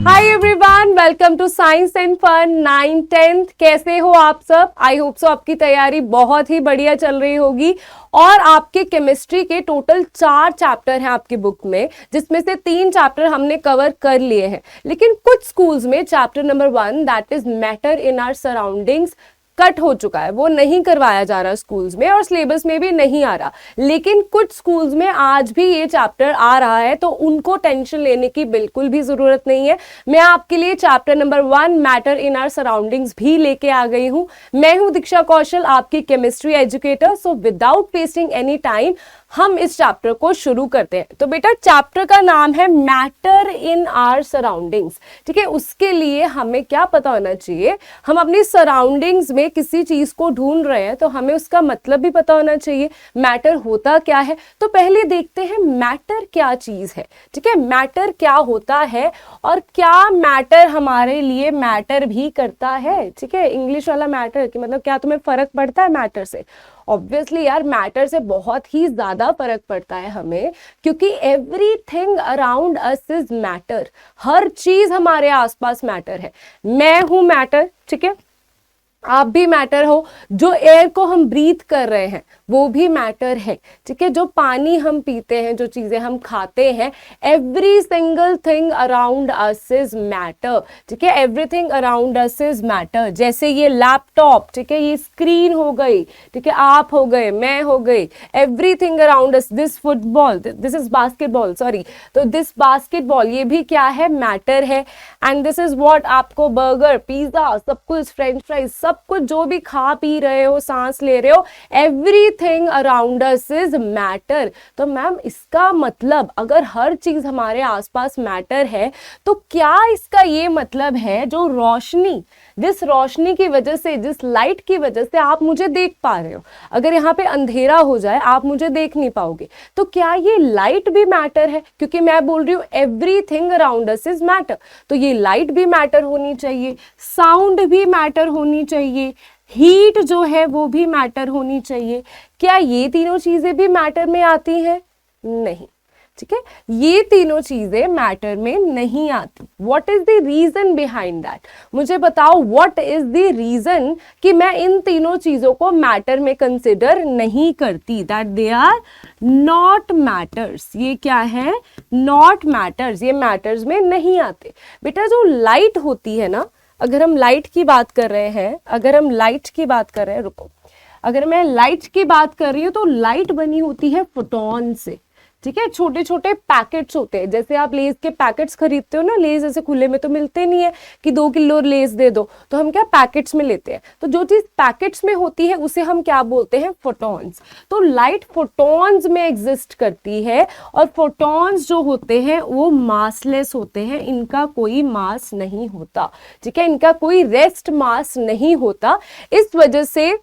Hi everyone, welcome to science and fun 9th-10th। कैसे हो आप सब? आई होप सो आपकी तैयारी बहुत ही बढ़िया चल रही होगी। और आपके केमिस्ट्री के टोटल 4 चैप्टर हैं आपकी बुक में, जिसमें से 3 चैप्टर हमने कवर कर लिए हैं। लेकिन कुछ स्कूल्स में chapter number 1 that is matter in our surroundings cut हो चुका है, वो नहीं करवाया जा रहा स्कूल्स में और सिलेबस में भी नहीं आ रहा। लेकिन कुछ स्कूल्स में आज भी ये चैप्टर आ रहा है, तो उनको टेंशन लेने की बिल्कुल भी जरूरत नहीं है। मैं आपके लिए chapter number 1 matter in our surroundings भी लेके आ गई हूं। मैं हूं दीक्षा कौशल, आपकी chemistry educator. So without wasting any time हम इस चैप्टर को शुरू करते हैं। तो बेटा, चैप्टर का नाम है मैटर इन आवर सराउंडिंग्स। ठीक है, उसके लिए हमें क्या पता होना चाहिए? हम अपनी सराउंडिंग्स में किसी चीज को ढूंढ रहे हैं तो हमें उसका मतलब भी पता होना चाहिए, मैटर होता क्या है। तो पहले देखते हैं मैटर क्या चीज है। ठीक है, मैटर क्या होता है और क्या मैटर हमारे लिए मैटर भी करता है। ठीक है, इंग्लिश वाला मैटर कि मतलब क्या तुम्हें फर्क पड़ता है मैटर से? ऑब्वियसली यार, मैटर से बहुत ही ज्यादा फर्क पड़ता है हमें, क्योंकि everything around us is matter. हर चीज हमारे आसपास मैटर है। मैं हूं मैटर, ठीक है, आप भी मैटर हो। जो एयर को हम ब्रीथ कर रहे हैं वो भी मैटर है। ठीक है, जो पानी हम पीते हैं, जो चीजें हम खाते हैं, every single thing around us is matter. ठीक है, everything around us is matter. जैसे ये लैपटॉप, ठीक है, ये स्क्रीन हो गई, ठीक है, आप हो गए, मैं हो गई, everything around us. This football, this is basketball, sorry, तो दिस बास्केटबॉल ये भी क्या है? मैटर है। एंड दिस इज व्हाट, आपको बर्गर, पिज्जा, सब कुछ, फ्रेंच फ्राइज, सब कुछ जो भी खा पी रहे हो, सांस ले रहे हो, everything around us is matter. तो मैम, इसका मतलब अगर हर चीज हमारे आसपास मैटर है, तो क्या इसका ये मतलब है जो रोशनी, जिस रोशनी की वजह से, जिस लाइट की वजह से आप मुझे देख पा रहे हो, अगर यहाँ पे अंधेरा हो जाए आप मुझे देख नहीं पाओगे, तो क्या ये लाइट भी मैटर है? क्योंकि मैं बोल रही हूँ everything around us is matter, तो ये लाइट भी मैटर होनी चाहिए, साउंड भी मैटर होनी चाहिए, हीट जो है वो भी मैटर होनी चाहिए। क्या ये तीनों चीजें भी मैटर में आती हैं? नहीं। ठीक है, ये तीनों चीजें मैटर में नहीं आती। What is the reason behind that? मुझे बताओ, व्हाट इज द रीजन कि मैं इन तीनों चीजों को मैटर में कंसिडर नहीं करती, that they are not matters. ये क्या है? नॉट मैटर्स, ये मैटर्स में नहीं आते। बेटा, जो लाइट होती है ना, अगर हम लाइट की बात कर रहे हैं, रुको, अगर मैं लाइट की बात कर रही हूं तो लाइट बनी होती है फोटॉन से। ठीक है, छोटे छोटे पैकेट्स होते हैं। जैसे आप लेज के पैकेट्स खरीदते हो ना, लेज ऐसे खुले में तो मिलते नहीं है कि 2 किलो लेज दे दो, तो हम क्या पैकेट्स में लेते हैं। तो जो चीज पैकेट्स में होती है उसे हम क्या बोलते हैं? फोटॉन्स। तो लाइट फोटॉन्स में एग्जिस्ट करती है, और फोटॉन्स जो होते हैं वो मासलेस होते हैं, इनका कोई मास नहीं होता। ठीक है, इनका कोई रेस्ट मास नहीं होता। इस वजह से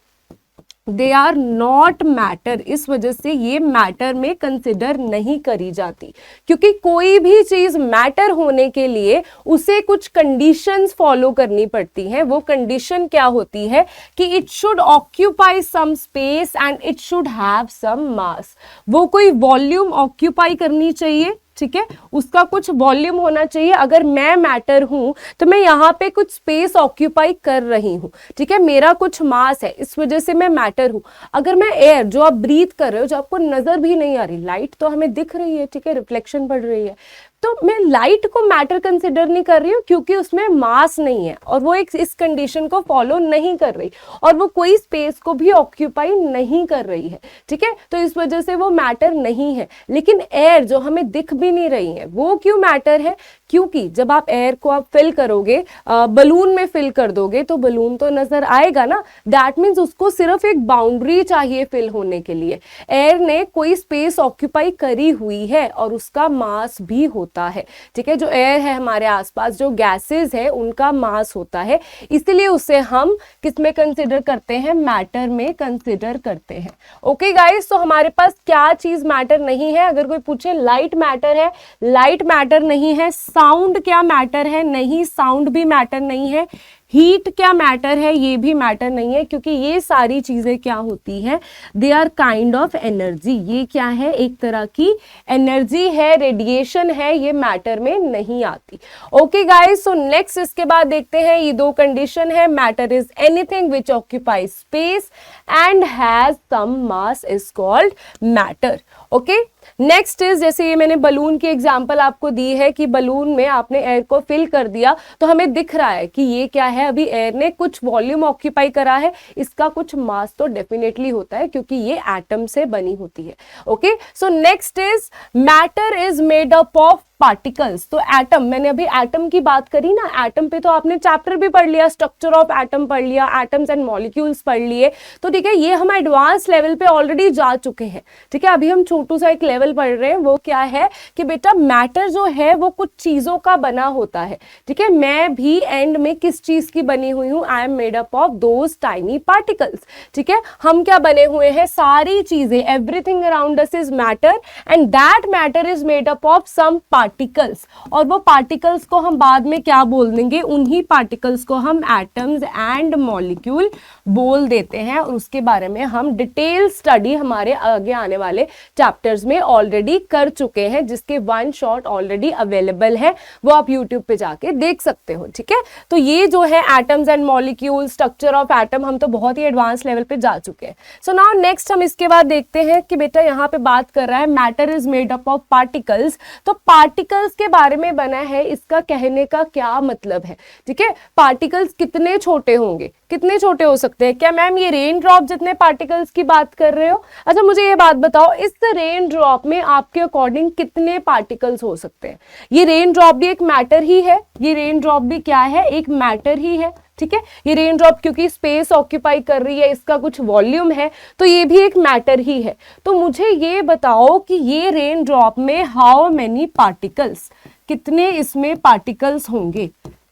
दे आर नॉट मैटर, इस वजह से ये मैटर में कंसिडर नहीं करी जाती। क्योंकि कोई भी चीज मैटर होने के लिए उसे कुछ कंडीशंस फॉलो करनी पड़ती हैं। वो कंडीशन क्या होती है? कि it should occupy some space and it should have some mass. वो कोई वॉल्यूम ऑक्यूपाई करनी चाहिए, ठीक है, उसका कुछ वॉल्यूम होना चाहिए। अगर मैं मैटर हूं तो मैं यहाँ पे कुछ स्पेस ऑक्यूपाई कर रही हूँ, ठीक है, मेरा कुछ मास है, इस वजह से मैं मैटर हूँ। अगर मैं एयर, जो आप ब्रीथ कर रहे हो, जो आपको नजर भी नहीं आ रही, लाइट तो हमें दिख रही है, ठीक है, रिफ्लेक्शन पड़ रही है, तो मैं लाइट को मैटर कंसिडर नहीं कर रही हूँ, क्योंकि उसमें मास नहीं है और वो एक इस कंडीशन को फॉलो नहीं कर रही, और वो कोई स्पेस को भी ऑक्यूपाई नहीं कर रही है। ठीक है, तो इस वजह से वो मैटर नहीं है। लेकिन एयर जो हमें दिख भी नहीं रही है, वो क्यों मैटर है? क्योंकि जब आप एयर को आप फिल करोगे, बलून में फिल कर दोगे, तो बलून तो नजर आएगा ना। दैट मीन्स उसको सिर्फ एक बाउंड्री चाहिए फिल होने के लिए। एयर ने कोई स्पेस ऑक्यूपाई करी हुई है और उसका मास भी होता है। ठीक है, जो एयर है हमारे आसपास, जो गैसेस है, उनका मास होता है, इसलिए उसे हम किस में कंसिडर करते हैं? मैटर में कंसिडर करते हैं। ओके गाइस, तो हमारे पास क्या चीज मैटर नहीं है? अगर कोई पूछे लाइट मैटर है, लाइट मैटर नहीं है। साउंड क्या मैटर है? नहीं, साउंड भी मैटर नहीं है। हीट क्या मैटर है? ये भी मैटर नहीं है, क्योंकि ये सारी चीजें क्या होती हैं, they are kind of energy. ये क्या है? एक तरह की एनर्जी है, रेडिएशन है, ये मैटर में नहीं आती। ओके गाइस, सो नेक्स्ट इसके बाद देखते हैं, ये दो कंडीशन है, matter is anything which occupy space and has some mass is called matter. Okay, next is, जैसे ये मैंने बलून की एग्जांपल आपको दी है कि बलून में आपने एयर को फिल कर दिया, तो हमें दिख रहा है कि ये क्या है, अभी एयर ने कुछ वॉल्यूम ऑक्यूपाई करा है, इसका कुछ मास तो डेफिनेटली होता है क्योंकि ये एटम से बनी होती है। Okay, so next is, matter is made up of particles. तो एटम, मैंने अभी एटम की बात करी ना, एटम पे तो आपने चैप्टर भी पढ़ लिया, स्ट्रक्चर ऑफ एटम पढ़ लिया, एटम्स एंड मॉलिक्यूल्स पढ़ लिए, तो ठीक है, ये हम एडवांस लेवल पे ऑलरेडी जा चुके हैं। ठीक है, अभी हम छोटू सा एक लेवल पढ़ रहे हैं, वो क्या है कि बेटा मैटर जो है वो कुछ चीजों का बना होता है। ठीक है, मैं भी एंड में किस चीज की बनी हुई हूं? I am made up of those tiny particles. ठीक है, हम क्या बने हुए हैं? सारी चीजें, everything around us is matter and that matter is made up of some particles. और वो पार्टिकल्स को हम बाद में क्या बोल देंगे? उन्हीं पार्टिकल्स को हम एटम्स एंड मॉलिक्यूल बोल देते हैं, और उसके बारे में हम डिटेल स्टडी हमारे आगे आने वाले चैप्टर्स में ऑलरेडी कर चुके हैं, जिसके वन शॉट ऑलरेडी अवेलेबल है, वो आप यूट्यूब पे जाके देख सकते हो। ठीक है, तो ये जो है atoms and molecule, structure of atom, हम तो बहुत ही एडवांस लेवल पे जा चुके हैं। सो नाउ नेक्स्ट हम इसके बाद देखते हैं कि बेटा यहाँ पे बात कर रहा है matter is made up of particles. तो पार्टिकल्स के बारे में बना है, इसका कहने का क्या मतलब है? ठीक है, पार्टिकल्स कितने छोटे होंगे? कितने छोटे हो सकते हैं? क्या मैम ये रेन ड्रॉप जितने पार्टिकल्स की बात कर रहे हो? अच्छा मुझे ये बात बताओ, इस रेन ड्रॉप में आपके अकॉर्डिंग कितने पार्टिकल्स हो सकते हैं? ये रेन ड्रॉप भी एक मैटर ही है, ये रेन ड्रॉप भी क्या है? एक मैटर ही है। ठीक है, ये रेन ड्रॉप क्योंकि स्पेस ऑक्यूपाई कर रही है, इसका कुछ वॉल्यूम है, तो ये भी एक मैटर ही है। तो मुझे ये बताओ कि ये रेन ड्रॉप में हाउ मेनी पार्टिकल्स, कितने इसमें पार्टिकल्स होंगे?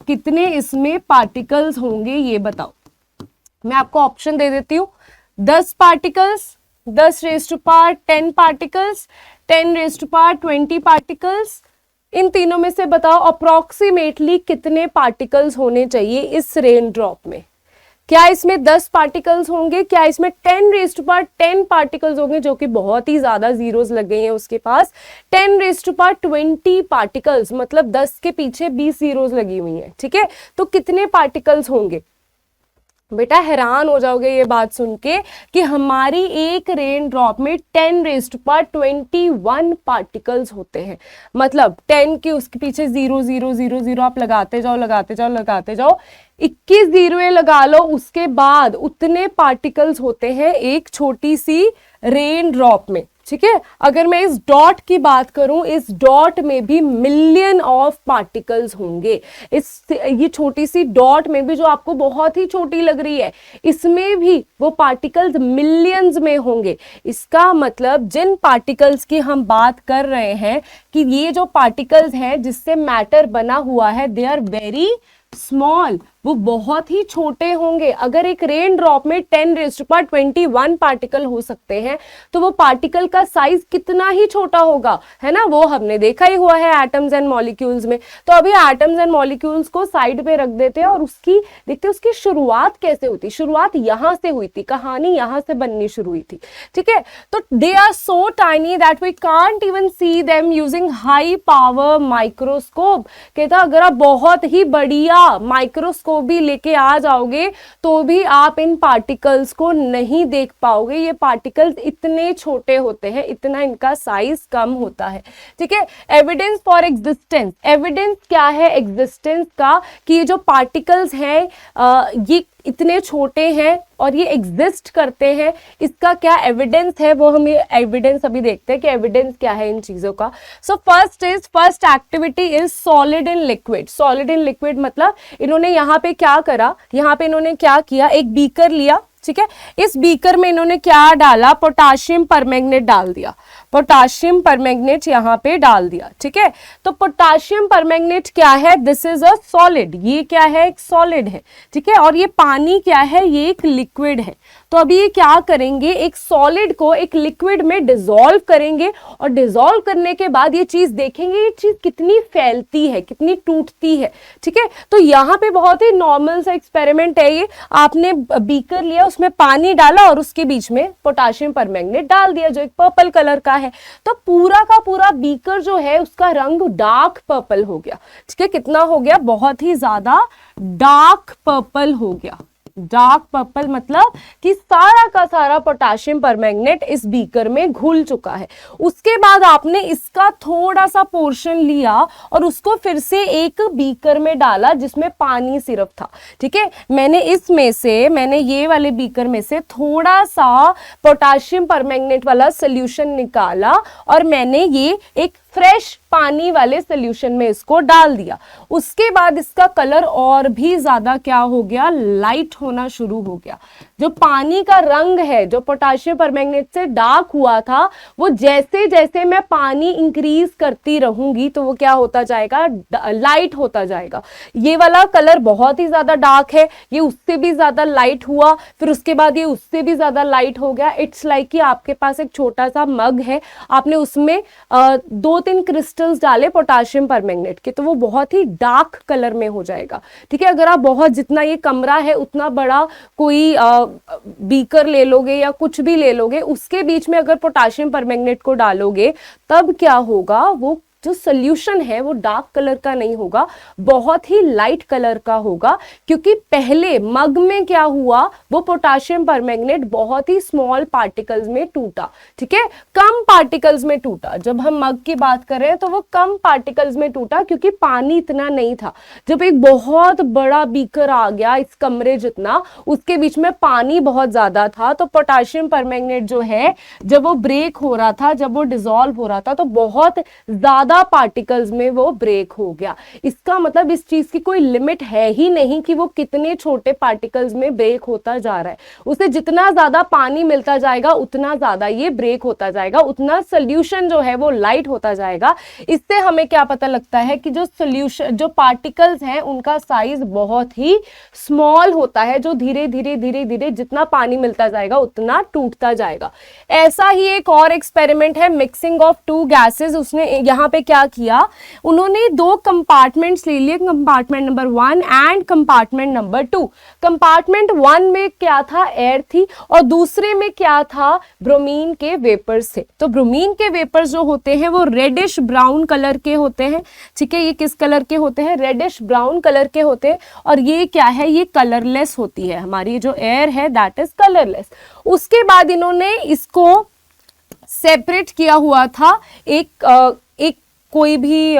कितने इसमें पार्टिकल्स होंगे ये बताओ। मैं आपको ऑप्शन दे देती हूँ, 10 particles, 10 raise to power 10 particles, 10 raise to power 20 particles. इन तीनों में से बताओ अप्रोक्सीमेटली कितने पार्टिकल्स होने चाहिए इस रेन ड्रॉप में? क्या इसमें 10 पार्टिकल्स होंगे? क्या इसमें 10 रेज़ टू पावर 10 पार्टिकल्स होंगे, जो कि बहुत ही ज्यादा जीरोस लग गई हैं उसके पास। 10 रेज़ टू पावर 20 पार्टिकल्स, मतलब 10 के पीछे 20 जीरोस लगी हुई हैं। ठीक है, तो कितने पार्टिकल्स होंगे? बेटा हैरान हो जाओगे ये बात सुन के कि हमारी एक रेन ड्रॉप में 10 रेज़ टू पावर 21 पार्टिकल्स होते हैं। मतलब 10 के उसके पीछे 0 0 0 0 आप लगाते जाओ लगाते जाओ लगाते जाओ, 21 जीरो लगा लो, उसके बाद उतने पार्टिकल्स होते हैं एक छोटी सी रेन ड्रॉप में। ठीक है, अगर मैं इस डॉट की बात करूं, इस डॉट में भी मिलियन ऑफ पार्टिकल्स होंगे। ये छोटी सी डॉट में भी, जो आपको बहुत ही छोटी लग रही है, इसमें भी वो पार्टिकल्स मिलियंस में होंगे। इसका मतलब जिन पार्टिकल्स की हम बात कर रहे हैं कि ये जो पार्टिकल्स हैं जिससे मैटर बना हुआ है, दे आर वेरी स्मॉल, वो बहुत ही छोटे होंगे। अगर एक रेन ड्रॉप में 10 रेज़ टू पावर 21 पार्टिकल हो सकते हैं, तो वो पार्टिकल का साइज कितना ही छोटा होगा, है ना? वो हमने देखा ही हुआ है एटम्स एंड मॉलिक्यूल्स में। तो अभी एटम्स एंड मॉलिक्यूल्स को साइड पे रख देते हैं और उसकी देखते हैं उसकी शुरुआत कैसे हुई थी। शुरुआत यहां से हुई थी, कहानी यहां से बननी शुरू हुई थी। ठीक है, तो they are so tiny that we can't even see them using high power microscope. कहता अगर आप बहुत ही बढ़िया माइक्रोस्कोप भी लेके आ जाओगे तो भी आप इन पार्टिकल्स को नहीं देख पाओगे। ये पार्टिकल्स इतने छोटे होते हैं, इतना इनका साइज कम होता है। ठीक है, एविडेंस फॉर एग्जिस्टेंस, एविडेंस क्या है एग्जिस्टेंस का कि ये जो पार्टिकल्स हैं ये इतने छोटे हैं और ये एग्जिस्ट करते हैं, इसका क्या एविडेंस है वो हम ये एविडेंस अभी देखते हैं कि एविडेंस क्या है इन चीजों का। So first activity is solid in liquid. Solid in liquid मतलब इन्होंने यहाँ पे क्या करा, यहाँ पे इन्होंने क्या किया, एक बीकर लिया। ठीक है, इस बीकर में इन्होंने क्या डाला, पोटाशियम परमैंगनेट डाल दिया। पोटाशियम परमैंगनेट यहाँ पे डाल दिया। ठीक है, तो पोटाशियम परमैंगनेट क्या है, दिस इज अ सॉलिड, ये क्या है, एक सॉलिड है। ठीक है, और ये पानी क्या है, ये एक लिक्विड है। तो अभी ये क्या करेंगे, एक सॉलिड को एक लिक्विड में डिसॉल्व करेंगे और डिसॉल्व करने के बाद ये चीज देखेंगे ये चीज कितनी फैलती है, कितनी टूटती है। ठीक है, तो यहाँ पे बहुत ही नॉर्मल सा एक्सपेरिमेंट है ये। आपने बीकर लिया, उसमें पानी डाला और उसके बीच में पोटाशियम परमैंगनेट डाल दिया जो एक पर्पल कलर का है, तो पूरा का पूरा बीकर जो है उसका रंग डार्क पर्पल हो गया। ठीक है, कितना हो गया, बहुत ही ज्यादा डार्क पर्पल हो गया। डार्क पर्पल मतलब कि सारा का सारा पोटाशियम परमैंगनेट इस बीकर में घुल चुका है। उसके बाद आपने इसका थोड़ा सा पोर्शन लिया और उसको फिर से एक बीकर में डाला जिसमें पानी सिर्फ था। ठीक है, मैंने ये वाले बीकर में से थोड़ा सा पोटाशियम परमैंगनेट वाला सोल्यूशन निकाला और मैंने ये एक फ्रेश पानी वाले सोल्यूशन में इसको डाल दिया। उसके बाद इसका कलर और भी ज्यादा क्या हो गया, लाइट होना शुरू हो गया। जो पानी का रंग है जो पोटाशियम परमैंगनेट से डार्क हुआ था, वो जैसे जैसे मैं पानी इंक्रीज करती रहूंगी तो वो क्या होता जाएगा, लाइट होता जाएगा। ये वाला कलर बहुत ही ज्यादा डार्क है, ये उससे भी ज्यादा लाइट हुआ, फिर उसके बाद ये उससे भी ज्यादा लाइट हो गया। इट्स लाइक कि आपके पास एक छोटा सा मग है, आपने उसमें 2-3 क्रिस्टल्स डाले पोटाशियम परमैंगनेट के, तो वो बहुत ही डार्क कलर में हो जाएगा। ठीक है, अगर आप बहुत, जितना ये कमरा है उतना बड़ा कोई बीकर ले लोगे या कुछ भी ले लोगे, उसके बीच में अगर पोटाशियम परमैंगनेट को डालोगे तब क्या होगा, वो जो सोल्यूशन है वो डार्क कलर का नहीं होगा, बहुत ही लाइट कलर का होगा। क्योंकि पहले मग में क्या हुआ, वो पोटाशियम परमैंगनेट बहुत ही स्मॉल पार्टिकल्स में टूटा। ठीक है, कम पार्टिकल्स में टूटा। जब हम मग की बात कर रहे हैं तो वो कम पार्टिकल्स में टूटा क्योंकि पानी इतना नहीं था। जब एक बहुत बड़ा बीकर आ गया इस कमरे जितना, उसके बीच में पानी बहुत ज्यादा था, तो पोटाशियम परमैंगनेट जो है जब वो ब्रेक हो रहा था, जब वो डिसॉल्व हो रहा था, तो बहुत ज्यादा पार्टिकल्स में वो ब्रेक हो गया। इसका मतलब इस चीज की कोई लिमिट है ही नहीं कि वो कितने छोटे पार्टिकल्स में ब्रेक होता जा रहा है। उसे जितना ज्यादा पानी मिलता जाएगा उतना ज्यादा ये ब्रेक होता जाएगा, उतना सोल्यूशन जो है वो लाइट होता जाएगा। इससे हमें क्या पता लगता है कि जो सोल्यूशन, जो पार्टिकल्स हैं उनका साइज बहुत ही स्मॉल होता है, जो धीरे धीरे धीरे धीरे जितना पानी मिलता जाएगा उतना टूटता जाएगा। ऐसा ही एक और एक्सपेरिमेंट है, मिक्सिंग ऑफ 2 गैसेस। उसने यहाँ पे क्या किया, उन्होंने 2 कंपार्टमेंट्स ले लिए, compartment number 1 and compartment number 2। Compartment 1 में क्या था, एयर थी, और दूसरे में क्या था, ब्रोमीन के वेपर्स थे। तो ब्रोमीन के वेपर्स जो होते हैं वो रेडिश ब्राउन कलर के होते हैं। ठीक है, ये किस कलर के होते हैं, रेडिश ब्राउन कलर के होते हैं। और ये क्या है, ये कलरलेस होती है, हमारी जो एयर है दैट इज कलरलेस। उसके बाद इन्होंने इसको सेपरेट किया हुआ था एक कोई भी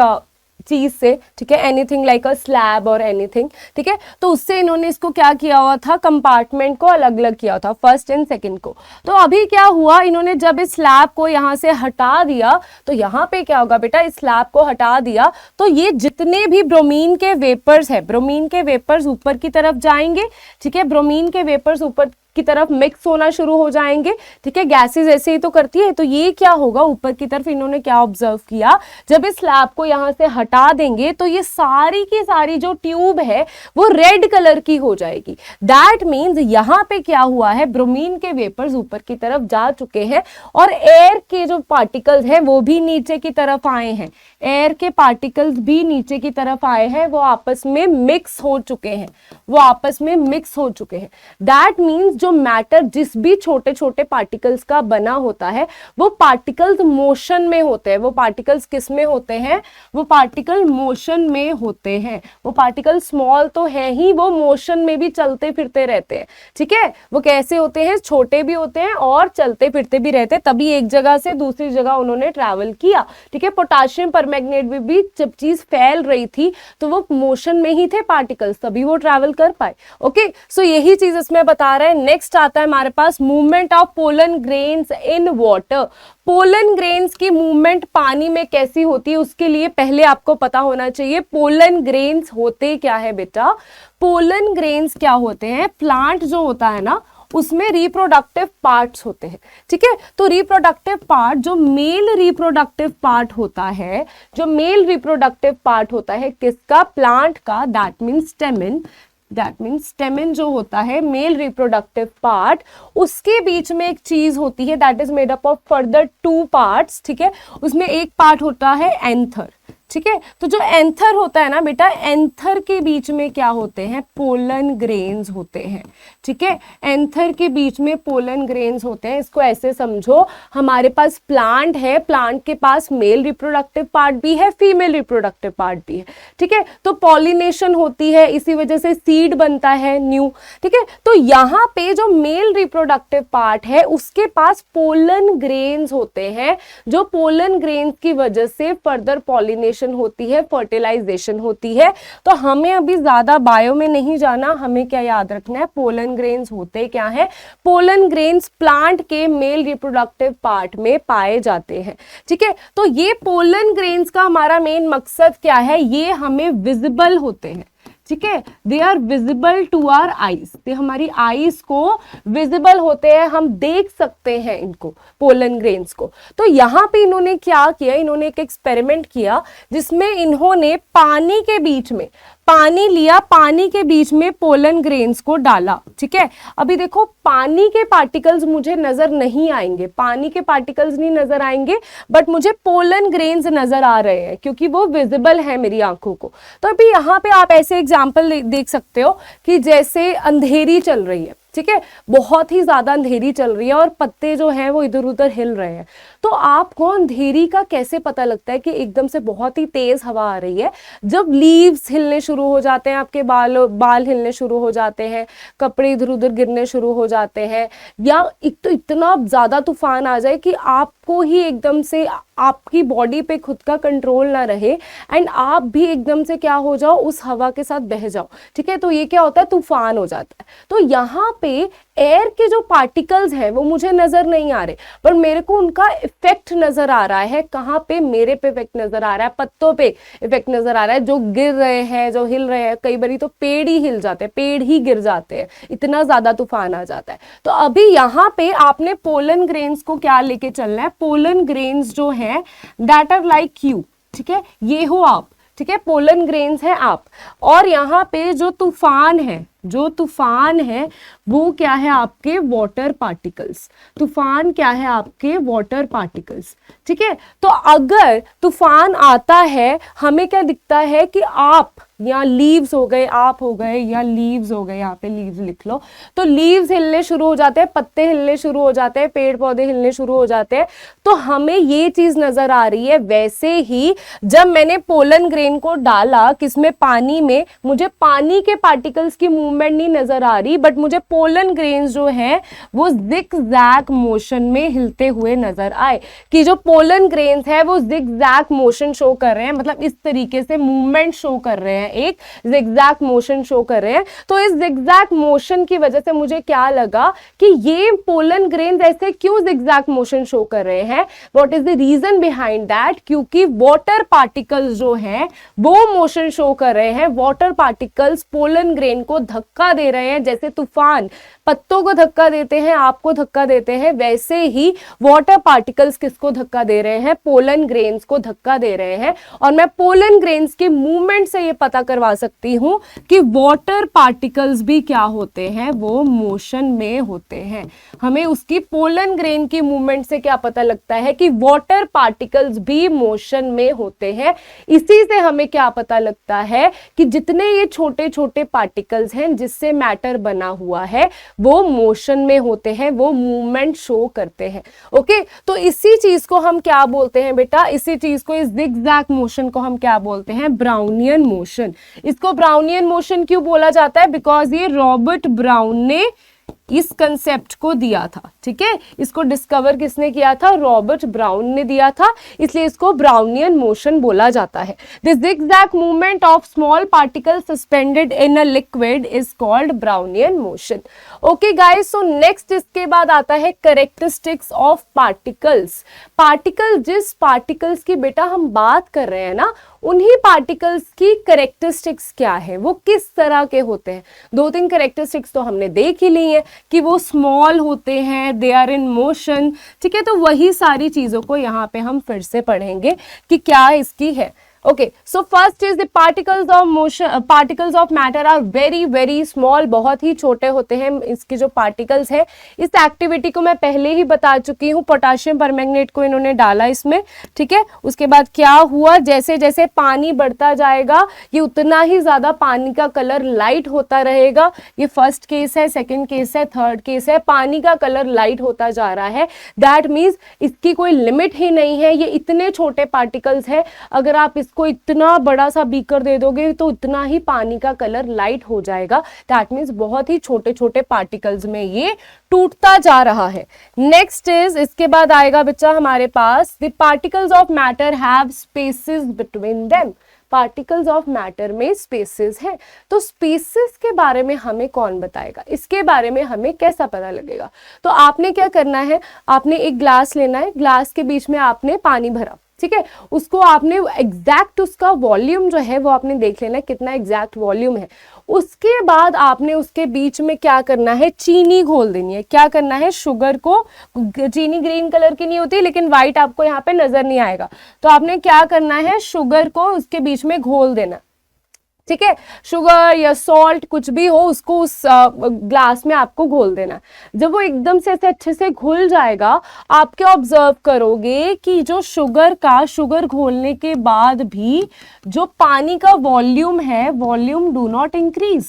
चीज से। ठीक है, एनीथिंग लाइक अ स्लैब और एनीथिंग। ठीक है, तो उससे इन्होंने इसको क्या किया हुआ था, कंपार्टमेंट को अलग अलग किया था, फर्स्ट एंड सेकंड को। तो अभी क्या हुआ, इन्होंने जब इस स्लैब को यहाँ से हटा दिया तो यहाँ पे क्या होगा बेटा, इस स्लैब को हटा दिया तो ये जितने भी ब्रोमीन के वेपर्स है, ब्रोमीन के वेपर्स ऊपर की तरफ जाएंगे। ठीक है, ब्रोमीन के वेपर्स ऊपर की तरफ मिक्स होना शुरू हो जाएंगे। ठीक है, गैसेस ऐसे ही तो करती है। तो ये क्या होगा, ऊपर की तरफ इन्होंने क्या ऑब्जर्व किया, जब इस स्लैब को यहाँ से हटा देंगे तो ये सारी की सारी जो ट्यूब है वो रेड कलर की हो जाएगी। दैट मीन्स यहाँ पे क्या हुआ है, ब्रोमीन के वेपर्स ऊपर की तरफ जा चुके हैं और एयर के जो पार्टिकल्स हैं वो भी नीचे की तरफ आए हैं। एयर के पार्टिकल्स भी नीचे की तरफ आए हैं, वो आपस में मिक्स हो चुके हैं, वो आपस में मिक्स हो चुके हैं। दैट मीन्स जो मैटर जिस भी छोटे छोटे पार्टिकल्स का बना होता है वो पार्टिकल्स मोशन में होते हैं। वो पार्टिकल्स किस में होते हैं, वो पार्टिकल मोशन में होते हैं। वो पार्टिकल स्मॉल तो है ही, वो मोशन में भी चलते फिरते रहते हैं। ठीक है, वो कैसे होते हैं, छोटे भी होते हैं और चलते फिरते भी रहते हैं, तभी एक जगह से दूसरी जगह उन्होंने ट्रैवल किया। ठीक है, पोटाशियम परमैंगनेट में भी जब चीज फैल रही थी तो वो मोशन में ही थे पार्टिकल्स, तभी वो ट्रैवल कर पाए। ओके, सो यही चीज इसमें बता रहे हैं। नेक्स्ट आता है हमारे पास movement of pollen grains in water. Pollen grains की मूवमेंट पानी में कैसी होती है, उसके लिए पहले आपको पता होना चाहिए पोलन ग्रेन्स होते क्या है बेटा। पोलन ग्रेन्स क्या होते हैं, प्लांट जो होता है ना उसमें रिप्रोडक्टिव पार्ट्स होते हैं। ठीक है, तो रिप्रोडक्टिव पार्ट, जो मेल रिप्रोडक्टिव पार्ट होता है, जो मेल रिप्रोडक्टिव पार्ट होता है किसका, प्लांट का, that means stamen. That means स्टेमन जो होता है मेल रिप्रोडक्टिव पार्ट, उसके बीच में एक चीज होती है that is made up of further 2 parts, ठीक है। उसमें एक पार्ट होता है एंथर, ठीक है। तो जो एंथर होता है ना बेटा, एंथर के बीच में क्या होते हैं, पोलन ग्रेन्स होते हैं, ठीक है। एंथर के बीच में पोलन ग्रेन्स होते हैं। इसको ऐसे समझो, हमारे पास प्लांट है, प्लांट के पास मेल रिप्रोडक्टिव पार्ट भी है, फीमेल रिप्रोडक्टिव पार्ट भी है, ठीक है। तो पॉलिनेशन होती है, इसी वजह से सीड बनता है न्यू, ठीक है। तो यहाँ पे जो मेल रिप्रोडक्टिव पार्ट है उसके पास पोलन ग्रेन्स होते हैं, जो पोलन ग्रेन्स की वजह से फर्दर पॉलिनेशन होती है, फर्टिलाइजेशन होती है। तो हमें अभी ज्यादा बायो में नहीं जाना, हमें क्या याद रखना है, पोलन ग्रेन्स होते क्या है, पोलन ग्रेन्स प्लांट के मेल रिप्रोडक्टिव पार्ट में पाए जाते हैं, ठीक है। तो ये पोलन ग्रेन्स का हमारा मेन मकसद क्या है, ये हमें विजिबल होते हैं, ठीक है। They are visible to our eyes, ते हमारी आईज को विजिबल होते हैं, हम देख सकते हैं इनको, पोलन ग्रेन्स को। तो यहाँ पे इन्होंने क्या किया, इन्होंने एक एक्सपेरिमेंट किया जिसमें इन्होंने पानी के बीच में पानी लिया, पानी के बीच में पोलन ग्रेन्स को डाला, ठीक है। अभी देखो पानी के पार्टिकल्स मुझे नजर नहीं आएंगे, पानी के पार्टिकल्स नहीं नजर आएंगे, बट मुझे पोलन ग्रेन्स नजर आ रहे हैं क्योंकि वो विजिबल है मेरी आंखों को। तो अभी यहाँ पे आप ऐसे एग्जाम्पल देख सकते हो कि जैसे अंधेरी चल रही है, ठीक है, बहुत ही ज्यादा अंधेरी चल रही है और पत्ते जो हैं वो इधर उधर हिल रहे हैं। तो आपको अंधेरी का कैसे पता लगता है कि एकदम से बहुत ही तेज हवा आ रही है, जब लीव्स हिलने शुरू हो जाते हैं, आपके बाल हिलने शुरू हो जाते हैं, कपड़े इधर उधर गिरने शुरू हो जाते हैं, या तो इतना ज्यादा तूफान आ जाए कि आपको ही एकदम से आपकी बॉडी पे खुद का कंट्रोल ना रहे एंड आप भी एकदम से क्या हो जाओ, उस हवा के साथ बह जाओ, ठीक है। तो ये क्या होता है, तूफान हो जाता है। तो यहाँ पे एयर के जो पार्टिकल्स हैं वो मुझे नजर नहीं आ रहे, पर मेरे को उनका इफेक्ट नजर आ रहा है। कहाँ पे, मेरे पे इफेक्ट नजर आ रहा है, पत्तों पे इफेक्ट नजर आ रहा है, जो गिर रहे हैं, जो हिल रहे हैं। कई बारी तो पेड़ ही हिल जाते हैं, पेड़ ही गिर जाते हैं, इतना ज्यादा तूफान आ जाता है। तो अभी यहाँ पे आपने पोलन ग्रेन्स को क्या लेके चलना है, पोलन ग्रेन्स जो है दैट आर लाइक यू, ठीक है, ये हो आप, ठीक है, पोलन ग्रेन्स है आप। और यहाँ पे जो तूफान है, जो तूफान है वो क्या है, आपके वाटर पार्टिकल्स। तूफान क्या है, आपके वाटर पार्टिकल्स, ठीक है। तो अगर तूफान आता है, हमें क्या दिखता है कि आप, या लीव्स हो गए, आप हो गए, या लीव्स हो गए, यहाँ पे लीव्स लिख लो। तो लीव्स हिलने शुरू हो जाते हैं, पत्ते हिलने शुरू हो जाते हैं, पेड़ पौधे हिलने शुरू हो जाते हैं, तो हमें ये चीज नजर आ रही है। वैसे ही जब मैंने पोलन ग्रेन को डाला किसमें, पानी में, मुझे पानी के पार्टिकल्स की मूवमेंट नहीं नजर आ रही, बट मुझे पोलन ग्रेन्स जो है वो जिग-जैग मोशन में हिलते हुए नजर आए। कि जो पोलन ग्रेन्स है वो जिग-जैग मोशन शो कर रहे हैं, मतलब इस तरीके से मूवमेंट शो कर रहे हैं, एक जिग-जैग मोशन शो कर रहे हैं। तो इस जिग-जैग मोशन की वजह से मुझे क्या लगा कि ये पोलन ग्रेन्स ऐसे क्यों जिग-जैग मोशन शो कर रहे हैं, what is the reason behind that, क्योंकि वाटर पार्टिकल्स जो हैं वो मोशन शो कर रहे हैं। वाटर पार्टिकल्स पोलन ग्रेन को धक्का दे रहे हैं, जैसे तूफान पत्तों को धक्का देते हैं, आपको धक्का देते हैं, वैसे ही वाटर पार्टिकल्स किसको धक्का दे रहे हैं, पोलन ग्रेन्स को धक्का दे रहे हैं। और मैं पोलन ग्रेन्स की मूवमेंट से ये पता करवा सकती हूं कि वाटर पार्टिकल्स भी क्या होते हैं, वो मोशन में होते हैं। हमें उसकी पोलन ग्रेन की मूवमेंट से क्या पता लगता है कि वाटर पार्टिकल्स भी मोशन में होते हैं। इसी से हमें क्या पता लगता है कि जितने ये छोटे छोटे पार्टिकल्स हैं जिससे मैटर बना हुआ है वो मोशन में होते हैं, वो मूवमेंट शो करते हैं। ओके, तो इसी चीज को हम क्या बोलते हैं बेटा, इसी चीज को, इस जिग-जैग मोशन को हम क्या बोलते हैं, ब्राउनियन मोशन। इसको ब्राउनियन मोशन क्यों बोला जाता है, बिकॉज ये रॉबर्ट ब्राउन ने इस कंसेप्ट को दिया था, ठीक है। इसको डिस्कवर किसने किया था, रॉबर्ट ब्राउन ने दिया था, इसलिए इसको ब्राउनियन मोशन बोला जाता है। The zigzag movement of small particle suspended in a liquid is called Brownian motion. Okay guys, so next इसके बाद आता है कैरेक्टरिस्टिक्स ऑफ पार्टिकल्स। पार्टिकल, जिस पार्टिकल्स की बेटा हम बात कर रहे हैं ना, उन्हीं पार्टिकल्स की कैरेक्टरिस्टिक्स क्या है, वो किस तरह के होते हैं। 2-3 कैरेक्टरिस्टिक्स तो हमने देख ही ली है कि वो स्मॉल होते हैं, दे आर इन मोशन, ठीक है। तो वही सारी चीजों को यहाँ पे हम फिर से पढ़ेंगे कि क्या इसकी है। Okay, so first is the particles of motion, particles of matter are very very small, बहुत ही छोटे होते हैं इसके जो पार्टिकल्स है। इस एक्टिविटी को मैं पहले ही बता चुकी हूँ, पोटाशियम परमैंगनेट को इन्होंने डाला इसमें, ठीक है। उसके बाद क्या हुआ, जैसे जैसे पानी बढ़ता जाएगा ये उतना ही ज्यादा पानी का कलर लाइट होता रहेगा। ये फर्स्ट केस है, सेकेंड केस है, थर्ड केस है, पानी का कलर लाइट होता जा रहा है। दैट मीन्स इसकी कोई लिमिट ही नहीं है, ये इतने छोटे पार्टिकल्स है, अगर आप इसको इतना बड़ा सा बीकर दे दोगे तो इतना ही पानी का कलर लाइट हो जाएगा। दैट मीन्स बहुत ही छोटे छोटे पार्टिकल्स में ये टूटता जा रहा है। नेक्स्ट इज, इसके बाद आएगा बच्चा हमारे पास the particles of matter have spaces between them. Particles of matter में स्पेसेस हैं, तो स्पेसेस के बारे में हमें कौन बताएगा, इसके बारे में हमें कैसा पता लगेगा। तो आपने क्या करना है, आपने एक ग्लास लेना है, ग्लास के बीच में आपने पानी भरा, ठीक है, उसको आपने एग्जैक्ट उसका वॉल्यूम जो है वो आपने देख लेना है कितना एग्जैक्ट वॉल्यूम है। उसके बाद आपने उसके बीच में क्या करना है, चीनी घोल देनी है। क्या करना है, शुगर को, चीनी ग्रीन कलर की नहीं होती लेकिन व्हाइट आपको यहाँ पे नजर नहीं आएगा, तो आपने क्या करना है, शुगर को उसके बीच में घोल देना, ठीक है। शुगर या सॉल्ट कुछ भी हो उसको उस ग्लास में आपको घोल देना। जब वो एकदम से ऐसे अच्छे से घुल जाएगा, आप क्या ऑब्जर्व करोगे कि जो शुगर घोलने के बाद भी जो पानी का वॉल्यूम है, वॉल्यूम डू नॉट इंक्रीज,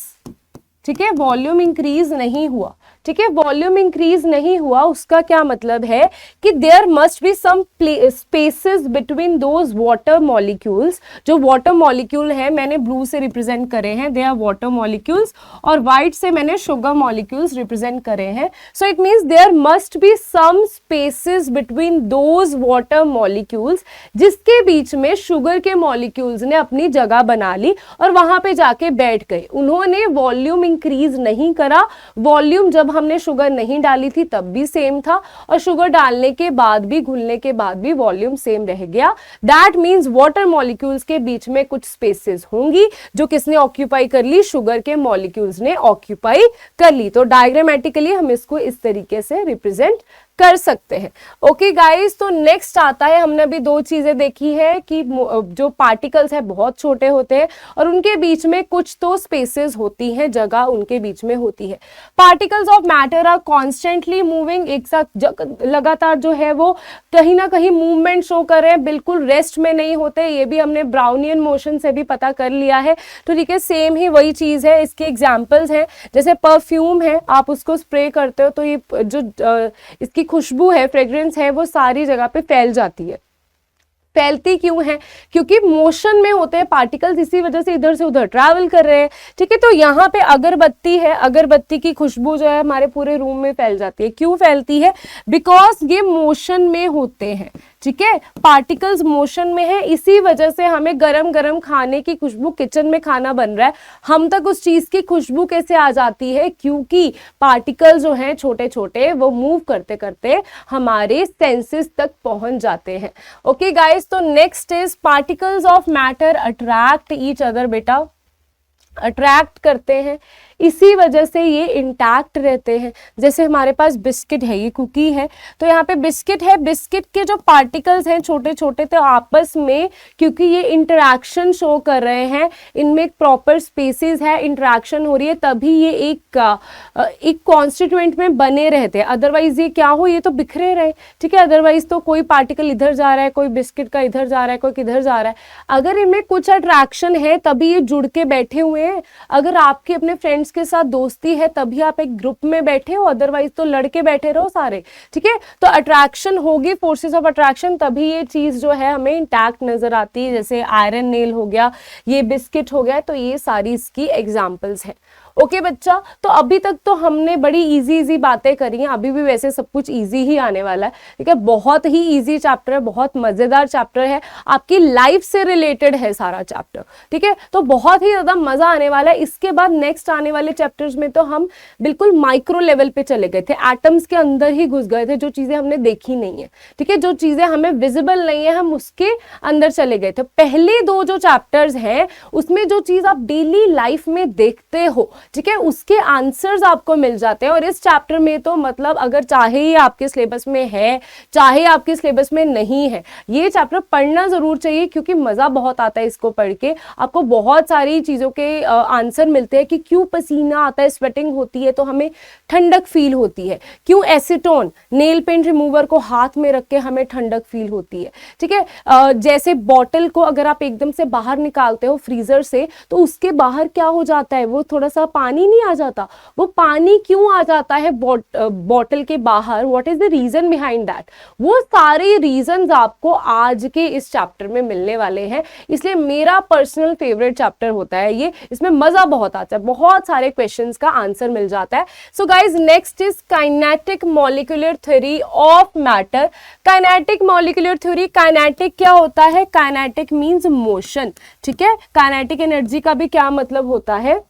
ठीक है, वॉल्यूम इंक्रीज नहीं हुआ, ठीक है, वॉल्यूम इंक्रीज नहीं हुआ। उसका क्या मतलब है कि there must be some spaces between those water molecules. जो वाटर मॉलिक्यूल है मैंने ब्लू से रिप्रेजेंट करे हैं, दे आर वाटर मॉलिक्यूल्स, और व्हाइट से मैंने शुगर मॉलिक्यूल्स रिप्रेजेंट करे हैं। So it means there must be some spaces between those water molecules, जिसके बीच में शुगर के मॉलिक्यूल्स ने अपनी जगह बना ली और वहां पे जाके बैठ गए। उन्होंने वॉल्यूम इंक्रीज नहीं करा, वॉल्यूम जब हमने शुगर नहीं डाली थी तब भी सेम था, और शुगर डालने के बाद भी, घुलने के बाद भी वॉल्यूम सेम रह गया। दैट मीन्स वाटर मॉलिक्यूल्स के बीच में कुछ स्पेसेस होंगी जो किसने ऑक्यूपाई कर ली, शुगर के मॉलिक्यूल्स ने ऑक्यूपाई कर ली। तो डायग्रामेटिकली हम इसको इस तरीके से रिप्रेजेंट कर सकते हैं। ओके गाइस, तो नेक्स्ट आता है, हमने अभी दो चीजें देखी है कि जो पार्टिकल्स है बहुत छोटे होते हैं और उनके बीच में कुछ तो स्पेसेस होती हैं, जगह उनके बीच में होती है। Particles of matter are constantly moving, एक साथ लगातार जो है वो कहीं ना कहीं मूवमेंट शो कर रहे हैं, बिल्कुल रेस्ट में नहीं होते। ये भी हमने ब्राउनियन मोशन से भी पता कर लिया है। तो ठीक है, सेम ही वही चीज है। इसके एग्जाम्पल्स हैं, जैसे परफ्यूम है, आप उसको स्प्रे करते हो तो ये जो इसकी खुशबू है, फ्रेग्रेंस है, वो सारी जगह पे फैल जाती है। फैलती क्यों है, क्योंकि मोशन में होते हैं पार्टिकल्स, इसी वजह से इधर से उधर ट्रैवल कर रहे हैं, ठीक है। तो यहाँ पे अगरबत्ती है, अगरबत्ती की खुशबू जो है हमारे पूरे रूम में फैल जाती है। क्यों फैलती है, बिकॉज ये मोशन में होते हैं, ठीक है, पार्टिकल्स मोशन में है, इसी वजह से हमें गरम गरम खाने की खुशबू, किचन में खाना बन रहा है, हम तक उस चीज की खुशबू कैसे आ जाती है, क्योंकि पार्टिकल्स जो हैं छोटे छोटे वो मूव करते करते हमारे सेंसेस तक पहुंच जाते हैं। ओके गाइस, तो next is particles of matter attract each other. बेटा अट्रैक्ट करते हैं, इसी वजह से ये इंटैक्ट रहते हैं। जैसे हमारे पास बिस्किट है, ये कुकी है, तो यहाँ पे बिस्किट है, बिस्किट के जो पार्टिकल्स हैं छोटे छोटे, तो आपस में क्योंकि ये इंटरैक्शन शो कर रहे हैं, इनमें एक प्रॉपर स्पेसिस है, इंटरैक्शन हो रही है, तभी ये एक कॉन्स्टिट्यूएंट में बने रहते हैं। अदरवाइज ये क्या हो, ये तो बिखरे रहे, ठीक है। अदरवाइज तो कोई पार्टिकल इधर जा रहा है, कोई बिस्किट का इधर जा रहा है, कोई किधर जा रहा है। अगर इनमें कुछ अट्रैक्शन है तभी ये जुड़ के बैठे हुए हैं। अगर आपके अपने फ्रेंड्स के साथ दोस्ती है तभी आप एक ग्रुप में बैठे हो, अदरवाइज तो लड़के बैठे रहो सारे, ठीक है। तो अट्रैक्शन होगी, फोर्सेस ऑफ अट्रैक्शन, तभी ये चीज जो है हमें इंटैक्ट नजर आती है। जैसे आयरन नेल हो गया, ये बिस्किट हो गया, तो ये सारी इसकी एग्जांपल्स हैं। ओके बच्चा, तो अभी तक तो हमने बड़ी इजी बातें करी हैं, अभी भी वैसे सब कुछ इजी ही आने वाला है, ठीक है। बहुत ही इजी चैप्टर है, बहुत मजेदार चैप्टर है, आपकी लाइफ से रिलेटेड है सारा चैप्टर, ठीक है। तो बहुत ही ज्यादा मजा आने वाला है। इसके बाद नेक्स्ट आने वाले चैप्टर्स में तो हम बिल्कुल माइक्रो लेवल पे चले गए थे, एटम्स के अंदर ही घुस गए थे, जो चीजें हमने देखी नहीं है, ठीक है, जो चीजें हमें विजिबल नहीं है हम उसके अंदर चले गए थे। पहले दो जो चैप्टर्स हैं उसमें जो चीज आप डेली लाइफ में देखते हो, ठीक है, उसके आंसर्स आपको मिल जाते हैं। और इस चैप्टर में तो मतलब अगर चाहे ये आपके सिलेबस में है चाहे आपके सिलेबस में नहीं है, ये चैप्टर पढ़ना जरूर चाहिए, क्योंकि मजा बहुत आता है इसको पढ़ के। आपको बहुत सारी चीजों के आंसर मिलते हैं कि क्यों पसीना आता है, स्वेटिंग होती है तो हमें ठंडक फील होती है, क्यों एसीटोन नेल पेंट रिमूवर को हाथ में रख के हमें ठंडक फील होती है। ठीक है, जैसे बॉटल को अगर आप एकदम से बाहर निकालते हो फ्रीजर से तो उसके बाहर क्या हो जाता है, वो थोड़ा सा पानी नहीं आ जाता, वो पानी क्यों आ जाता है बॉटल के बाहर, what is the reason behind that, वो सारे रीजंस आपको आज के इस चैप्टर में मिलने वाले हैं। इसलिए मेरा पर्सनल फेवरेट चैप्टर होता है ये, इसमें मजा बहुत आता है, बहुत सारे क्वेश्चंस का आंसर मिल जाता है। So guys next is kinetic molecular theory of matter. Kinetic molecular theory, kinetic क्या होता है, काइनेटिक मींस मोशन। ठीक है, काइनेटिक एनर्जी का भी क्या मतलब होता है,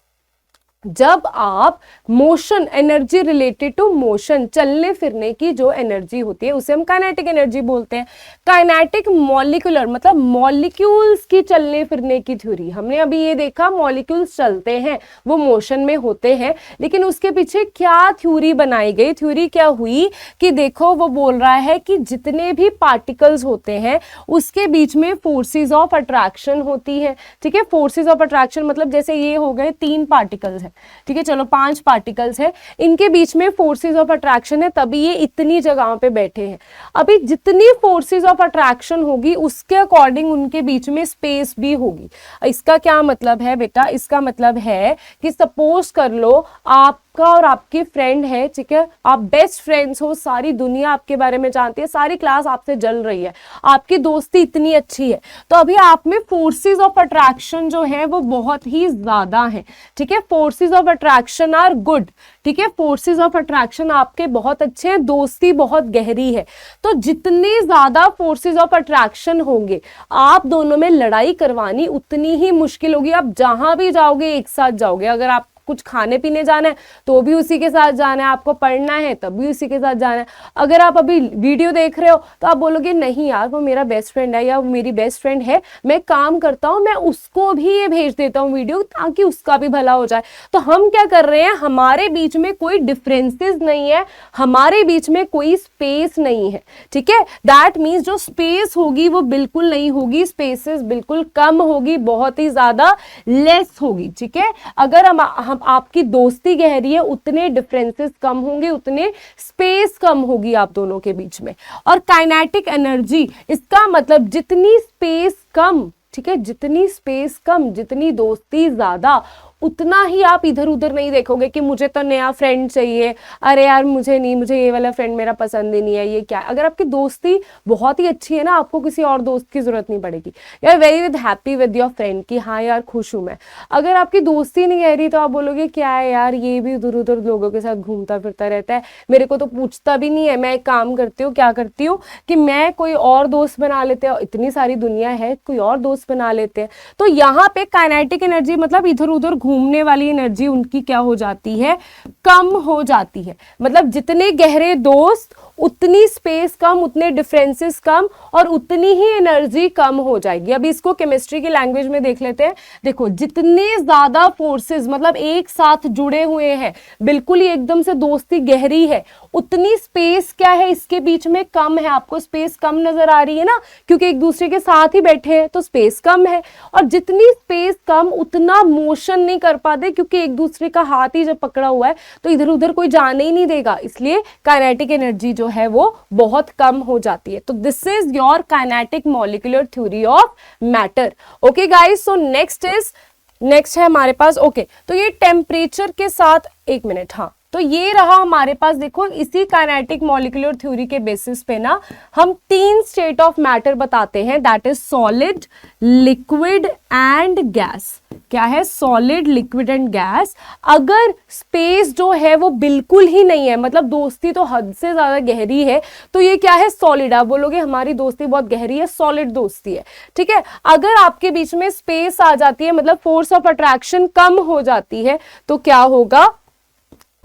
जब आप motion, energy related to motion, चलने फिरने की जो एनर्जी होती है उसे हम काइनेटिक एनर्जी बोलते हैं। काइनेटिक मॉलिक्यूलर मतलब मॉलिक्यूल्स की चलने फिरने की थ्योरी। हमने अभी ये देखा मॉलिक्यूल्स चलते हैं, वो मोशन में होते हैं, लेकिन उसके पीछे क्या थ्योरी बनाई गई, थ्योरी क्या हुई कि देखो वो बोल रहा है कि जितने भी पार्टिकल्स होते हैं उसके बीच में फोर्सेस ऑफ अट्रैक्शन होती है। ठीक है, फोर्सेस ऑफ अट्रैक्शन मतलब जैसे ये हो गए 3 पार्टिकल्स है, ठीक है, चलो 5 पार्टिकल्स है, इनके बीच में फोर्सेस ऑफ अट्रैक्शन है, तभी ये इतनी जगहों पे बैठे हैं। अभी जितनी फोर्सेस ऑफ अट्रैक्शन होगी उसके अकॉर्डिंग उनके बीच में स्पेस भी होगी। इसका क्या मतलब है बेटा, इसका मतलब है कि सपोज कर लो आपका और आपकी फ्रेंड है, ठीक है, आप बेस्ट फ्रेंड्स हो, सारी दुनिया आपके बारे में जानती है, सारी क्लास आपसे जल रही है, आपकी दोस्ती इतनी अच्छी है, तो अभी आप में फोर्सेस ऑफ अट्रैक्शन जो है वो बहुत ही ज्यादा है। ठीक है, forces of attraction are good. ठीक है, फोर्सेस ऑफ अट्रैक्शन आपके बहुत अच्छे हैं, दोस्ती बहुत गहरी है। तो जितने ज्यादा फोर्सेस ऑफ अट्रैक्शन होंगे आप दोनों में लड़ाई करवानी उतनी ही मुश्किल होगी। आप जहां भी जाओगे एक साथ जाओगे, अगर आप कुछ खाने पीने जाना है तो भी उसी के साथ जाना है, आपको पढ़ना है तब भी उसी के साथ जाना है। अगर आप अभी वीडियो देख रहे हो तो आप बोलोगे नहीं यार वो मेरा बेस्ट फ्रेंड है या वो मेरी बेस्ट फ्रेंड है, मैं काम करता हूं, मैं उसको भी ये भेज देता हूं वीडियो ताकि उसका भी भला हो जाए। तो हम क्या कर रहे हैं, हमारे बीच में कोई डिफरेंसेस नहीं है, हमारे बीच में कोई स्पेस नहीं है। ठीक है, दैट मीन्स जो स्पेस होगी वो बिल्कुल नहीं होगी, स्पेसेस बिल्कुल कम होगी, बहुत ही ज्यादा लेस होगी। ठीक है, अगर हम आपकी दोस्ती गहरी है उतने डिफरेंसेस कम होंगे, उतने स्पेस कम होगी आप दोनों के बीच में। और काइनेटिक एनर्जी, इसका मतलब जितनी स्पेस कम, ठीक है, जितनी स्पेस कम, जितनी दोस्ती ज्यादा, उतना ही आप इधर उधर नहीं देखोगे कि मुझे तो नया फ्रेंड चाहिए, अरे यार मुझे नहीं, मुझे ये वाला फ्रेंड मेरा पसंद ही नहीं है, ये क्या। अगर आपकी दोस्ती बहुत ही अच्छी है ना, आपको किसी और दोस्त की जरूरत नहीं पड़ेगी, you are very with happy with your friend कि हाँ यार खुश हूं मैं। अगर आपकी दोस्ती नहीं गहरी तो आप बोलोगे क्या है यार, ये भी उधर उधर लोगों के साथ घूमता फिरता रहता है, मेरे को तो पूछता भी नहीं है। मैं एक काम करती हूँ, क्या करती हूँ कि मैं कोई और दोस्त बना लेते हैं, इतनी सारी दुनिया है, कोई और दोस्त बना लेते हैं। तो यहाँ पे काइनेटिक एनर्जी मतलब इधर उधर घूमने वाली एनर्जी उनकी क्या हो जाती है, कम हो जाती है। मतलब जितने गहरे दोस्त उतनी स्पेस कम, उतने डिफरेंसेस कम और उतनी ही एनर्जी कम हो जाएगी। अभी इसको केमिस्ट्री की लैंग्वेज में देख लेते हैं। देखो जितने ज्यादा फोर्सेस मतलब एक साथ जुड़े हुए हैं, बिल्कुल ही एकदम से दोस्ती गहरी है, उतनी स्पेस क्या है इसके बीच में कम है। आपको स्पेस कम नजर आ रही है ना, क्योंकि एक दूसरे के साथ ही बैठे हैं तो स्पेस कम है। और जितनी स्पेस कम उतना मोशन नहीं कर पाते, क्योंकि एक दूसरे का हाथ ही जब पकड़ा हुआ है तो इधर उधर कोई जाने ही नहीं देगा, इसलिए काइनेटिक एनर्जी जो है वो बहुत कम हो जाती है। तो this is your kinetic molecular theory of matter. Okay guys, so next है हमारे पास, ओके तो ये टेम्परेचर के साथ, एक मिनट, हाँ तो ये रहा हमारे पास। देखो इसी काइनेटिक मॉलिक्यूलर थ्योरी के बेसिस पे ना हम 3 स्टेट ऑफ मैटर बताते हैं, that is solid, liquid and gas. क्या है, सॉलिड, लिक्विड एंड गैस। अगर स्पेस जो है वो बिल्कुल ही नहीं है, मतलब दोस्ती तो हद से ज्यादा गहरी है, तो ये क्या है, सॉलिड। आप बोलोगे हमारी दोस्ती बहुत गहरी है, सॉलिड दोस्ती है। ठीक है, अगर आपके बीच में स्पेस आ जाती है, मतलब फोर्स ऑफ अट्रैक्शन कम हो जाती है, तो क्या होगा,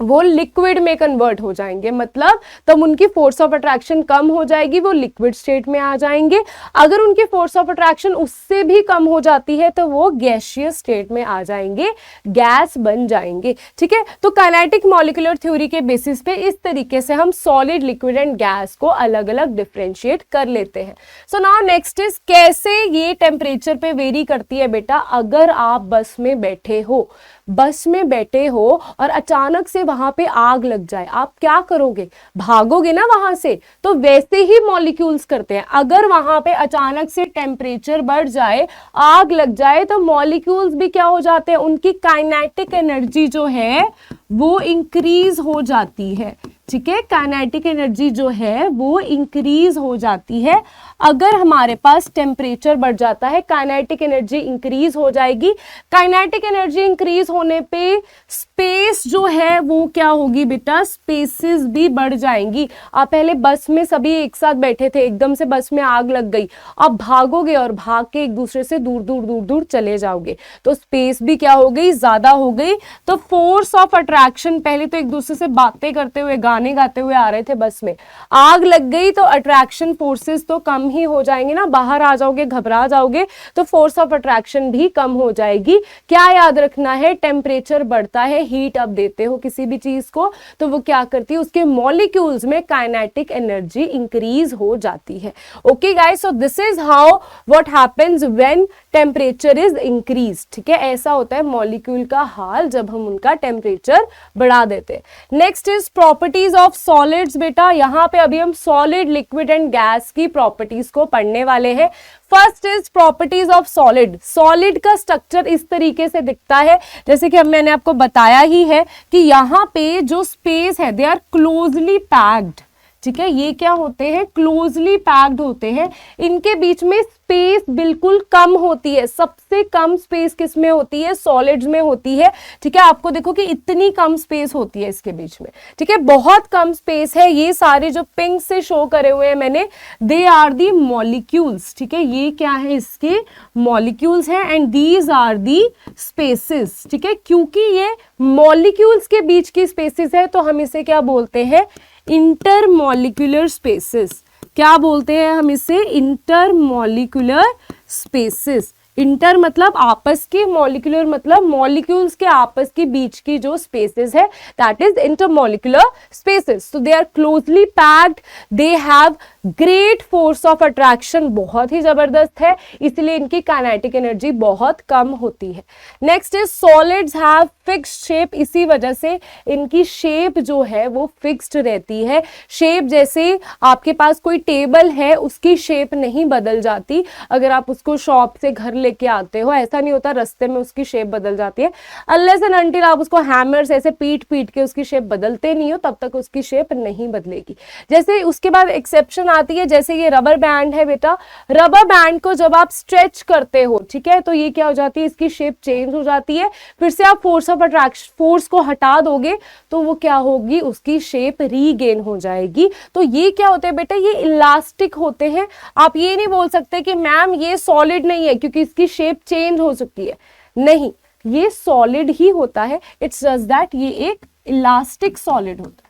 वो लिक्विड में कन्वर्ट हो जाएंगे, मतलब तब उनकी फोर्स ऑफ अट्रैक्शन कम हो जाएगी, वो लिक्विड स्टेट में आ जाएंगे। अगर उनकी फोर्स ऑफ अट्रैक्शन उससे भी कम हो जाती है तो वो गैसियस स्टेट में आ जाएंगे, गैस बन जाएंगे। ठीक है, तो काइनेटिक मॉलिक्यूलर थ्योरी के बेसिस पे इस तरीके से हम सॉलिड, लिक्विड एंड गैस को अलग अलग डिफरेंशिएट कर लेते हैं। सो नाउ नेक्स्ट इज कैसे ये टेम्परेचर पे वेरी करती है बेटा। अगर आप बस में बैठे हो, बस में बैठे हो और अचानक से वहां पे आग लग जाए, आप क्या करोगे? भागोगे ना वहां से। तो वैसे ही मॉलिक्यूल्स करते हैं, अगर वहां पे अचानक से टेम्परेचर बढ़ जाए, आग लग जाए, तो मॉलिक्यूल्स भी क्या हो जाते हैं, उनकी काइनेटिक एनर्जी जो है वो इंक्रीज हो जाती है। ठीक है, काइनेटिक एनर्जी जो है वो इंक्रीज हो जाती है। अगर हमारे पास टेम्परेचर बढ़ जाता है, काइनेटिक एनर्जी इंक्रीज हो जाएगी। काइनेटिक एनर्जी इंक्रीज होने पे स्पेस जो है वो क्या होगी बेटा, स्पेसेस भी बढ़ जाएंगी। आप पहले बस में सभी एक साथ बैठे थे, एकदम से बस में आग लग गई, आप भागोगे और भाग के एक दूसरे से दूर दूर दूर दूर चले जाओगे, तो स्पेस भी क्या हो गई, ज्यादा हो गई। तो फोर्स ऑफ अट्रैक्शन, पहले तो एक दूसरे से बातें करते हुए, गाने गाते हुए आ रहे थे बस में, आग लग गई तो अट्रैक्शन फोर्सेस तो कम ही हो जाएंगे ना, बाहर आ जाओगे, घबरा जाओगे, तो फोर्स ऑफ अट्रैक्शन भी कम हो जाएगी। क्या याद रखना है, टेम्परेचर बढ़ता है, हीट अप देते हो किसी भी चीज को, तो वो क्या करती है, उसके मॉलिक्यूल्स में काइनेटिक एनर्जी इंक्रीज हो जाती है। Okay guys, so this is how what happens when temperature is increase. ठीक है, ऐसा होता है मॉलिक्यूल का हाल जब हम उनका टेम्परेचर बढ़ा देते हैं। Next is properties of solids. बेटा यहाँ पे अभी हम सॉलिड, लिक्विड एंड गैस की प्रॉपर्टीज को पढ़ने वाले हैं। First is properties of solid. Solid का स्ट्रक्चर इस तरीके से दिखता है, जैसे कि मैंने आपको बताया ही है कि यहाँ पे जो स्पेस है, दे आर क्लोजली पैक्ड। ठीक है, ये क्या होते हैं, क्लोजली पैक्ड होते हैं, इनके बीच में स्पेस बिल्कुल कम होती है। सबसे कम स्पेस किस में होती है, सॉलिड्स में होती है। ठीक है, आपको देखो कि इतनी कम स्पेस होती है इसके बीच में। ठीक है, बहुत कम स्पेस है। ये सारे जो पिंक से शो करे हुए हैं मैंने, दे आर दी मॉलिक्यूल्स। ठीक है, ये क्या है, इसके मॉलिक्यूल्स हैं, and these are the spaces. ठीक है, क्योंकि ये मॉलिक्यूल्स के बीच की स्पेसेस है तो हम इसे क्या बोलते हैं, इंटरमॉलिक्यूलर स्पेसेस। क्या बोलते हैं हम इसे, इंटरमॉलिक्यूलर स्पेसेस। इंटर मतलब आपस की, मॉलिक्यूलर मतलब मॉलिक्यूल्स के आपस की बीच की जो स्पेसेस है, that is intermolecular spaces. So they are closely packed, they have great force of attraction, बहुत ही जबरदस्त है, इसलिए इनकी काइनेटिक एनर्जी बहुत कम होती है। Next is solids have fixed shape. इसी वजह से इनकी शेप जो है वो फिक्स्ड रहती है। शेप जैसे आपके पास कोई टेबल है, उसकी शेप नहीं बदल जाती। अगर आप उसको शॉप से घर लेके आते हो, ऐसा नहीं होता रास्ते में उसकी शेप बदल जाती है। अनलेस एंड अनटिल आप उसको हैमर से ऐसे पीट पीट के उसकी शेप बदलते नहीं हो, तब तक उसकी शेप नहीं बदलेगी। जैसे उसके बाद एक्सेप्शन आती है, जैसे ये रबर बैंड है बेटा, रबर बैंड को जब आप स्ट्रेच करते हो, ठीक है, तो ये क्या हो जाती है, इसकी शेप चेंज हो जाती है। फिर से आप फोर्स ऑफ अट्रैक्शन, फोर्स को हटा दोगे तो वो क्या होगी, उसकी शेप रीगेन हो जाएगी। तो ये क्या होते हैं बेटा, ये इलास्टिक होते हैं। आप ये नहीं बोल सकते कि मैम ये सॉलिड नहीं है क्योंकि इसकी शेप चेंज हो चुकी है, नहीं, ये सॉलिड ही होता है। इट्स जस्ट दैट ये एक इलास्टिक सॉलिड होता है।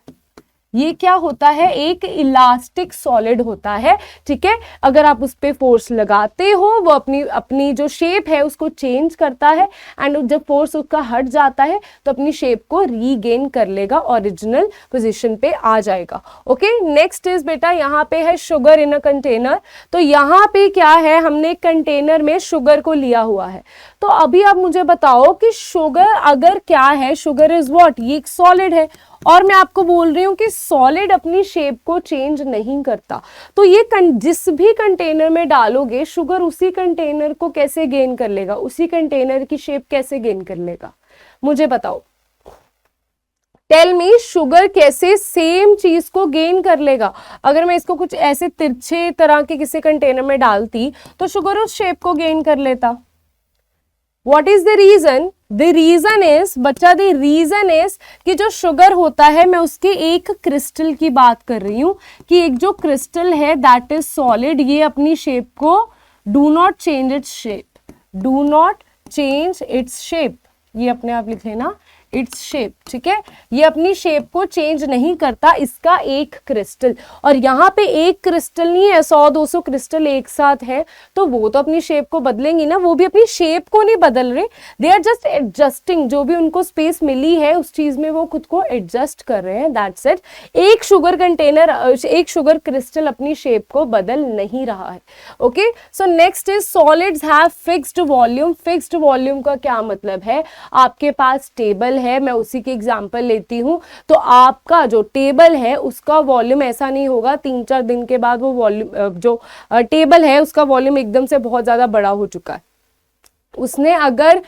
ये क्या होता है, एक इलास्टिक सॉलिड होता है। ठीक है, अगर आप उस पर फोर्स लगाते हो, वो अपनी जो शेप है उसको चेंज करता है, एंड जब फोर्स उसका हट जाता है तो अपनी शेप को रीगेन कर लेगा, ओरिजिनल पोजीशन पे आ जाएगा। ओके, नेक्स्ट इज बेटा, यहाँ पे है शुगर इन अ कंटेनर। तो यहाँ पे क्या है, हमने कंटेनर में शुगर को लिया हुआ है। तो अभी आप मुझे बताओ कि शुगर अगर क्या है, शुगर इज व्हाट, ये एक सॉलिड है, और मैं आपको बोल रही हूं कि सॉलिड अपनी शेप को चेंज नहीं करता। तो ये जिस भी कंटेनर में डालोगे, शुगर उसी कंटेनर को कैसे गेन कर लेगा, उसी कंटेनर की शेप कैसे गेन कर लेगा, मुझे बताओ। टेल मी, शुगर कैसे सेम चीज को गेन कर लेगा। अगर मैं इसको कुछ ऐसे तिरछे तरह के किसी कंटेनर में डालती तो शुगर उस शेप को गेन कर लेता। What is the reason? The reason is, बच्चा, the reason is कि जो शुगर होता है, मैं उसके एक क्रिस्टल की बात कर रही हूँ कि एक जो क्रिस्टल है दैट इज सॉलिड, ये अपनी शेप को do not change its shape, do not change its shape, ये अपने आप लिखे ना, इट्स शेप, ठीक है, ये अपनी शेप को चेंज नहीं करता इसका एक क्रिस्टल। और यहाँ पे एक क्रिस्टल नहीं है, 100-200 क्रिस्टल एक साथ है, तो वो तो अपनी शेप को बदलेंगी ना, वो भी अपनी शेप को नहीं बदल रहे, दे आर जस्ट एडजस्टिंग, जो भी उनको स्पेस मिली है उस चीज में वो खुद को एडजस्ट कर रहे हैं, दैट्स इट। एक शुगर कंटेनर, एक शुगर क्रिस्टल अपनी शेप को बदल नहीं रहा है। Okay, so next is solids have fixed volume. Fixed volume का क्या मतलब है, आपके पास टेबल है, मैं उसी की एग्जांपल लेती हूं, तो आपका जो टेबल है उसका वॉल्यूम ऐसा नहीं होगा 3-4 दिन के बाद वो वॉल्यूम, जो टेबल है उसका वॉल्यूम एकदम से बहुत ज्यादा बड़ा हो चुका है। उसने अगर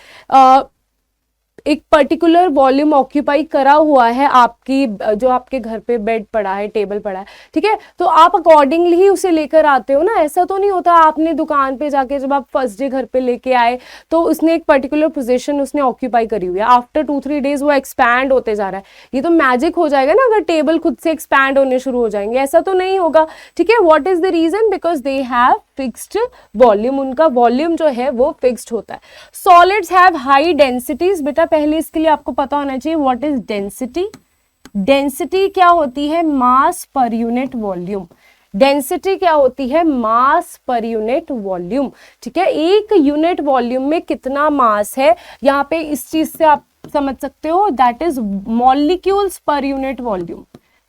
एक पर्टिकुलर वॉल्यूम ऑक्यूपाई करा हुआ है, आपकी जो आपके घर पे बेड पड़ा है, टेबल पड़ा है, ठीक है, तो आप अकॉर्डिंगली ही उसे लेकर आते हो ना। ऐसा तो नहीं होता आपने दुकान पे जाके जब आप फर्स्ट डे घर पे लेके आए तो उसने एक पर्टिकुलर पोजीशन उसने ऑक्यूपाई करी हुई है, आफ्टर 2-3 डेज वो एक्सपैंड होते जा रहा है, ये तो मैजिक हो जाएगा ना अगर टेबल खुद से एक्सपैंड होने शुरू हो जाएंगे, ऐसा तो नहीं होगा, ठीक है। What is the reason, because they have fixed volume, उनका वॉल्यूम जो है वो फिक्स्ड होता है। सॉलिड्स हैव हाई डेंसिटीज, बेटा पहले इसके लिए आपको पता होना चाहिए व्हाट इज डेंसिटी। डेंसिटी क्या होती है, मास पर यूनिट वॉल्यूम। डेंसिटी क्या होती है, मास पर यूनिट वॉल्यूम, ठीक है, एक यूनिट वॉल्यूम में कितना मास है, यहाँ पे इस चीज से आप समझ सकते हो, that is molecules per unit volume,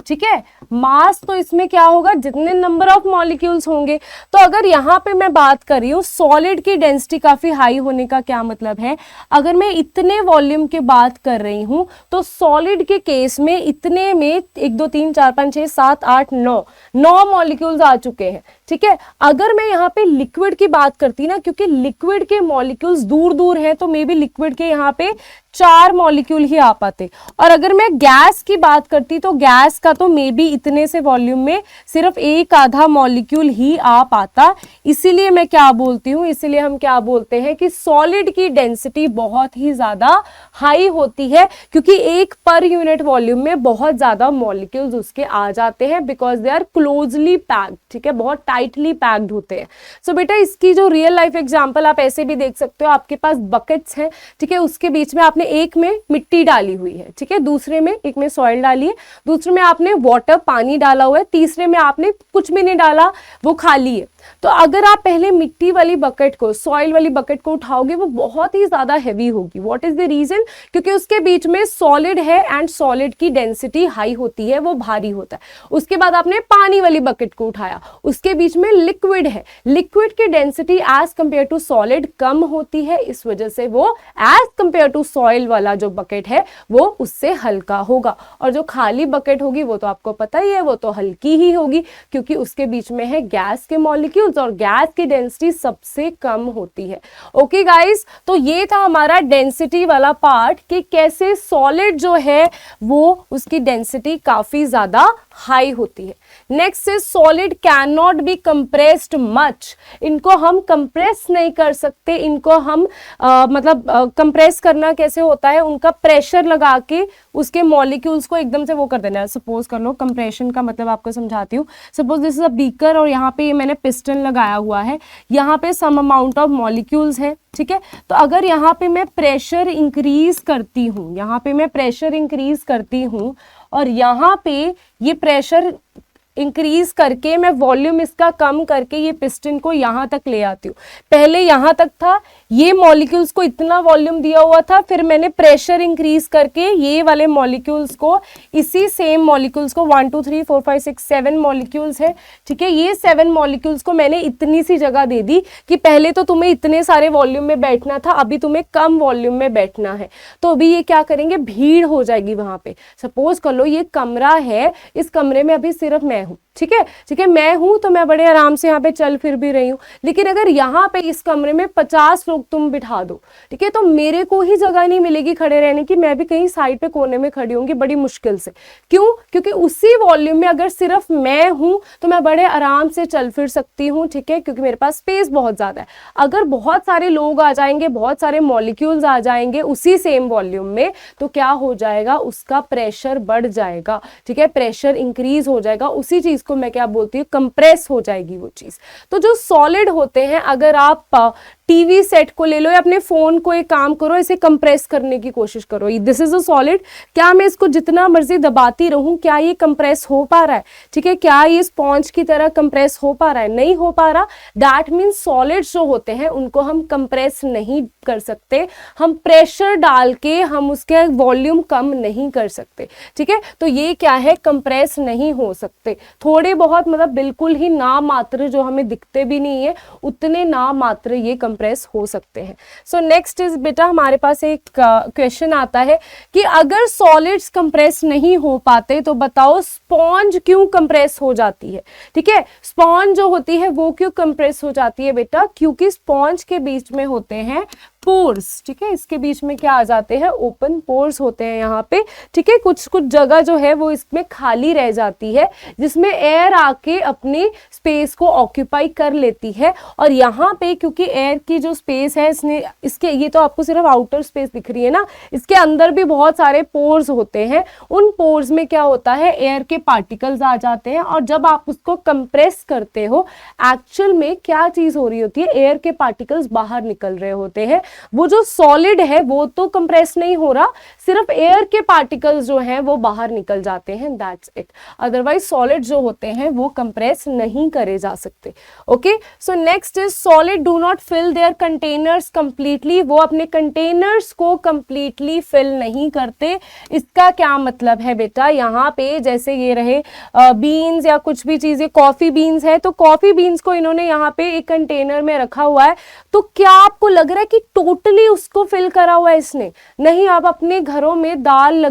ठीक है। मास तो इसमें क्या होगा, जितने नंबर ऑफ मॉलिक्यूल्स होंगे। तो अगर यहाँ पे मैं बात कर रही हूँ सॉलिड की डेंसिटी काफी हाई होने का क्या मतलब है, अगर मैं इतने वॉल्यूम की बात कर रही हूँ तो सॉलिड के केस में इतने में 1 2 3 4 5 6 7 8 9 मॉलिक्यूल्स आ चुके हैं, ठीक है। अगर मैं यहाँ पे लिक्विड की बात करती ना, क्योंकि लिक्विड के मॉलिक्यूल्स दूर दूर हैं तो मे बी लिक्विड के यहाँ पे 4 मॉलिक्यूल ही आ पाते, और अगर मैं गैस की बात करती तो गैस का तो मे बी इतने से वॉल्यूम में सिर्फ 1-आधा मॉलिक्यूल ही आ पाता। इसीलिए मैं क्या बोलती हूँ, इसीलिए हम क्या बोलते हैं कि सॉलिड की डेंसिटी बहुत ही ज्यादा हाई होती है, क्योंकि एक पर यूनिट वॉल्यूम में बहुत ज्यादा मॉलिक्यूल्स उसके आ जाते हैं, because they are closely packed, ठीक है, बहुत टाइटली पैक्ड होते हैं। सो बेटा इसकी जो रियल लाइफ एग्जांपल आप ऐसे भी देख सकते हो, आपके पास बकेट्स हैं, ठीक है, उसके बीच में आपने एक में मिट्टी डाली हुई है, ठीक है, दूसरे में एक में सॉइल डाली है, दूसरे में आपने वाटर पानी डाला हुआ है, तीसरे में आपने कुछ भी नहीं डाला, वो खाली है। तो अगर आप पहले मिट्टी वाली बकेट को, सॉइल वाली बकेट को उठाओगे वो बहुत ही ज्यादा हैवी होगी। व्हाट इज द रीजन, क्योंकि उसके बीच में सॉलिड है एंड सॉलिड की डेंसिटी हाई होती है, वो भारी होता है। उसके बाद आपने पानी वाली बकेट को उठाया, उसके बीच में लिक्विड है, लिक्विड की density as compare to solid कम होती है, इस वजह से वो एज कंपेयर टू सॉइल वाला जो बकेट है वो उससे हल्का होगा। और जो खाली बकेट होगी वो तो आपको पता ही है, वो तो हल्की ही होगी, क्योंकि उसके बीच में है गैस के मॉलिक्यूल्स और गैस की डेंसिटी सबसे कम होती है। ओके गाइस, तो ये था हमारा डेंसिटी वाला पार्ट कि कैसे सॉलिड जो है वो उसकी डेंसिटी काफी ज्यादा हाई होती है। Next is solid can not be compressed much, इनको हम कंप्रेस नहीं कर सकते, इनको हम कंप्रेस करना कैसे होता है, उनका प्रेशर लगा के उसके मॉलिक्यूल्स को एकदम से वो कर देना है। सपोज कर लो, कंप्रेशन का मतलब आपको समझाती हूँ। Suppose this is a beaker और यहाँ पे मैंने पिस्टन लगाया हुआ है, यहाँ पे सम अमाउंट ऑफ मॉलिक्यूल्स है, ठीक है। तो अगर यहाँ पे मैं प्रेशर इंक्रीज करती हूँ, यहाँ पे मैं प्रेशर इंक्रीज करती हूँ और यहाँ पे ये प्रेशर इंक्रीज करके मैं वॉल्यूम इसका कम करके ये पिस्टन को यहाँ तक ले आती हूँ। पहले यहाँ तक था, ये मॉलिक्यूल्स को इतना वॉल्यूम दिया हुआ था, फिर मैंने प्रेशर इंक्रीज करके ये वाले मॉलिक्यूल्स को, इसी सेम मॉलिक्यूल्स को 1 2 3 4 5 6 7 मॉलिक्यूल्स है, ठीक है, ये 7 मॉलिक्यूल्स को मैंने इतनी सी जगह दे दी कि पहले तो तुम्हें इतने सारे वॉल्यूम में बैठना था, अभी तुम्हें कम वॉल्यूम में बैठना है। तो अभी ये क्या करेंगे, भीड़ हो जाएगी वहां पे। सपोज कर लो ये कमरा है, इस कमरे में अभी सिर्फ मैं हूँ, ठीक है, मैं हूं तो मैं बड़े आराम से यहाँ पे चल फिर भी रही हूँ। लेकिन अगर यहाँ पे इस कमरे में 50 लोग तुम बिठा दो, ठीक है, तो मेरे को ही जगह नहीं मिलेगी खड़े रहने की, मैं भी कहीं साइड पे कोने में खड़ी होंगी बड़ी मुश्किल से। क्यों, क्योंकि उसी वॉल्यूम में अगर सिर्फ मैं हूं तो मैं बड़े आराम से चल फिर सकती हूँ, ठीक है, क्योंकि मेरे पास स्पेस बहुत ज्यादा है। अगर बहुत सारे लोग आ जाएंगे, बहुत सारे मॉलिक्यूल्स आ जाएंगे उसी सेम वॉल्यूम में, तो क्या हो जाएगा, उसका प्रेशर बढ़ जाएगा, ठीक है, प्रेशर इंक्रीज हो जाएगा, उसी चीज को मैं क्या बोलती हूँ, कंप्रेस हो जाएगी वो चीज। तो जो सॉलिड होते हैं, अगर आप टीवी सेट को ले लो या अपने फोन को एक काम करो, इसे कंप्रेस करने की कोशिश करो। दिस इज अ सॉलिड, क्या मैं इसको जितना मर्जी दबाती रहूं, क्या ये कंप्रेस हो पा रहा है? ठीक है, क्या ये स्पॉन्ज की तरह कंप्रेस हो पा रहा है? नहीं हो पा रहा। दैट मीन्स सॉलिड्स जो होते हैं उनको हम कंप्रेस नहीं कर सकते, हम प्रेशर डाल के हम उसके वॉल्यूम कम नहीं कर सकते। ठीक है, तो ये क्या है, कंप्रेस नहीं हो सकते। थोड़े बहुत मतलब बिल्कुल ही नाम मात्र, जो हमें दिखते भी नहीं है उतने नाम मात्र ये कंप्रेस हो सकते हैं। सो नेक्स्ट इज बेटा, हमारे पास एक क्वेश्चन आता है कि अगर सॉलिड्स कंप्रेस नहीं हो पाते तो बताओ स्पॉन्ज क्यों कंप्रेस हो जाती है? ठीक है, स्पॉन्ज जो होती है वो क्यों कंप्रेस हो जाती है बेटा? क्योंकि स्पॉन्ज के बीच में होते हैं पोर्स। ठीक है, इसके बीच में क्या आ जाते हैं, ओपन पोर्स होते हैं यहाँ पे। ठीक है, कुछ कुछ जगह जो है वो इसमें खाली रह जाती है, जिसमें एयर आके अपनी स्पेस को ऑक्यूपाई कर लेती है। और यहाँ पे क्योंकि एयर की जो स्पेस है, इसके ये तो आपको सिर्फ आउटर स्पेस दिख रही है ना, इसके अंदर भी बहुत सारे पोर्स होते हैं। उन पोर्स में क्या होता है, एयर के पार्टिकल्स आ जाते हैं, और जब आप उसको कंप्रेस करते हो, एक्चुअल में क्या चीज हो रही होती है, एयर के पार्टिकल्स बाहर निकल रहे होते हैं। वो जो सॉलिड है वो तो कंप्रेस नहीं हो रहा, सिर्फ एयर के पार्टिकल्स जो हैं वो बाहर निकल जाते हैं, दैट्स इट। अदरवाइज सॉलिड जो होते हैं वो कंप्रेस नहीं करे जा सकते। Okay, so next is solid do not fill their containers completely. वो अपने कंटेनर्स को कंप्लीटली फिल नहीं करते। इसका क्या मतलब है बेटा, यहाँ पे जैसे ये रहे बीन्स या कुछ भी चीजें, कॉफी बीन्स है, तो कॉफी बीन्स को इन्होंने यहाँ पे एक कंटेनर में रखा हुआ है, तो क्या आपको लग रहा है कि टोटली उसको फिल करा हुआ है इसने? नहीं, आप अपने घरों में दाल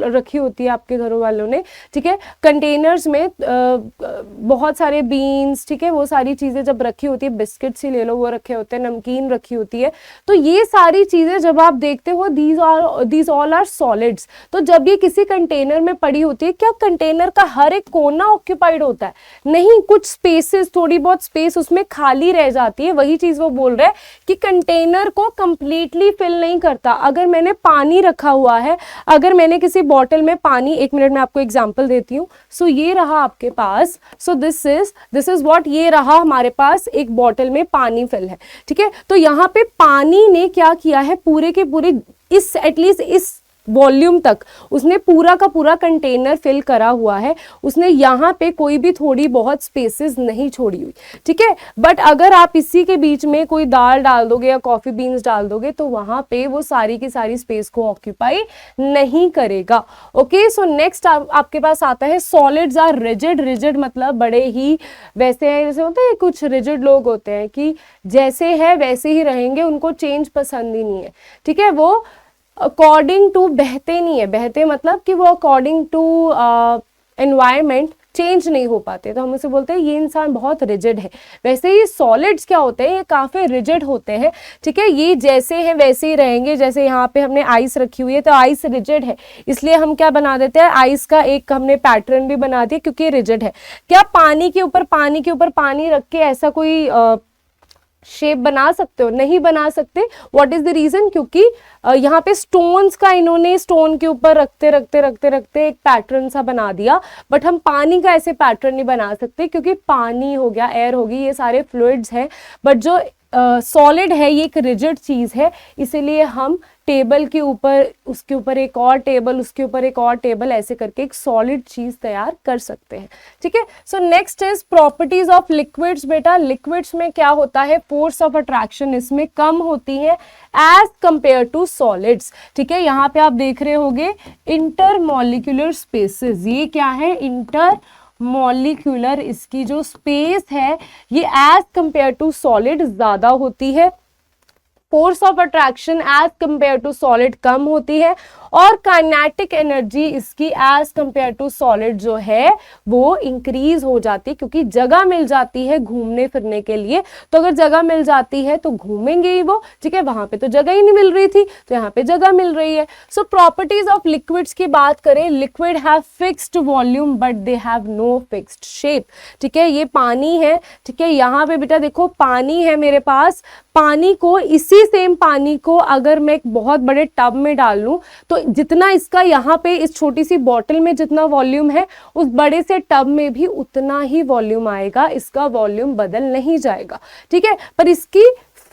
रखी होती है आपके घरों वालों ने, ठीक है, कंटेनर्स में बहुत सारे बीन्स, ठीक है, वो सारी चीजें जब रखी होती है, बिस्किट्स ही ले लो वो रखे होते हैं, नमकीन रखी होती है, तो ये सारी चीजें जब आप देखते हो दीज ऑल आर सॉलिड्स। तो जब ये किसी कंटेनर में पड़ी होती है, क्या कंटेनर का हर एक कोना ऑक्यूपाइड होता है? नहीं, कुछ स्पेसेस, थोड़ी बहुत स्पेस उसमें खाली रह जाती है। वही चीज वो बोल रहे हैं कि कंटेनर को कंप्लीटली फिल नहीं करता। अगर मैंने पानी रखा हुआ है, अगर मैंने किसी बॉटल में पानी, एक मिनट में आपको एग्जांपल देती हूँ। सो ये रहा आपके पास, सो दिस इज व्हाट, ये रहा हमारे पास एक बॉटल में पानी फिल है। ठीक है, तो यहाँ पे पानी ने क्या किया है, पूरे के पूरे इस एटलीस्ट इस वॉल्यूम तक उसने पूरा का पूरा कंटेनर फिल करा हुआ है, उसने यहाँ पे कोई भी थोड़ी बहुत स्पेसेस नहीं छोड़ी हुई। ठीक है, बट अगर आप इसी के बीच में कोई दाल डाल दोगे या कॉफी बीन्स डाल दोगे तो वहां पे वो सारी की सारी स्पेस को ऑक्यूपाई नहीं करेगा। ओके, सो नेक्स्ट आपके पास आता है सॉलिड्स आर रिजिड। रिजिड मतलब बड़े ही वैसे हैं, जैसे होते हैं कुछ रिजिड लोग होते हैं कि जैसे है वैसे ही रहेंगे, उनको चेंज पसंद ही नहीं है। ठीक है, वो अकॉर्डिंग टू बहते नहीं है, बहते मतलब कि वो अकॉर्डिंग टू एनवायरमेंट चेंज नहीं हो पाते, तो हम उसे बोलते हैं ये इंसान बहुत रिजिड है। वैसे ही सॉलिड्स क्या होते हैं, ये काफी रिजिड होते हैं। ठीक है, ये जैसे हैं वैसे ही रहेंगे। जैसे यहाँ पे हमने आइस रखी हुई है, तो आइस रिजिड है, इसलिए हम क्या बना देते हैं, आइस का एक हमने पैटर्न भी बना दिया क्योंकि रिजिड है। क्या पानी के ऊपर पानी रख के ऐसा कोई शेप बना सकते हो? नहीं बना सकते। What is the reason? क्योंकि यहाँ पे स्टोन्स का इन्होंने स्टोन के ऊपर रखते एक पैटर्न सा बना दिया, बट हम पानी का ऐसे पैटर्न नहीं बना सकते क्योंकि पानी हो गया, एयर होगी, ये सारे फ्लूइड्स हैं। बट जो सॉलिड है ये एक रिजिड चीज है, इसीलिए हम टेबल के ऊपर, उसके ऊपर एक और टेबल, उसके ऊपर एक और टेबल, ऐसे करके एक सॉलिड चीज तैयार कर सकते हैं। ठीक है, सो next is properties of liquids. बेटा लिक्विड्स में क्या होता है, फोर्स ऑफ अट्रैक्शन इसमें कम होती है एज कंपेयर टू सॉलिड्स। ठीक है, यहाँ पे आप देख रहे होंगे इंटरमॉलिक्यूलर स्पेसेस, ये क्या है, इंटर मॉलिक्यूलर, इसकी जो स्पेस है ये एज कंपेयर टू सॉलिड ज्यादा होती है। Force of attraction as compare to solid कम होती है, और काइनेटिक एनर्जी इसकी एज कंपेयर टू सॉलिड जो है वो इंक्रीज हो जाती है, क्योंकि जगह मिल जाती है घूमने फिरने के लिए। तो अगर जगह मिल जाती है तो घूमेंगे ही वो। ठीक है, वहां पे तो जगह ही नहीं मिल रही थी, तो यहाँ पे जगह मिल रही है। सो प्रॉपर्टीज ऑफ लिक्विड्स की बात करें, liquid have fixed volume but they have no fixed shape. ठीक है, ये पानी है। ठीक है, यहाँ पे बेटा देखो पानी है मेरे पास, पानी को, इसी सेम पानी को अगर मैं एक बहुत बड़े टब में डाल लूं तो जितना इसका यहाँ पे इस छोटी सी बॉटल में जितना वॉल्यूम है, उस बड़े से टब में भी उतना ही वॉल्यूम आएगा, इसका वॉल्यूम बदल नहीं जाएगा। ठीक है, पर इसकी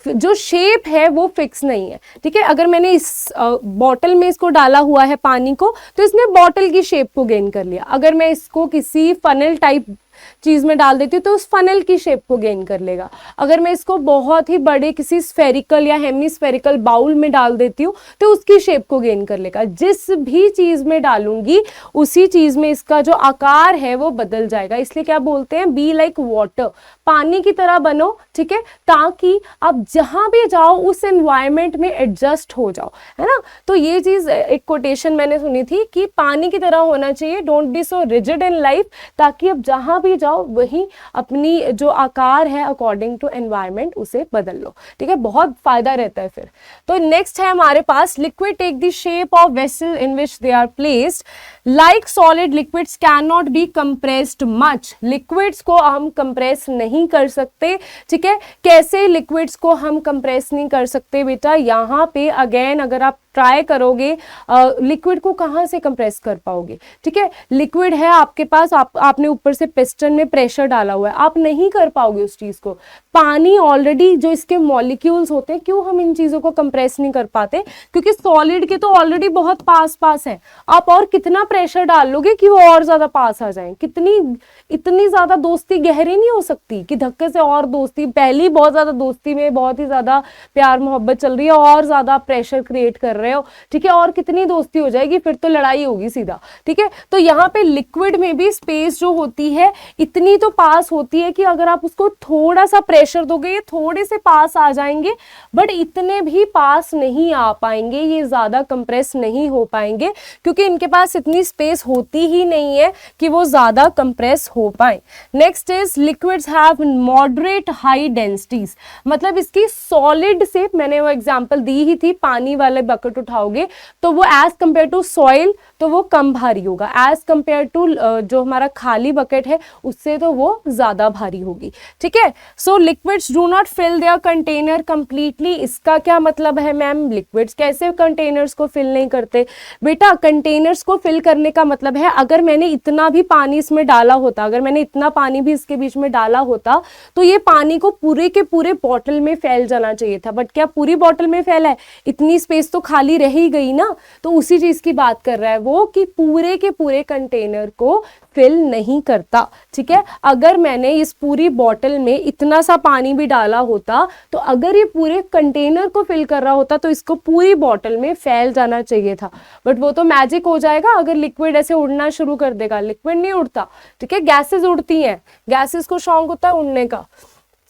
जो शेप है वो फिक्स नहीं है, ठीक है। अगर मैंने इस बॉटल में इसको डाला हुआ है पानी को, तो इसने बॉटल की शेप को गेन कर लिया। अगर मैं इसको किसी फनल टाइप चीज में डाल देती हूँ तो उस फनल की शेप को गेन कर लेगा। अगर मैं इसको बहुत ही बड़े किसी स्फेरिकल या हेमिस्फेरिकल बाउल में डाल देती हूँ तो उसकी शेप को गेन कर लेगा। जिस भी चीज में डालूंगी उसी चीज में इसका जो आकार है वो बदल जाएगा। इसलिए क्या बोलते हैं, बी लाइक वाटर, पानी की तरह बनो, ठीक है, ताकि आप जहां भी जाओ उस एनवायरमेंट में एडजस्ट हो जाओ, है ना। तो ये चीज एक कोटेशन मैंने सुनी थी कि पानी की तरह होना चाहिए, don't be so rigid in life, ताकि आप जहां भी जाओ वही अपनी जो आकार है अकॉर्डिंग टू एनवायरमेंट उसे बदल लो, ठीक है, बहुत फायदा रहता है फिर। तो नेक्स्ट है हमारे पास, liquid take the shape of vessel in which they are placed, like solid liquids can not be compressed much. Liquids को हम कंप्रेस नहीं कर सकते, ठीक है। कैसे लिक्विड्स को हम कंप्रेस नहीं कर सकते बेटा, यहाँ पे अगेन अगर आप ट्राई करोगे लिक्विड को कहाँ से कंप्रेस कर पाओगे, ठीक है। लिक्विड है आपके पास, आपने ऊपर से पिस्टन में प्रेशर डाला हुआ है, आप नहीं कर पाओगे उस चीज को। पानी ऑलरेडी जो इसके मॉलिक्यूल्स होते हैं, क्यों हम इन चीजों को कंप्रेस नहीं कर पाते, क्योंकि सॉलिड के तो ऑलरेडी बहुत पास पास है। आप और कितना प्रेशर डाल लोगे कि वो और ज्यादा पास आ जाए। इतनी ज्यादा दोस्ती गहरी नहीं हो सकती कि धक्के से और दोस्ती, पहली बहुत ज्यादा दोस्ती में बहुत ही ज्यादा प्यार मोहब्बत चल रही है और ज्यादा प्रेशर क्रिएट कर रहे हो, ठीक है, और कितनी दोस्ती हो जाएगी, फिर तो लड़ाई होगी सीधा, ठीक है। तो यहाँ पे लिक्विड में भी स्पेस जो होती है इतनी तो पास होती है कि अगर आप उसको थोड़ा सा प्रेशर दोगे ये थोड़े से पास आ जाएंगे, बट इतने भी पास नहीं आ पाएंगे, ये ज्यादा कंप्रेस नहीं हो पाएंगे, क्योंकि इनके पास इतनी स्पेस होती ही नहीं है कि वो ज्यादा कंप्रेस हो पाए। Next is liquids have moderate high densities, मतलब इसकी सॉलिड से, मैंने वो एग्जांपल दी ही थी, पानी वाले बकेट उठाओगे तो वो एज कंपेयर टू सॉइल तो वो कम भारी होगा, एज कंपेयर टू जो हमारा खाली बकेट है उससे तो वो ज्यादा भारी होगी, ठीक है। So liquids do not fill their container completely, इसका क्या मतलब है मैम, लिक्विड्स कैसे कंटेनर्स को फिल नहीं करते। बेटा कंटेनर्स को फिल करने का मतलब है, अगर मैंने इतना भी पानी इसमें डाला होता, अगर मैंने इतना पानी भी इसके बीच में डाला होता तो ये पानी को पूरे के पूरे बॉटल में फैल जाना चाहिए था, बट क्या पूरी बॉटल में फैला है, इतनी स्पेस तो खाली रह ही गई ना। तो उसी चीज की बात कर रहा है वो कि पूरे के पूरे कंटेनर को फिल नहीं करता, ठीक है। अगर मैंने इस पूरी बॉटल में इतना सा पानी भी डाला होता तो अगर ये पूरे कंटेनर को फिल कर रहा होता तो इसको पूरी बॉटल में फैल जाना चाहिए था, बट वो तो मैजिक हो जाएगा अगर लिक्विड ऐसे उड़ना शुरू कर देगा। लिक्विड नहीं उड़ता, ठीक है, गैसेस उड़ती हैं, गैसेस को शौक होता है उड़ने का।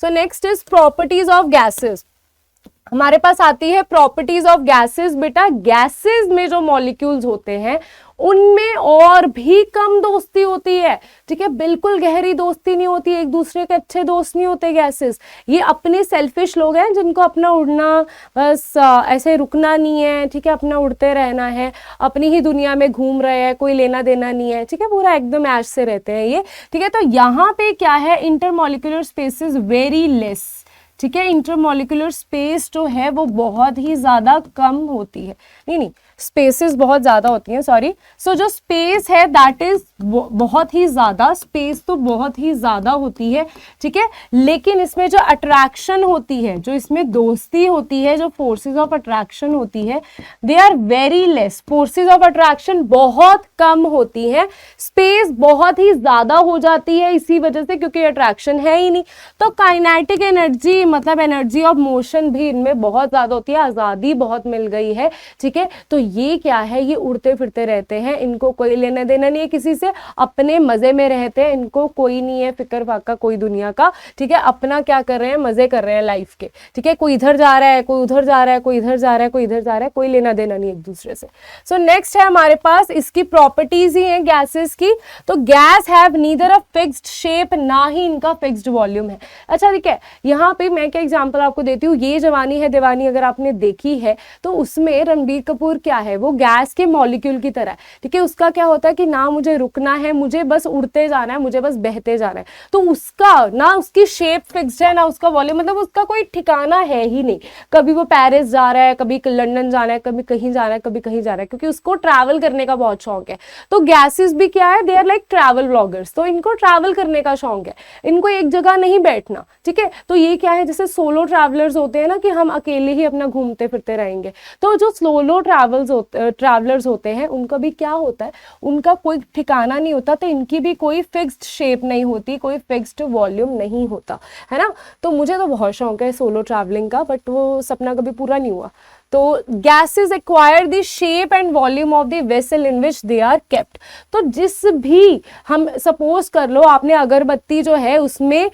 सो next is properties of gases, हमारे पास आती है प्रॉपर्टीज ऑफ गैसेस। बेटा गैसेस में जो मॉलिक्यूल्स होते हैं उनमें और भी कम दोस्ती होती है, ठीक है, बिल्कुल गहरी दोस्ती नहीं होती, एक दूसरे के अच्छे दोस्त नहीं होते गैसेस। ये अपने सेल्फिश लोग हैं जिनको अपना उड़ना बस ऐसे रुकना नहीं है, ठीक है, अपना उड़ते रहना है, अपनी ही दुनिया में घूम रहे हैं, कोई लेना देना नहीं है, ठीक है, पूरा एकदम ऐश से रहते हैं ये, ठीक है। तो यहाँ पे क्या है, इंटरमॉलिक्यूलर स्पेसिस वेरी लेस, ठीक है, इंटरमॉलिक्यूलर स्पेस जो है वो बहुत ही ज्यादा कम होती है, नहीं स्पेसेस बहुत ज्यादा होती हैं, सॉरी। सो जो स्पेस है दैट इज बहुत ही ज्यादा, स्पेस तो बहुत ही ज्यादा होती है, ठीक है, लेकिन इसमें जो अट्रैक्शन होती है, जो इसमें दोस्ती होती है, जो फोर्सेस ऑफ अट्रैक्शन होती है, they are very less. Forces of attraction बहुत कम होती है, स्पेस बहुत ही ज्यादा हो जाती है इसी वजह से, क्योंकि अट्रैक्शन है ही नहीं। तो काइनेटिक एनर्जी मतलब एनर्जी ऑफ मोशन भी इनमें बहुत ज्यादा होती है, आजादी बहुत मिल गई है, ठीक है। तो ये क्या है, ये उड़ते फिरते रहते हैं, इनको कोई लेना देना नहीं है किसी से, अपने मजे में रहते हैं, इनको कोई नहीं है फिक्र फाका कोई दुनिया का, ठीक है, अपना क्या कर रहे हैं, मजे कर रहे हैं लाइफ के, ठीक है, कोई इधर जा रहा है, कोई उधर जा रहा है, कोई इधर जा रहा है, कोई इधर जा रहा है, कोई लेना देना नहीं एक दूसरे से। सो नेक्स्ट है हमारे पास, इसकी प्रॉपर्टीज ही है गैसेस की। तो guys have neither a fixed shape, ना ही इनका फिक्स्ड वॉल्यूम है। अच्छा ठीक है, यहाँ पे मैं क्या एग्जाम्पल आपको देती हूँ, ये जवानी है दीवानी अगर आपने देखी है तो उसमें रणबीर कपूर क्या है, वो गैस के मॉलिक्यूल की तरह, ठीक है, उसका क्या होता है कि ना मुझे रुकना है, मुझे बस उड़ते जाना है, मुझे बस बहते जाना है। तो उसका ना उसकी शेप फिक्स्ड है ना उसका वॉल्यूम, मतलब उसका कोई ठिकाना है ही नहीं, कभी वो पेरिस जा रहा है, कभी लंदन जाना है, कभी कहीं जाना है, कभी कहीं जा रहा है, क्योंकि उसको ट्रैवल करने का बहुत शौक है। तो गैसेस भी क्या है, they are like travel bloggers, तो इनको ट्रैवल करने का शौक है, इनको एक जगह नहीं बैठना, ठीक है। तो ये क्या है, हैं जैसे सोलो ट्रैवलर्स होते हैं ना कि हम अकेले ही अपना घूमते फिरते रहेंगे, तो जो सोलो ट्रैवलर्स होते हैं उनका भी क्या होता है, उनका कोई ठिकाना नहीं होता, तो इनकी भी कोई फिक्स्ड शेप नहीं होती, कोई फिक्स्ड वॉल्यूम नहीं होता, है ना। तो मुझे तो बहुत शौक है सोलो ट्रैवलिंग का, बट वो सपना कभी पूरा नहीं हुआ। तो gases acquire the shape and volume of the vessel in which they are kept. तो जिस भी, हम सपोज कर लो आपने अगरबत्ती जो है उसमें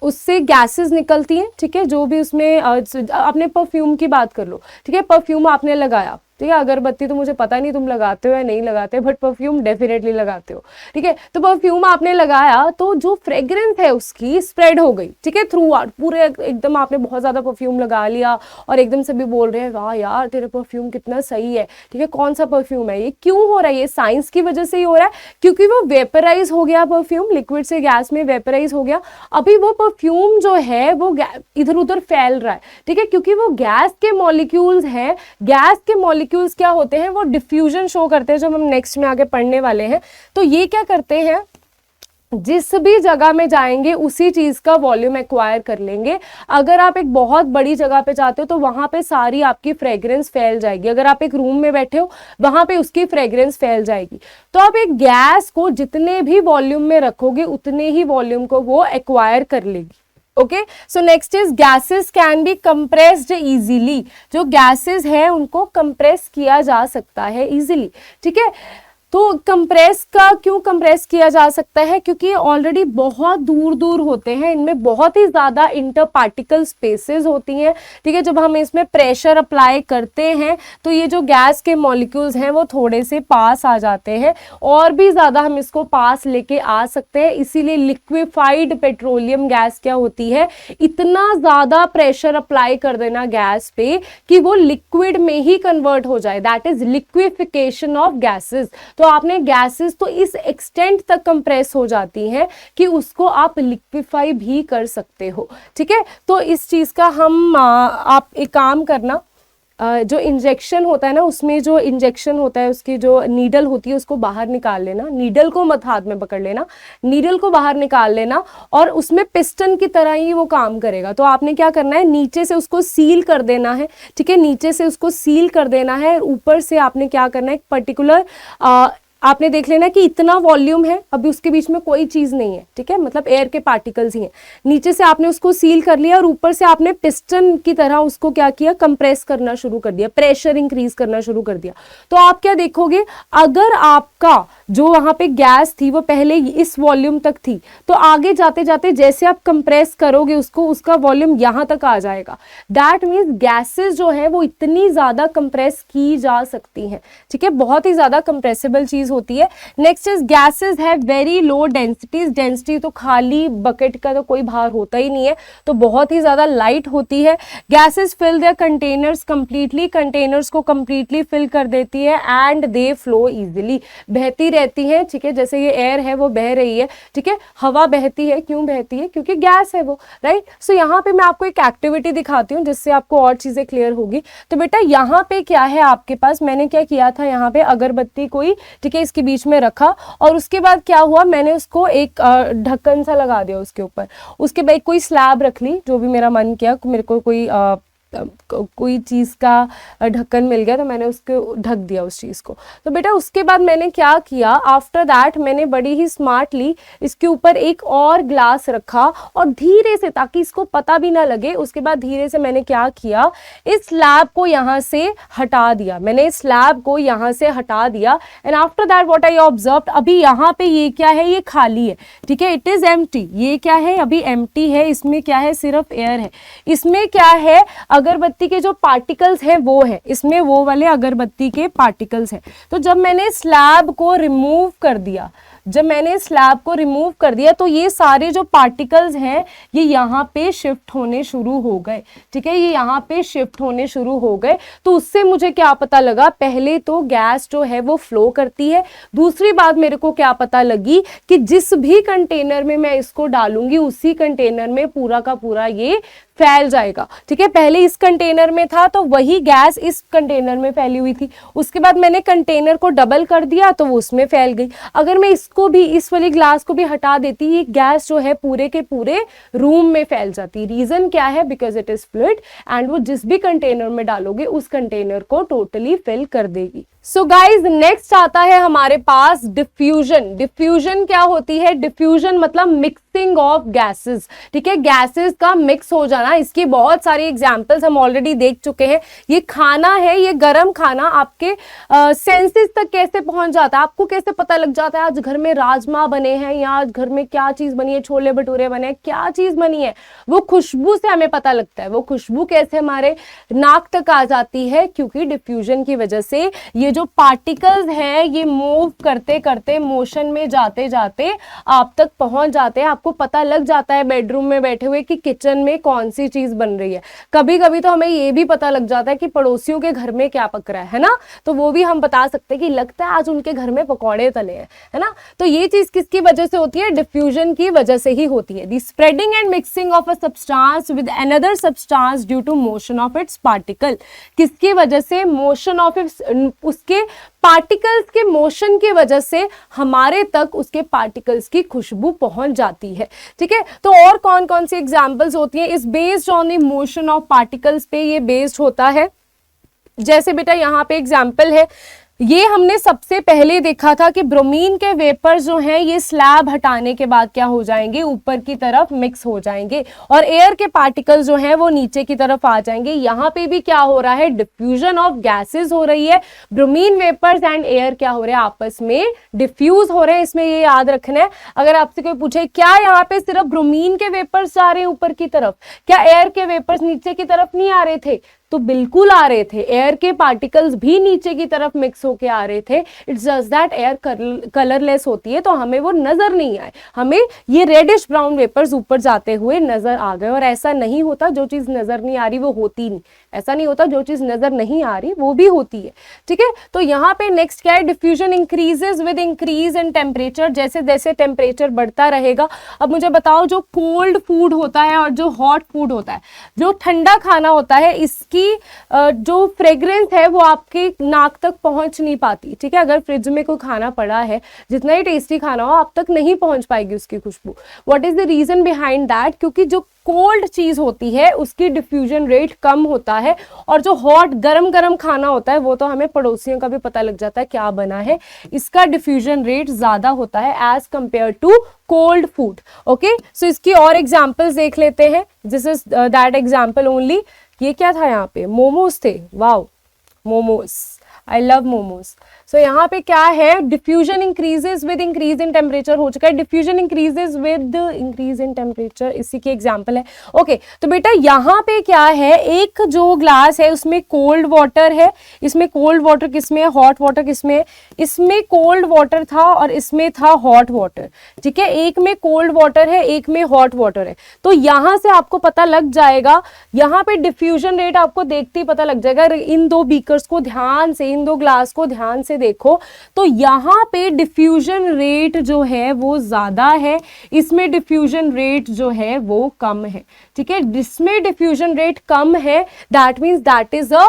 उससे गैसेस निकलती हैं, ठीक है, जो भी उसमें आपने परफ्यूम की बात कर लो, ठीक है, परफ्यूम आपने लगाया, ठीक है, अगरबत्ती तो मुझे पता नहीं तुम लगाते हो या नहीं लगाते, बट परफ्यूम डेफिनेटली लगाते हो, ठीक है। तो परफ्यूम आपने लगाया तो जो फ्रेग्रेंस है उसकी स्प्रेड हो गई, ठीक है, थ्रू आउट, पूरे एकदम आपने बहुत ज़्यादा परफ्यूम लगा लिया और एकदम से भी बोल रहे हैं वाह यार तेरा परफ्यूम कितना सही है, ठीक है, कौन सा परफ्यूम है ये, क्यों हो रहा है ये, साइंस की वजह से ही हो रहा है, क्योंकि वो वेपराइज हो गया, परफ्यूम लिक्विड से गैस में वेपराइज हो गया। अभी वो परफ्यूम जो है वो इधर उधर फैल रहा है, ठीक है, क्योंकि वो गैस के मॉलिक्यूल्स हैं, गैस के मॉलिक्यूल्स क्या होते हैं, वो डिफ्यूजन शो करते हैं, जो हम नेक्स्ट में आगे पढ़ने वाले हैं। तो ये क्या करते हैं, जिस भी जगह में जाएंगे उसी चीज का वॉल्यूम एक्वायर कर लेंगे। अगर आप एक बहुत बड़ी जगह पे जाते हो तो वहां पे सारी आपकी फ्रेग्रेंस फैल जाएगी, अगर आप एक रूम में बैठे हो वहां पे उसकी फ्रेग्रेंस फैल जाएगी। तो आप एक गैस को जितने भी वॉल्यूम में रखोगे उतने ही वॉल्यूम को वो एक्वायर कर लेगी। Okay, so next is gases can be compressed easily. जो गैसेस है उनको कंप्रेस किया जा सकता है इजीली, ठीक है। तो कंप्रेस का क्यों कंप्रेस किया जा सकता है, क्योंकि ये ऑलरेडी बहुत दूर दूर होते हैं, इनमें बहुत ही ज़्यादा इंटर पार्टिकल स्पेसेस होती हैं, ठीक है। जब हम इसमें प्रेशर अप्लाई करते हैं तो ये जो गैस के मॉलिक्यूल्स हैं वो थोड़े से पास आ जाते हैं, और भी ज़्यादा हम इसको पास लेके आ सकते हैं। इसीलिए लिक्विफाइड पेट्रोलियम गैस क्या होती है, इतना ज़्यादा प्रेशर अप्लाई कर देना गैस पे कि वो लिक्विड में ही कन्वर्ट हो जाए, that is liquefaction of gases. तो आपने गैसेस तो इस एक्सटेंट तक कंप्रेस हो जाती हैं कि उसको आप लिक्विफाई भी कर सकते हो, ठीक है। तो इस चीज का हम आप एक काम करना, जो इंजेक्शन होता है ना, उसमें जो इंजेक्शन होता है उसकी जो नीडल होती है उसको बाहर निकाल लेना, नीडल को मत हाथ में पकड़ लेना, नीडल को बाहर निकाल लेना, और उसमें पिस्टन की तरह ही वो काम करेगा। तो आपने क्या करना है, नीचे से उसको सील कर देना है, ठीक है, नीचे से उसको सील कर देना है, ऊपर से आपने क्या करना है, एक पर्टिकुलर आपने देख लेना कि इतना वॉल्यूम है, अभी उसके बीच में कोई चीज़ नहीं है, ठीक है, मतलब एयर के पार्टिकल्स ही हैं। नीचे से आपने उसको सील कर लिया और ऊपर से आपने पिस्टन की तरह उसको क्या किया, कंप्रेस करना शुरू कर दिया, प्रेशर इंक्रीज करना शुरू कर दिया। तो आप क्या देखोगे, अगर आपका जो वहाँ पे गैस थी वो पहले इस वॉल्यूम तक थी, तो आगे जाते जाते जैसे आप कंप्रेस करोगे उसको, उसका वॉल्यूम यहाँ तक आ जाएगा। दैट मीन्स गैसेस जो है वो इतनी ज़्यादा कंप्रेस की जा सकती हैं, ठीक है, बहुत ही ज़्यादा कंप्रेसिबल चीज़ होती है। Next is gases have very low densities. Density तो खाली बकेट का तो कोई भार होता ही नहीं है, तो बहुत ही ज़्यादा लाइट होती है। Gases fill their containers completely, containers को कंप्लीटली फिल कर देती है, एंड दे फ्लो इजीली, बहती रहती है, ठीक है, जैसे ये एयर है वो बह रही है, ठीक है, हवा बहती है, क्यों बहती है, क्योंकि गैस है वो, राइट। सो यहाँ पे मैं आपको एक एक्टिविटी दिखाती हूँ जिससे आपको और चीजें क्लियर होगी। तो बेटा यहाँ पे क्या है आपके पास, मैंने क्या किया था, यहाँ पे अगरबत्ती कोई, ठीक है, इसके बीच में रखा, और उसके बाद क्या हुआ, मैंने उसको एक ढक्कन सा लगा दिया उसके ऊपर, उसके बाद कोई स्लैब रख ली, जो भी मेरा मन किया, मेरे को कोई चीज़ का ढक्कन मिल गया तो मैंने उसको ढक दिया उस चीज़ को। तो बेटा उसके बाद मैंने क्या किया, आफ्टर दैट मैंने बड़ी ही स्मार्टली इसके ऊपर एक और ग्लास रखा, और धीरे से, ताकि इसको पता भी ना लगे, उसके बाद धीरे से मैंने क्या किया, इस स्लैब को यहाँ से हटा दिया, मैंने इस स्लैब को यहाँ से हटा दिया। And after that what I observed, अभी यहाँ पे ये क्या है, ये खाली है, ठीक है, इट इज एम्प्टी, ये क्या है, अभी एम्प्टी है, इसमें क्या है, सिर्फ एयर है। इसमें क्या है, अगरबत्ती के जो पार्टिकल्स हैं वो है, इसमें वो वाले अगरबत्ती के पार्टिकल्स हैं। तो जब मैंने स्लैब को रिमूव कर दिया, जब मैंने स्लैब को रिमूव कर दिया तो ये सारे जो पार्टिकल्स हैं ये यहाँ पे शिफ्ट होने शुरू हो गए, ठीक है, ये यहाँ पे शिफ्ट होने शुरू हो गए। तो उससे मुझे क्या पता लगा, पहले तो गैस जो है वो फ्लो करती है, दूसरी बात मेरे को क्या पता लगी कि जिस भी कंटेनर में मैं इसको डालूंगी उसी कंटेनर में पूरा का पूरा ये फैल जाएगा, ठीक है। पहले इस कंटेनर में था तो वही गैस इस कंटेनर में फैली हुई थी, उसके बाद मैंने कंटेनर को डबल कर दिया तो वो उसमें फैल गई। अगर मैं इसको भी, इस वाली ग्लास को भी हटा देती, ये गैस जो है पूरे के पूरे रूम में फैल जाती। रीजन क्या है? Because it is fluid and वो जिस भी कंटेनर में डालोगे उस कंटेनर को टोटली फिल कर देगी। सो गाइज नेक्स्ट आता है हमारे पास डिफ्यूजन। डिफ्यूजन क्या होती है? डिफ्यूजन मतलब मिक्सिंग ऑफ गैसेस, ठीक है, गैसेस का मिक्स हो जाना। इसकी बहुत सारी एग्जांपल्स हम ऑलरेडी देख चुके हैं। ये खाना है, ये गरम खाना आपके सेंसेस तक कैसे पहुंच जाता है, आपको कैसे पता लग जाता है आज घर में राजमा बने हैं या आज घर में क्या चीज बनी है, छोले भटूरे बने हैं, क्या चीज बनी है, वो खुशबू से हमें पता लगता है। वो खुशबू कैसे हमारे नाक तक आ जाती है? क्योंकि डिफ्यूजन की वजह से ये जो पार्टिकल्स हैं ये मूव करते करते, मोशन में जाते जाते आप तक पहुंच जाते हैं। आपको पता लग जाता है बेडरूम में बैठे हुए कि किचन में कौन सी चीज बन रही है। कभी कभी तो हमें ये भी पता लग जाता है कि पड़ोसियों के घर में क्या पक रहा है ना, तो वो भी हम बता सकते हैं कि लगता है आज उनके घर में पकौड़े तले हैं, है ना। तो ये चीज किसकी वजह से होती है? डिफ्यूजन की वजह से ही होती है। The spreading and mixing of a substance with another substance due to motion of its particle. किसकी वजह से? मोशन ऑफ इट्स, उसके पार्टिकल्स के मोशन की वजह से हमारे तक उसके पार्टिकल्स की खुशबू पहुंच जाती है, ठीक है। तो और कौन कौन सी एग्जांपल्स होती हैं इस based on the motion of particles पे? ये बेस्ड होता है, जैसे बेटा यहाँ पे एग्जांपल है, ये हमने सबसे पहले देखा था कि ब्रोमीन के वेपर्स जो हैं ये स्लैब हटाने के बाद क्या हो जाएंगे? ऊपर की तरफ मिक्स हो जाएंगे और एयर के पार्टिकल्स जो हैं वो नीचे की तरफ आ जाएंगे। यहाँ पे भी क्या हो रहा है? डिफ्यूजन ऑफ गैसेस हो रही है। ब्रोमीन वेपर्स एंड एयर क्या हो रहे हैं? आपस में डिफ्यूज हो रहे हैं। इसमें ये याद रखना है, अगर आपसे कोई पूछे क्या यहाँ पे सिर्फ ब्रोमीन के वेपर्स जा रहे हैं ऊपर की तरफ, क्या एयर के वेपर्स नीचे की तरफ नहीं आ रहे थे? तो बिल्कुल आ रहे थे, एयर के पार्टिकल्स भी नीचे की तरफ मिक्स होके आ रहे थे। It's just that air colourless होती है तो हमें वो नजर नहीं आए, हमें ये रेडिश ब्राउन वेपर्स ऊपर जाते हुए नजर आ गए। और ऐसा नहीं होता, जो चीज नजर नहीं आ रही वो होती नहीं, ऐसा नहीं होता, जो चीज नजर नहीं आ रही वो भी होती है, ठीक है। तो यहाँ पे नेक्स्ट क्या है? Diffusion increases with increase in temperature, जैसे जैसे टेम्परेचर बढ़ता रहेगा। अब मुझे बताओ, जो कोल्ड फूड होता है और जो हॉट फूड होता है, जो ठंडा खाना होता है, इसकी जो फ्रेग्रेंस है वो आपके नाक तक पहुंच नहीं पाती, ठीक है। अगर फ्रिज में कोई खाना पड़ा है, जितना ही टेस्टी खाना हो, आप तक नहीं पहुंच पाएगी उसकी खुशबू। What is the reason behind that? क्योंकि जो कोल्ड चीज होती है उसकी डिफ्यूजन रेट कम होता है और जो हॉट गरम गरम खाना होता है वो तो हमें पड़ोसियों का भी पता लग जाता है क्या बना है, इसका डिफ्यूजन रेट ज्यादा होता है as compare to cold food. Okay, so इसकी और एग्जांपल्स देख लेते हैं। This is that example only. ये क्या था? यहाँ पे मोमोज थे। Wow, momos, I love momos. So यहाँ पे क्या है? Diffusion increases with increase in temperature हो चुका है। Diffusion increases with increase in temperature, इसी की एग्जांपल है। ओके, तो बेटा यहाँ पे क्या है? एक जो ग्लास है उसमें कोल्ड वाटर है, इसमें कोल्ड वाटर किसमें है, हॉट वाटर किसमें है? इसमें कोल्ड वाटर था और इसमें था हॉट वाटर, ठीक है। एक में कोल्ड वाटर है, एक में हॉट वाटर है। तो यहाँ से आपको पता लग जाएगा, यहाँ पे डिफ्यूजन रेट आपको देखते ही पता लग जाएगा। इन दो बीकर्स को ध्यान से, इन दो ग्लास को ध्यान से देखो तो यहाँ पे डिफ्यूजन रेट जो है वो ज्यादा है, इसमें डिफ्यूजन रेट जो है वो कम है, ठीक है। जिसमें डिफ्यूजन रेट कम है that means that is a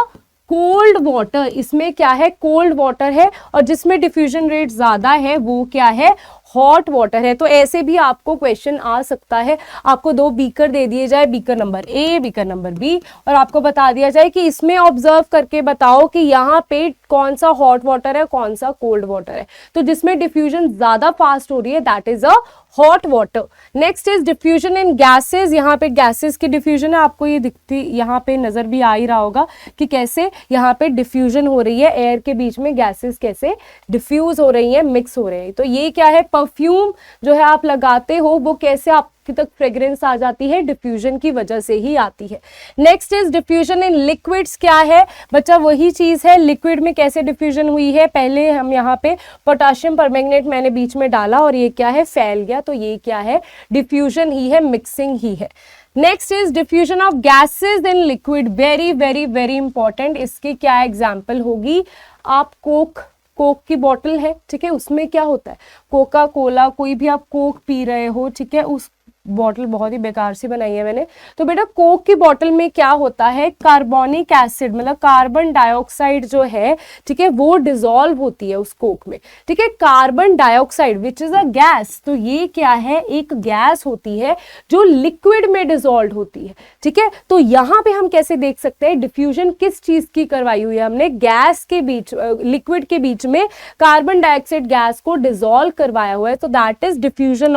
cold water, इसमें क्या है? कोल्ड वाटर है। और जिसमें डिफ्यूजन रेट ज्यादा है वो क्या है? हॉट वाटर है। तो ऐसे भी आपको क्वेश्चन आ सकता है, आपको दो बीकर दे दिए जाए, beaker number A, beaker number B, और आपको बता दिया जाए कि इसमें ऑब्जर्व करके बताओ कि यहाँ पे कौन सा हॉट वाटर है, कौन सा कोल्ड वाटर है। तो जिसमें डिफ्यूजन ज्यादा फास्ट हो रही है that is a hot water. Next is diffusion in gases. यहाँ पे गैसेस की डिफ्यूजन है, आपको ये दिखती, यहाँ पे नजर भी आ ही रहा होगा कि कैसे यहाँ पे डिफ्यूजन हो रही है, एयर के बीच में गैसेस कैसे डिफ्यूज हो रही है, मिक्स हो रहे हैं। तो ये क्या है? परफ्यूम जो है आप लगाते हो वो कैसे आपके तक फ्रेग्रेंस आ जाती है? डिफ्यूजन की वजह से ही आती है। Next is diffusion in liquids. क्या है बच्चा? वही चीज है, लिक्विड में कैसे डिफ्यूजन हुई है। पहले हम यहाँ पे पोटाशियम परमैंगनेट मैंने बीच में डाला और ये क्या है? फैल गया। तो ये क्या है? डिफ्यूजन ही है, मिक्सिंग ही है। Next is diffusion of gases in liquid. Very very very important. इसकी क्या एग्जाम्पल होगी? आप कोक की बॉटल है, ठीक है, उसमें क्या होता है? कोका कोला, कोई भी आप कोक पी रहे हो, ठीक है, उस बॉटल बहुत ही बेकार सी बनाई है मैंने। तो बेटा कोक की बॉटल में क्या होता है, कार्बोनिक एसिड मतलब कार्बन डाइऑक्साइड जो है, ठीक है, वो डिसॉल्व होती है उस कोक में, ठीक है। Carbon dioxide which is a gas, तो ये क्या है, एक गैस होती है जो लिक्विड में डिसॉल्व होती है, ठीक है। तो यहां पे हम कैसे देख सकते हैं डिफ्यूजन किस चीज की करवाई हुई है हमने, गैस के बीच, लिक्विड के बीच में कार्बन डाइऑक्साइड गैस को डिसॉल्व करवाया हुआ है, तो that is diffusion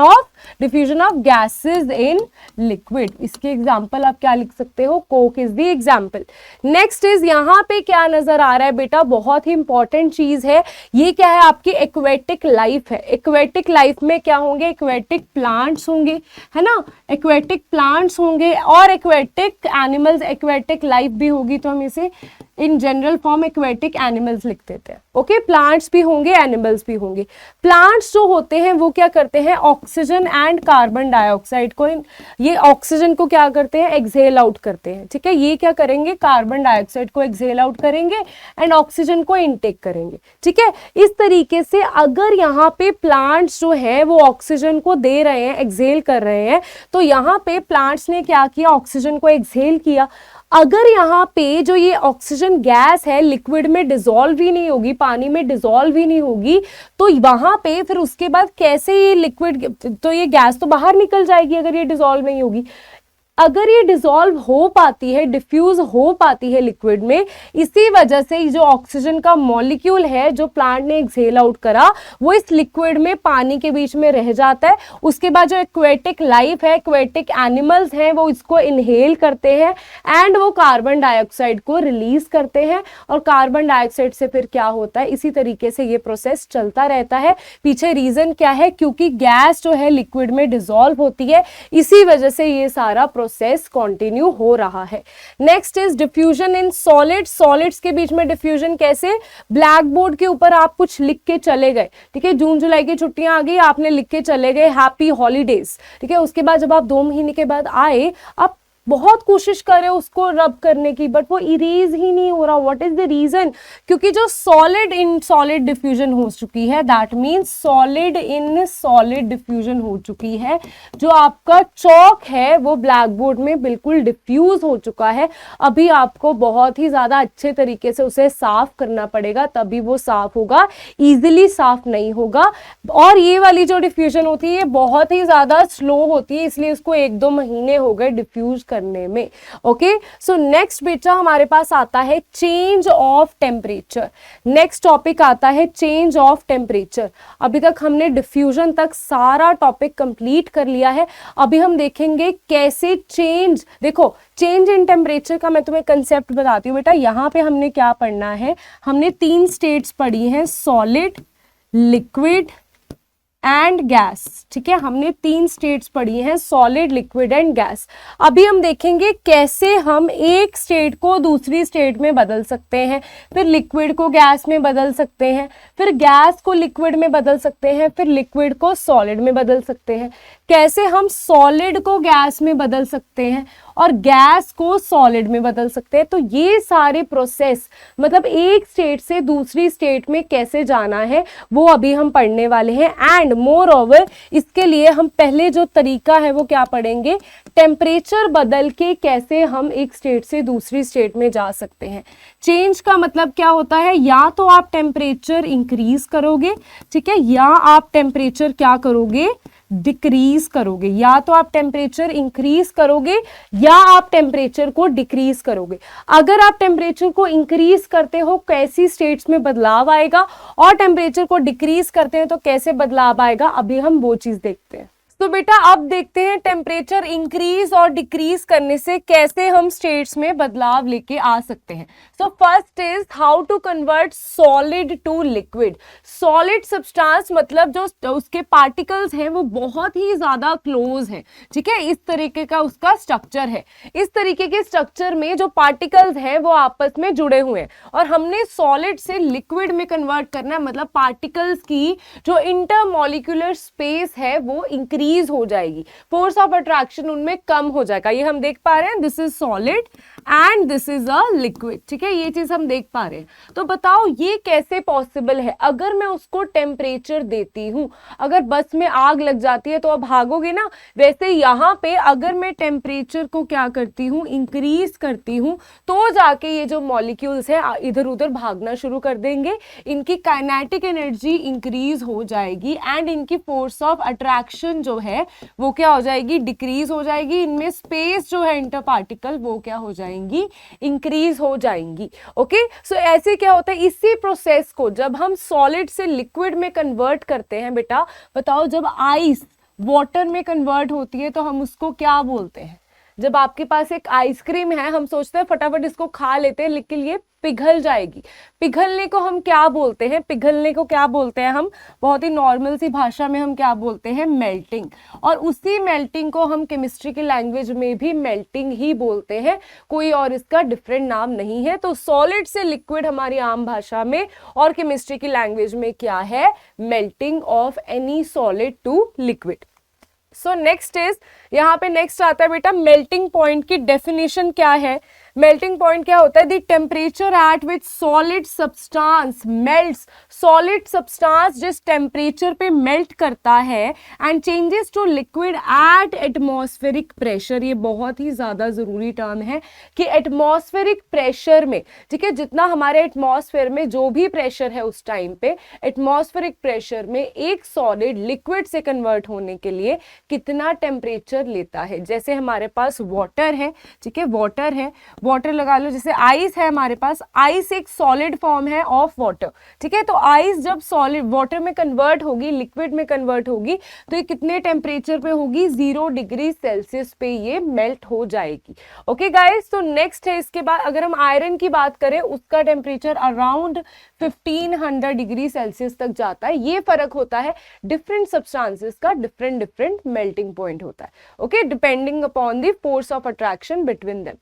of gases in liquid. इसके एग्जांपल आप क्या लिख सकते हो, Coke is the example. Next is यहां पे क्या नजर आ रहा है बेटा, बहुत ही इंपॉर्टेंट चीज है, ये क्या है, आपकी एक्वेटिक लाइफ है। एक्वेटिक लाइफ में क्या होंगे, एक्वेटिक प्लांट्स होंगे, है ना, एक्वेटिक प्लांट्स होंगे और एक्वेटिक एनिमल्स, एक्वेटिक लाइफ भी होगी, तो हम इसे in general form aquatic animals लिख देते हैं। ओके, प्लांट्स भी होंगे, एनिमल्स भी होंगे। प्लांट्स जो होते हैं वो क्या करते हैं, ऑक्सीजन एंड कार्बन डाइऑक्साइड को, ये ऑक्सीजन को क्या करते हैं, एक्सहेल आउट करते हैं, ठीक है। ये क्या करेंगे, कार्बन डाइऑक्साइड को एक्सहेल आउट करेंगे एंड ऑक्सीजन को इनटेक करेंगे, ठीक है। इस तरीके से अगर यहाँ पे प्लांट्स जो है वो ऑक्सीजन को दे रहे हैं, एक्सहेल कर रहे हैं, तो यहाँ पे प्लांट्स ने क्या किया, ऑक्सीजन को एक्सहेल किया। अगर यहाँ पे जो ये ऑक्सीजन गैस है लिक्विड में डिसॉल्व ही नहीं होगी, पानी में डिसॉल्व ही नहीं होगी, तो वहां पे फिर उसके बाद कैसे ये लिक्विड, तो ये गैस तो बाहर निकल जाएगी अगर ये डिसॉल्व नहीं होगी। अगर ये डिसॉल्व हो पाती है, डिफ्यूज हो पाती है लिक्विड में, इसी वजह से जो ऑक्सीजन का मॉलिक्यूल है जो प्लांट ने एक्सहेल आउट करा, वो इस लिक्विड में पानी के बीच में रह जाता है। उसके बाद जो एक्वेटिक लाइफ है, एक्वेटिक एनिमल्स हैं, वो इसको इनहेल करते हैं एंड वो कार्बन डाइऑक्साइड को रिलीज करते हैं, और कार्बन डाइऑक्साइड से फिर क्या होता है, इसी तरीके से ये प्रोसेस चलता रहता है। पीछे रीजन क्या है, क्योंकि गैस जो है लिक्विड में डिसॉल्व होती है, इसी वजह से ये सारा प्रोसेस कंटिन्यू हो रहा है। Next is diffusion in solids. Solids के बीच में डिफ्यूजन कैसे, ब्लैक बोर्ड के ऊपर आप कुछ लिख के चले गए, ठीक है, जून जुलाई की छुट्टियां आ गई, आपने लिख के चले गए हैप्पी हॉलीडेज, ठीक है। उसके बाद जब आप 2 महीने के बाद आए, आप बहुत कोशिश कर रहे हो उसको रब करने की, बट वो इरेज ही नहीं हो रहा। व्हाट इज द रीजन, क्योंकि जो सॉलिड इन सॉलिड डिफ्यूजन हो चुकी है, that means solid in solid diffusion हो चुकी है। जो आपका चौक है वो ब्लैक बोर्ड में बिल्कुल डिफ्यूज हो चुका है। अभी आपको बहुत ही ज्यादा अच्छे तरीके से उसे साफ करना पड़ेगा, तभी वो साफ होगा, इजिली साफ नहीं होगा। और ये वाली जो डिफ्यूजन होती है बहुत ही ज्यादा स्लो होती है, इसलिए इसको 1-2 महीने हो गए डिफ्यूज करने में। ओके, सो नेक्स्ट बेटा हमारे पास आता है change of temperature. Next topic आता है चेंज ऑफ टेम्परेचर। अभी तक हमने डिफ्यूजन तक सारा टॉपिक कंप्लीट कर लिया है। अभी हम देखेंगे कैसे चेंज, देखो चेंज इन टेम्परेचर का मैं तुम्हें कंसेप्ट बताती हूँ बेटा। यहाँ पे हमने क्या पढ़ना है, हमने 3 स्टेट्स पढ़ी हैं, सॉलिड, लिक्विड एंड गैस, ठीक है। हमने 3 स्टेट्स पढ़ी हैं, सॉलिड, लिक्विड एंड गैस। अभी हम देखेंगे कैसे हम एक स्टेट को दूसरी स्टेट में बदल सकते हैं, फिर लिक्विड को गैस में बदल सकते हैं, फिर गैस को लिक्विड में बदल सकते हैं, फिर लिक्विड को सॉलिड में बदल सकते हैं। कैसे हम सॉलिड को गैस में बदल सकते हैं और गैस को सॉलिड में बदल सकते हैं। तो ये सारे प्रोसेस, मतलब एक स्टेट से दूसरी स्टेट में कैसे जाना है, वो अभी हम पढ़ने वाले हैं। एंड मोर ओवर इसके लिए हम पहले जो तरीका है वो क्या पढ़ेंगे, टेम्परेचर बदल के कैसे हम एक स्टेट से दूसरी स्टेट में जा सकते हैं। चेंज का मतलब क्या होता है, या तो आप टेम्परेचर इंक्रीज करोगे, ठीक है, या आप टेम्परेचर क्या करोगे, डिक्रीज करोगे। या तो आप टेम्परेचर इंक्रीज करोगे या आप टेम्परेचर को डिक्रीज करोगे। अगर आप टेम्परेचर को इंक्रीज करते हो कैसी स्टेट्स में बदलाव आएगा, और टेम्परेचर को डिक्रीज करते हैं तो कैसे बदलाव आएगा, अभी हम वो चीज देखते हैं। तो बेटा अब देखते हैं टेम्परेचर इंक्रीज और डिक्रीज करने से कैसे हम स्टेट्स में बदलाव लेके आ सकते हैं। So first is how to convert solid to liquid. Solid substance मतलब जो उसके पार्टिकल्स हैं वो बहुत ही ज्यादा क्लोज है, ठीक है, इस तरीके का उसका स्ट्रक्चर है। इस तरीके के स्ट्रक्चर में जो पार्टिकल्स हैं वो आपस में जुड़े हुए हैं, और हमने सॉलिड से लिक्विड में कन्वर्ट करना है, मतलब पार्टिकल्स की जो इंटरमॉलिक्यूलर स्पेस है वो इंक्रीज हो जाएगी, फोर्स ऑफ अट्रैक्शन उनमें कम हो जाएगा। ये हम देख पा रहे हैं, this is solid and this is a liquid, ठीक है, ये चीज हम देख पा रहे हैं। तो बताओ ये कैसे पॉसिबल है? अगर मैं उसको टेम्परेचर देती हूँ, अगर बस में आग लग जाती है तो अब भागोगे ना, वैसे यहाँ पे अगर मैं टेम्परेचर को क्या करती हूँ, इंक्रीज करती हूँ, तो जाके ये जो मॉलिक्यूल्स है इधर उधर भागना शुरू कर देंगे, इनकी काइनेटिक एनर्जी इंक्रीज हो जाएगी एंड इनकी फोर्स ऑफ अट्रैक्शन जो है वो क्या हो जाएगी, डिक्रीज हो जाएगी। इनमें स्पेस जो है इंटर पार्टिकल वो क्या हो जाएगी, इंक्रीज हो जाएंगी। ओके, सो ऐसे क्या होता है, इसी प्रोसेस को जब हम सॉलिड से लिक्विड में कन्वर्ट करते हैं बेटा, बताओ जब आइस वाटर में कन्वर्ट होती है तो हम उसको क्या बोलते हैं? जब आपके पास एक आइसक्रीम है, हम सोचते हैं फटाफट इसको खा लेते हैं, लेकिन ये पिघल जाएगी। पिघलने को हम क्या बोलते हैं? पिघलने को क्या बोलते हैं हम? बहुत ही नॉर्मल सी भाषा में हम क्या बोलते हैं? मेल्टिंग। और उसी मेल्टिंग को हम केमिस्ट्री की लैंग्वेज में भी मेल्टिंग ही बोलते हैं, कोई और इसका डिफरेंट नाम नहीं है। तो सॉलिड से लिक्विड हमारी आम भाषा में और केमिस्ट्री की लैंग्वेज में क्या है? Melting of any solid to liquid. So next is, यहाँ पे नेक्स्ट आता है बेटा मेल्टिंग पॉइंट की डेफिनेशन क्या है? मेल्टिंग पॉइंट क्या होता है? The temperature at which solid substance melts, solid substance जिस टेम्परेचर पे मेल्ट करता है and changes to liquid at atmospheric pressure. ये बहुत ही ज्यादा जरूरी टर्म है कि एटमॉस्फेरिक प्रेशर में, ठीक है, जितना हमारे एटमॉस्फेयर में जो भी प्रेशर है उस टाइम पे, एटमॉस्फेरिक प्रेशर में एक सॉलिड लिक्विड से कन्वर्ट होने के लिए कितना टेम्परेचर लेता है। जैसे हमारे पास वाटर है, ठीक है, वाटर है, वाटर लगा लो, जैसे आइस है हमारे पास, आइस एक सॉलिड फॉर्म है ऑफ वाटर, ठीक है। तो आइस जब सॉलिड वाटर में कन्वर्ट होगी, लिक्विड में कन्वर्ट होगी, तो ये कितने टेम्परेचर पे होगी? 0 डिग्री सेल्सियस पे ये मेल्ट हो जाएगी। ओके गाइस, तो नेक्स्ट है इसके बाद अगर हम आयरन की बात करें, उसका टेम्परेचर अराउंड 1500 डिग्री सेल्सियस तक जाता है। ये फर्क होता है डिफरेंट सब्सटेंसेस का, डिफरेंट मेल्टिंग पॉइंट होता है, okay, depending upon the force of attraction between them.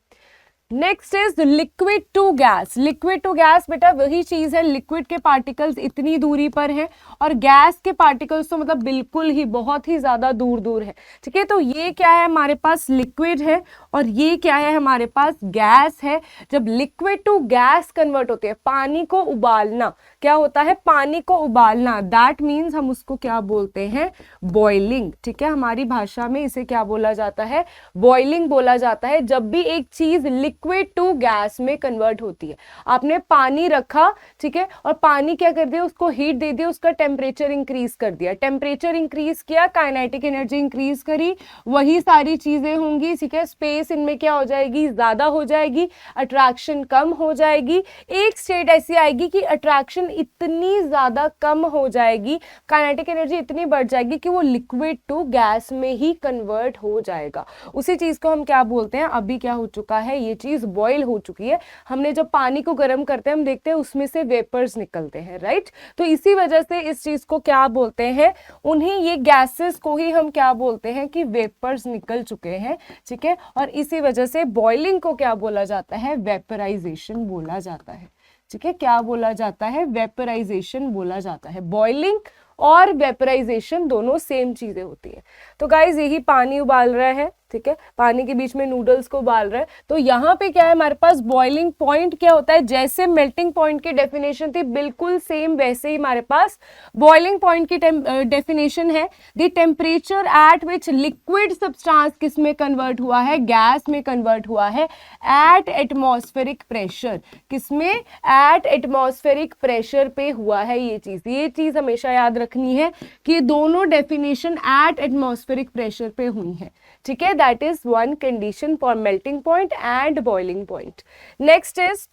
Next is liquid to gas. Liquid to gas बेटा वही चीज है, लिक्विड के पार्टिकल्स इतनी दूरी पर है और गैस के पार्टिकल्स तो मतलब बिल्कुल ही बहुत ही ज्यादा दूर दूर है, ठीक है। तो ये क्या है, हमारे पास लिक्विड है और ये क्या है, हमारे पास गैस है। जब लिक्विड टू गैस कन्वर्ट होते हैं, पानी को उबालना, क्या होता है? पानी को उबालना, दैट मीन्स हम उसको क्या बोलते हैं? बॉइलिंग, ठीक है। हमारी भाषा में इसे क्या बोला जाता है? बॉइलिंग बोला जाता है। जब भी एक चीज लिक्विड टू गैस में कन्वर्ट होती है, आपने पानी रखा, ठीक है, और पानी क्या कर दिया? उसको हीट दे दिया, उसका टेम्परेचर इंक्रीज कर दिया, टेम्परेचर इंक्रीज किया, काइनेटिक एनर्जी इंक्रीज करी, वही सारी चीजें होंगी, ठीक है। स्पेस इनमें क्या हो जाएगी? ज्यादा हो जाएगी, अट्रैक्शन कम हो जाएगी। एक स्टेट ऐसी आएगी कि अट्रैक्शन इतनी ज्यादा कम हो जाएगी, काइनेटिक एनर्जी इतनी बढ़ जाएगी कि वो लिक्विड टू गैस में ही कन्वर्ट हो जाएगा। उसी चीज को हम क्या बोलते हैं? अभी क्या हो चुका है, ये चीज बॉईल हो चुकी है। हमने जब पानी को गर्म करते हैं, हम देखते हैं उसमें से वेपर्स निकलते हैं, राइट। तो इसी वजह से इस चीज को क्या बोलते हैं? उन्हीं ये गैसेस को ही हम क्या बोलते हैं कि वेपर्स निकल चुके हैं, ठीक है। और इसी वजह से बॉइलिंग को क्या बोला जाता है? वेपराइजेशन बोला जाता है, ठीक है। क्या बोला जाता है? वेपराइजेशन बोला जाता है। बॉइलिंग और वेपराइजेशन दोनों सेम चीजें होती है। तो गाइज यही पानी उबाल रहा है, ठीक है, पानी के बीच में नूडल्स को उबाल रहा है। तो यहाँ पे क्या है हमारे पास? बॉइलिंग पॉइंट क्या होता है? जैसे मेल्टिंग पॉइंट की डेफिनेशन थी बिल्कुल सेम वैसे ही हमारे पास बॉइलिंग पॉइंट की डेफिनेशन है। The temperature at which liquid substance किस में कन्वर्ट हुआ है? गैस में कन्वर्ट हुआ है एट एटमॉस्फेरिक प्रेशर। किसमें? एट एटमॉस्फेरिक प्रेशर पे हुआ है ये चीज हमेशा याद रखनी है कि दोनों डेफिनेशन एट एटमॉस्फेरिक प्रेशर पे हुई है, ठीक है। That is one condition for melting point and boiling point. Next is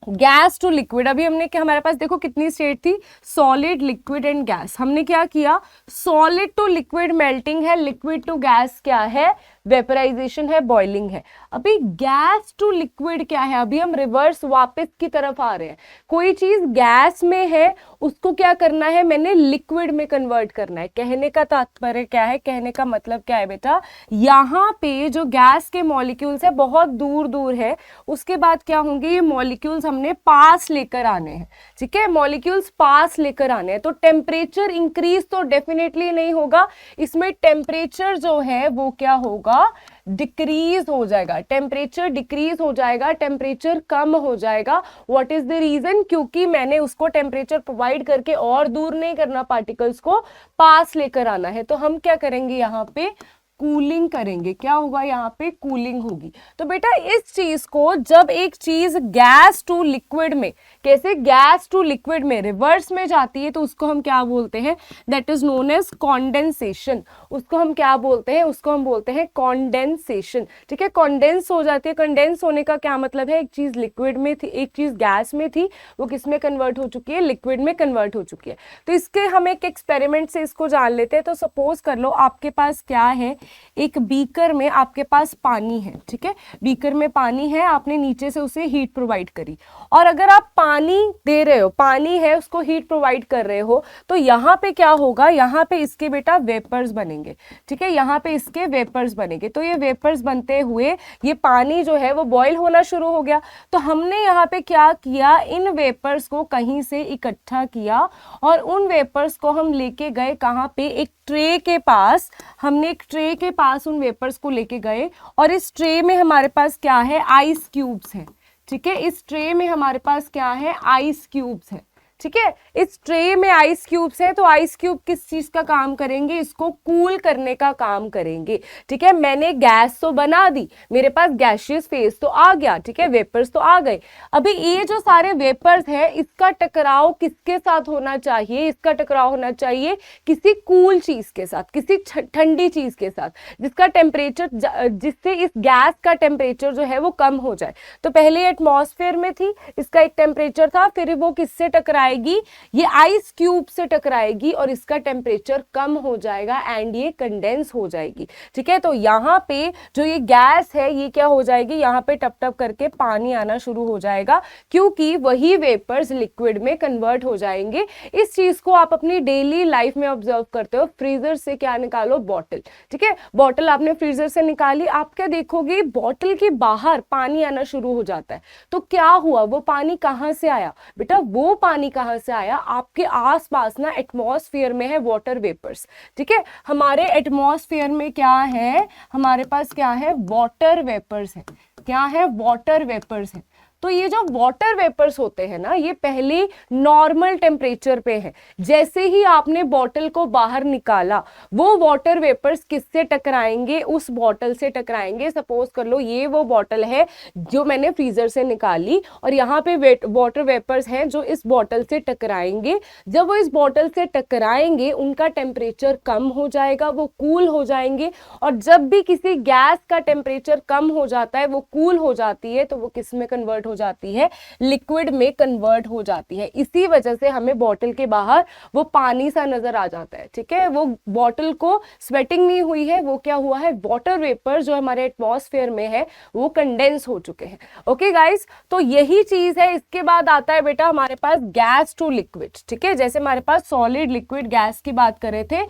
gas to liquid. अभी हमने क्या, हमारे पास देखो कितनी स्टेट थी? Solid, liquid and gas. हमने क्या किया? सॉलिड टू लिक्विड मेल्टिंग है, लिक्विड टू गैस क्या है? वेपराइजेशन है, बॉइलिंग है। अभी गैस टू लिक्विड क्या है? अभी हम रिवर्स वापस की तरफ आ रहे हैं। कोई चीज गैस में है, उसको क्या करना है? मैंने लिक्विड में कन्वर्ट करना है। कहने का तात्पर्य क्या है? कहने का मतलब क्या है बेटा? यहाँ पे जो गैस के मॉलिक्यूल्स है बहुत दूर दूर है, उसके बाद क्या होंगे? ये मॉलिक्यूल्स हमने पास लेकर आने हैं, ठीक है। मॉलिक्यूल्स पास लेकर आने हैं, तो टेम्परेचर इंक्रीज तो डेफिनेटली नहीं होगा। इसमें टेम्परेचर जो है वो क्या होगा? होगा, डिक्रीज हो जाएगा, टेम्परेचर डिक्रीज हो जाएगा, टेम्परेचर कम हो जाएगा। What is the reason? क्योंकि मैंने उसको टेम्परेचर प्रोवाइड करके और दूर नहीं करना, पार्टिकल्स को पास लेकर आना है। तो हम क्या करेंगे यहाँ पे? कूलिंग करेंगे। क्या होगा यहाँ पे? कूलिंग होगी। तो बेटा इस चीज को, जब एक चीज गैस टू लिक्विड में, कैसे गैस टू लिक्विड में रिवर्स में जाती है, तो उसको हम क्या बोलते हैं? That is known as condensation. उसको हम क्या बोलते हैं? उसको हम बोलते हैं कॉन्डेंसेशन। ठीक है, कॉन्डेंस हो जाती है। कंडेंस होने का क्या मतलब है? एक चीज लिक्विड में थी, एक चीज गैस में थी, वो किस में कन्वर्ट हो चुकी है? लिक्विड में कन्वर्ट हो चुकी है। तो इसके हम एक एक्सपेरिमेंट से इसको जान लेते हैं। तो सपोज कर लो आपके पास क्या है, एक बीकर में आपके पास पानी है। ठीक है, बीकर में पानी है, आपने नीचे से उसे हीट प्रोवाइड करी, और अगर आप पानी दे रहे हो, पानी है, उसको हीट प्रोवाइड कर रहे हो, तो यहाँ पे क्या होगा? यहाँ पे इसके बेटा वेपर्स बनेंगे। ठीक है, यहाँ पे इसके वेपर्स बनेंगे। तो ये वेपर्स बनते हुए ये पानी जो है वो बॉयल होना शुरू हो गया। तो हमने यहाँ पे क्या किया? इन वेपर्स को कहीं से इकट्ठा किया, और उन वेपर्स को हम लेके गए कहाँ पे? एक ट्रे के पास। हमने एक ट्रे के पास उन वेपर्स को लेके गए, और इस ट्रे में हमारे पास क्या है? आइस क्यूब्स है। ठीक है, इस ट्रे में हमारे पास क्या है? आइस क्यूब्स है। ठीक है, इस ट्रे में आइस क्यूब्स है। तो आइस क्यूब किस चीज का काम करेंगे? इसको कूल करने का काम करेंगे। ठीक है, मैंने गैस तो बना दी, मेरे पास गैसियस फेज तो आ गया। ठीक है, वेपर्स तो आ गए। अभी ये जो सारे वेपर्स है, इसका टकराव किसके साथ होना चाहिए? इसका टकराव होना चाहिए किसी कूल चीज के साथ, किसी ठंडी चीज के साथ, जिसका टेम्परेचर, जिससे इस गैस का टेम्परेचर जो है वो कम हो जाए। तो पहले एटमॉस्फेयर में थी, इसका एक टेम्परेचर था, फिर वो किससे टकराएगी? ये आइस क्यूब से टकराएगी, और इसका टेम्परेचर कम हो जाएगा, एंड ये कंडेंस हो जाएगी। ठीक है, तो यहाँ पे जो ये गैस है, ये क्या हो जाएगी? यहाँ पे टप टप करके पानी आना शुरू हो जाएगा, क्योंकि वही वेपर्स लिक्विड में कन्वर्ट हो जाएंगे। इस चीज को आप अपनी डेली लाइफ में ऑब्जर्व करते हो। फ्रीजर से क्या निकालो? बॉटल। ठीक है, बॉटल आपने फ्रीजर से निकाली, आप क्या देखोगे? बॉटल के बाहर पानी आना शुरू हो जाता है। तो क्या हुआ? वो पानी कहाँ से आया? बेटा वो पानी कहां से आया? आपके आसपास ना एटमॉस्फेयर में है वाटर वेपर्स। ठीक है, हमारे एटमॉस्फेयर में क्या है? हमारे पास क्या है? वाटर वेपर्स है। क्या है? वाटर वेपर्स है। तो ये जो वाटर वेपर्स होते हैं ना, ये पहले नॉर्मल टेम्परेचर पे है। जैसे ही आपने बॉटल को बाहर निकाला, वो वाटर वेपर्स किससे टकराएंगे? उस बॉटल से टकराएंगे। सपोज कर लो ये वो बॉटल है जो मैंने फ्रीजर से निकाली, और यहाँ पे वाटर वेपर्स हैं जो इस बॉटल से टकराएंगे। जब वो इस बॉटल से टकराएंगे, उनका टेम्परेचर कम हो जाएगा, वो कूल हो जाएंगे। और जब भी किसी गैस का टेम्परेचर कम हो जाता है, वो कूल हो जाती है, तो वो किस में कन्वर्ट हो जाती है? लिक्विड में कन्वर्ट हो जाती है। इसी वजह से हमें बॉटल के बाहर वो पानी सा नजर आ जाता है। ठीक है, वो बॉटल को स्वेटिंग नहीं हुई है, वो क्या हुआ है? वाटर वेपर जो हमारे एटमॉस्फेयर में है वो कंडेंस हो चुके हैं। ओके गाइस, तो यही चीज है। इसके बाद आता है बेटा हमारे पास गैस टू लिक्विड। ठीक है, जैसे हमारे पास सॉलिड, लिक्विड, गैस की बात कर रहे थे,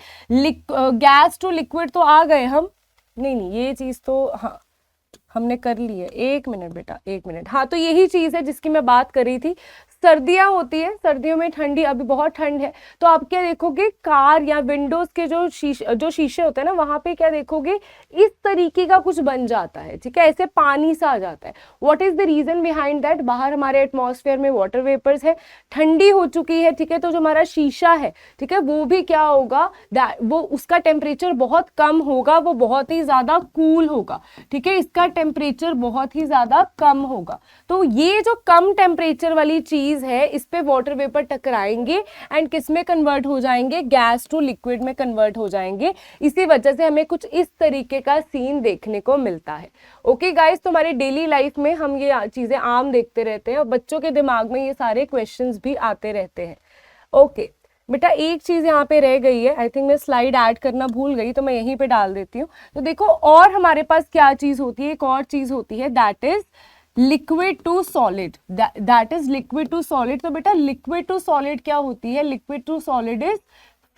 गैस टू लिक्विड तो आ गए हम। नहीं, ये चीज तो हाँ हमने कर ली है। एक मिनट बेटा, एक मिनट। हाँ, तो यही चीज है जिसकी मैं बात कर रही थी। सर्दियां होती है, सर्दियों में ठंडी, अभी बहुत ठंड है, तो आप क्या देखोगे? कार या विंडोज के जो शीशे होते हैं ना, वहां पे क्या देखोगे? इस तरीके का कुछ बन जाता है। ठीक है, ऐसे पानी सा आ जाता है। What is the reason behind that? बाहर हमारे एटमॉस्फेयर में वाटर वेपर्स है, ठंडी हो चुकी है। ठीक है, तो जो हमारा शीशा है, ठीक है, वो भी क्या होगा? वो उसका टेम्परेचर बहुत कम होगा, वो बहुत ही ज्यादा कूल होगा। ठीक है, इसका टेम्परेचर बहुत ही ज्यादा कम होगा। तो ये जो कम टेम्परेचर वाली चीज है, इस पे वाटर वेपर टकराएंगे एंड किस में कन्वर्ट हो जाएंगे? गैस टू लिक्विड में कन्वर्ट हो जाएंगे। इसी वजह से हमें कुछ इस तरीके का सीन देखने को मिलता है। ओके गाइस, तो हमारी डेली लाइफ में हम ये चीजें आम देखते रहते हैं, और बच्चों के दिमाग में ये सारे क्वेश्चंस भी आते रहते हैं। ओके बेटा, एक चीज यहाँ पे रह गई है, आई थिंक मैं स्लाइड ऐड करना भूल गई, तो मैं यहीं पे डाल देती हूँ। तो देखो, और हमारे पास क्या चीज होती है? एक और चीज होती है, that is liquid to solid. That is liquid to solid. तो बेटा लिक्विड टू सॉलिड क्या होती है? Liquid to solid is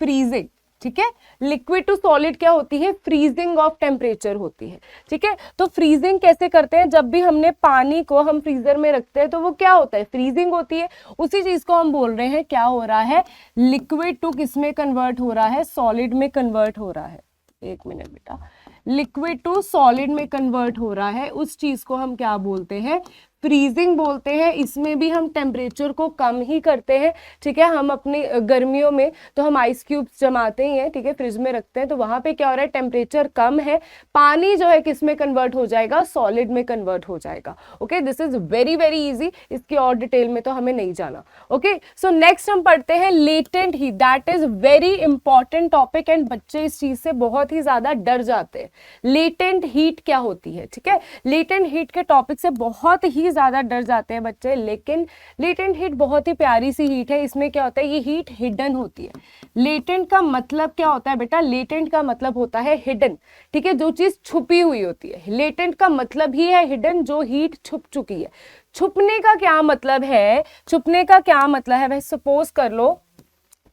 freezing. ठीक है, लिक्विड टू सॉलिड क्या होती है? फ्रीजिंग ऑफ टेम्परेचर होती है। ठीक है, तो फ्रीजिंग कैसे करते हैं? जब भी हमने पानी को हम फ्रीजर में रखते हैं, तो वो क्या होता है? फ्रीजिंग होती है। उसी चीज को हम बोल रहे हैं, क्या हो रहा है? लिक्विड टू किस में कन्वर्ट हो रहा है? सॉलिड में कन्वर्ट हो रहा है। एक मिनट बेटा, लिक्विड टू सॉलिड में कन्वर्ट हो रहा है, उस चीज को हम क्या बोलते हैं, फ्रीजिंग बोलते हैं। इसमें भी हम टेम्परेचर को कम ही करते हैं, ठीक है। हम अपनी गर्मियों में तो हम आइस क्यूब्स जमाते ही हैं, ठीक है, फ्रिज में रखते हैं, तो वहां पे क्या हो रहा है, टेम्परेचर कम है, पानी जो है किस में कन्वर्ट हो जाएगा, सॉलिड में कन्वर्ट हो जाएगा। Okay, this is very very easy, इसकी और डिटेल में तो हमें नहीं जाना। ओके, सो नेक्स्ट हम पढ़ते हैं latent heat. That is very important topic and बच्चे इस चीज से बहुत ही ज्यादा डर जाते हैं। लेटेंट हीट क्या होती है, ठीक है, लेटेंट हीट के टॉपिक से बहुत ही ज्यादा डर जाते हैं बच्चे, लेकिन लेटेंट हीट बहुत ही प्यारी सी हीट है। इसमें क्या होता है, ये हीट हिडन होती है। लेटेंट का मतलब क्या होता है बेटा, लेटेंट का मतलब होता है हिडन, ठीक है, जो चीज छुपी हुई होती है। लेटेंट का मतलब ही है हिडन, जो हीट छुप चुकी है। छुपने का क्या मतलब है, छुपने का क्या मतलब है, भाई सपोज कर लो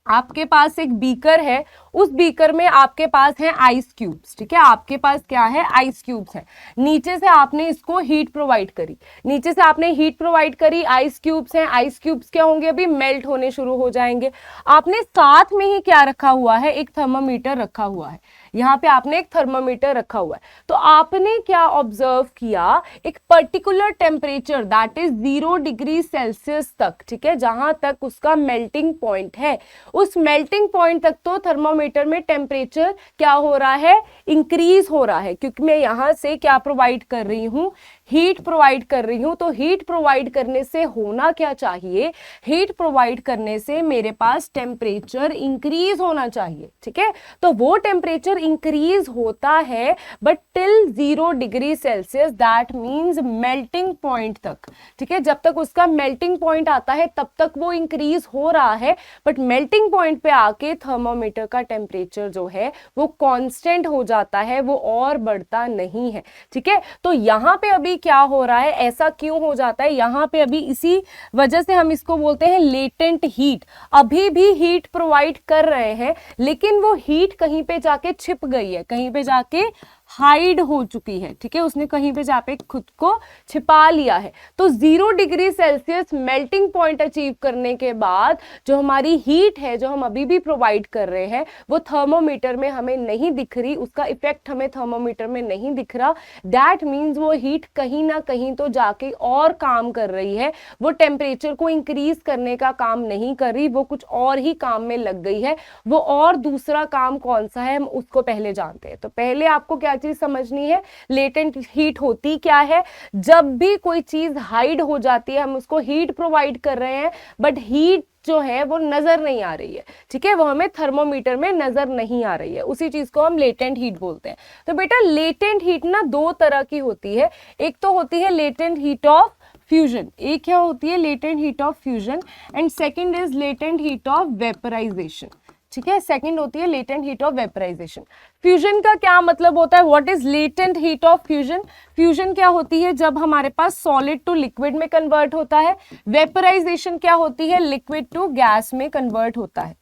आपके पास एक बीकर है, उस बीकर में आपके पास है आइस क्यूब्स, ठीक है, आपके पास क्या है, आइस क्यूब्स है। नीचे से आपने इसको हीट प्रोवाइड करी, नीचे से आपने हीट प्रोवाइड करी, आइस क्यूब्स हैं, आइस क्यूब्स क्या होंगे, अभी मेल्ट होने शुरू हो जाएंगे। आपने साथ में ही क्या रखा हुआ है, एक थर्मामीटर रखा हुआ है, यहाँ पे आपने एक थर्मामीटर रखा हुआ है। तो आपने क्या ऑब्जर्व किया, एक particular temperature that is 0 degree Celsius तक, ठीक है, जहां तक उसका मेल्टिंग पॉइंट है, उस मेल्टिंग पॉइंट तक तो थर्मामीटर में टेम्परेचर क्या हो रहा है, इंक्रीज हो रहा है, क्योंकि मैं यहां से क्या प्रोवाइड कर रही हूं, हीट प्रोवाइड कर रही हूं। तो हीट प्रोवाइड करने से होना क्या चाहिए, हीट प्रोवाइड करने से मेरे पास टेम्परेचर इंक्रीज होना चाहिए, ठीक है। तो वो टेम्परेचर इंक्रीज होता है but till 0 degree Celsius, that means melting point तक, ठीक है, जब तक उसका मेल्टिंग पॉइंट आता है तब तक वो इंक्रीज हो रहा है, बट मेल्टिंग पॉइंट पे आके थर्मामीटर का टेम्परेचर जो है वो कांस्टेंट हो जाता है, वो और बढ़ता नहीं है, ठीक है। तो यहां पे अभी क्या हो रहा है, ऐसा क्यों हो जाता है, यहां पे अभी इसी वजह से हम इसको बोलते हैं लेटेंट हीट। अभी भी हीट प्रोवाइड कर रहे हैं, लेकिन वो हीट कहीं पे जाके छिप गई है, कहीं पे जाके हाइड हो चुकी है, ठीक है, उसने कहीं पे जाके खुद को छिपा लिया है। तो 0 degree Celsius melting point achieve करने के बाद जो हमारी हीट है, जो हम अभी भी प्रोवाइड कर रहे हैं, वो थर्मोमीटर में हमें नहीं दिख रही, उसका इफेक्ट हमें थर्मोमीटर में नहीं दिख रहा। दैट मीन्स वो हीट कहीं ना कहीं तो जाके और काम कर रही है, वो टेम्परेचर को इंक्रीज करने का काम नहीं कर रही, वो कुछ और ही काम में लग गई है। वो और दूसरा काम कौन सा है, हम उसको पहले जानते हैं। तो पहले आपको क्या चीज समझनी है, लेटेंट हीट होती क्या है, जब भी कोई चीज हाइड हो जाती है, हम उसको हीट प्रोवाइड कर रहे हैं बट हीट जो है वो नजर नहीं आ रही है, ठीक है, वो हमें थर्मोमीटर में नजर नहीं आ रही है, उसी चीज को हम लेटेंट हीट बोलते हैं। तो बेटा लेटेंट हीट ना दो तरह की होती है, एक तो होती है लेटेंट हीट ऑफ फ्यूजन, एक क्या होती है latent heat of fusion, and second is latent heat of vaporisation, ठीक है, सेकंड होती है latent heat of vaporisation. Fusion का क्या मतलब होता है, what is latent heat of fusion, fusion क्या होती है, जब हमारे पास सॉलिड टू लिक्विड में कन्वर्ट होता है। वेपराइजेशन क्या होती है, लिक्विड टू गैस में कन्वर्ट होता है।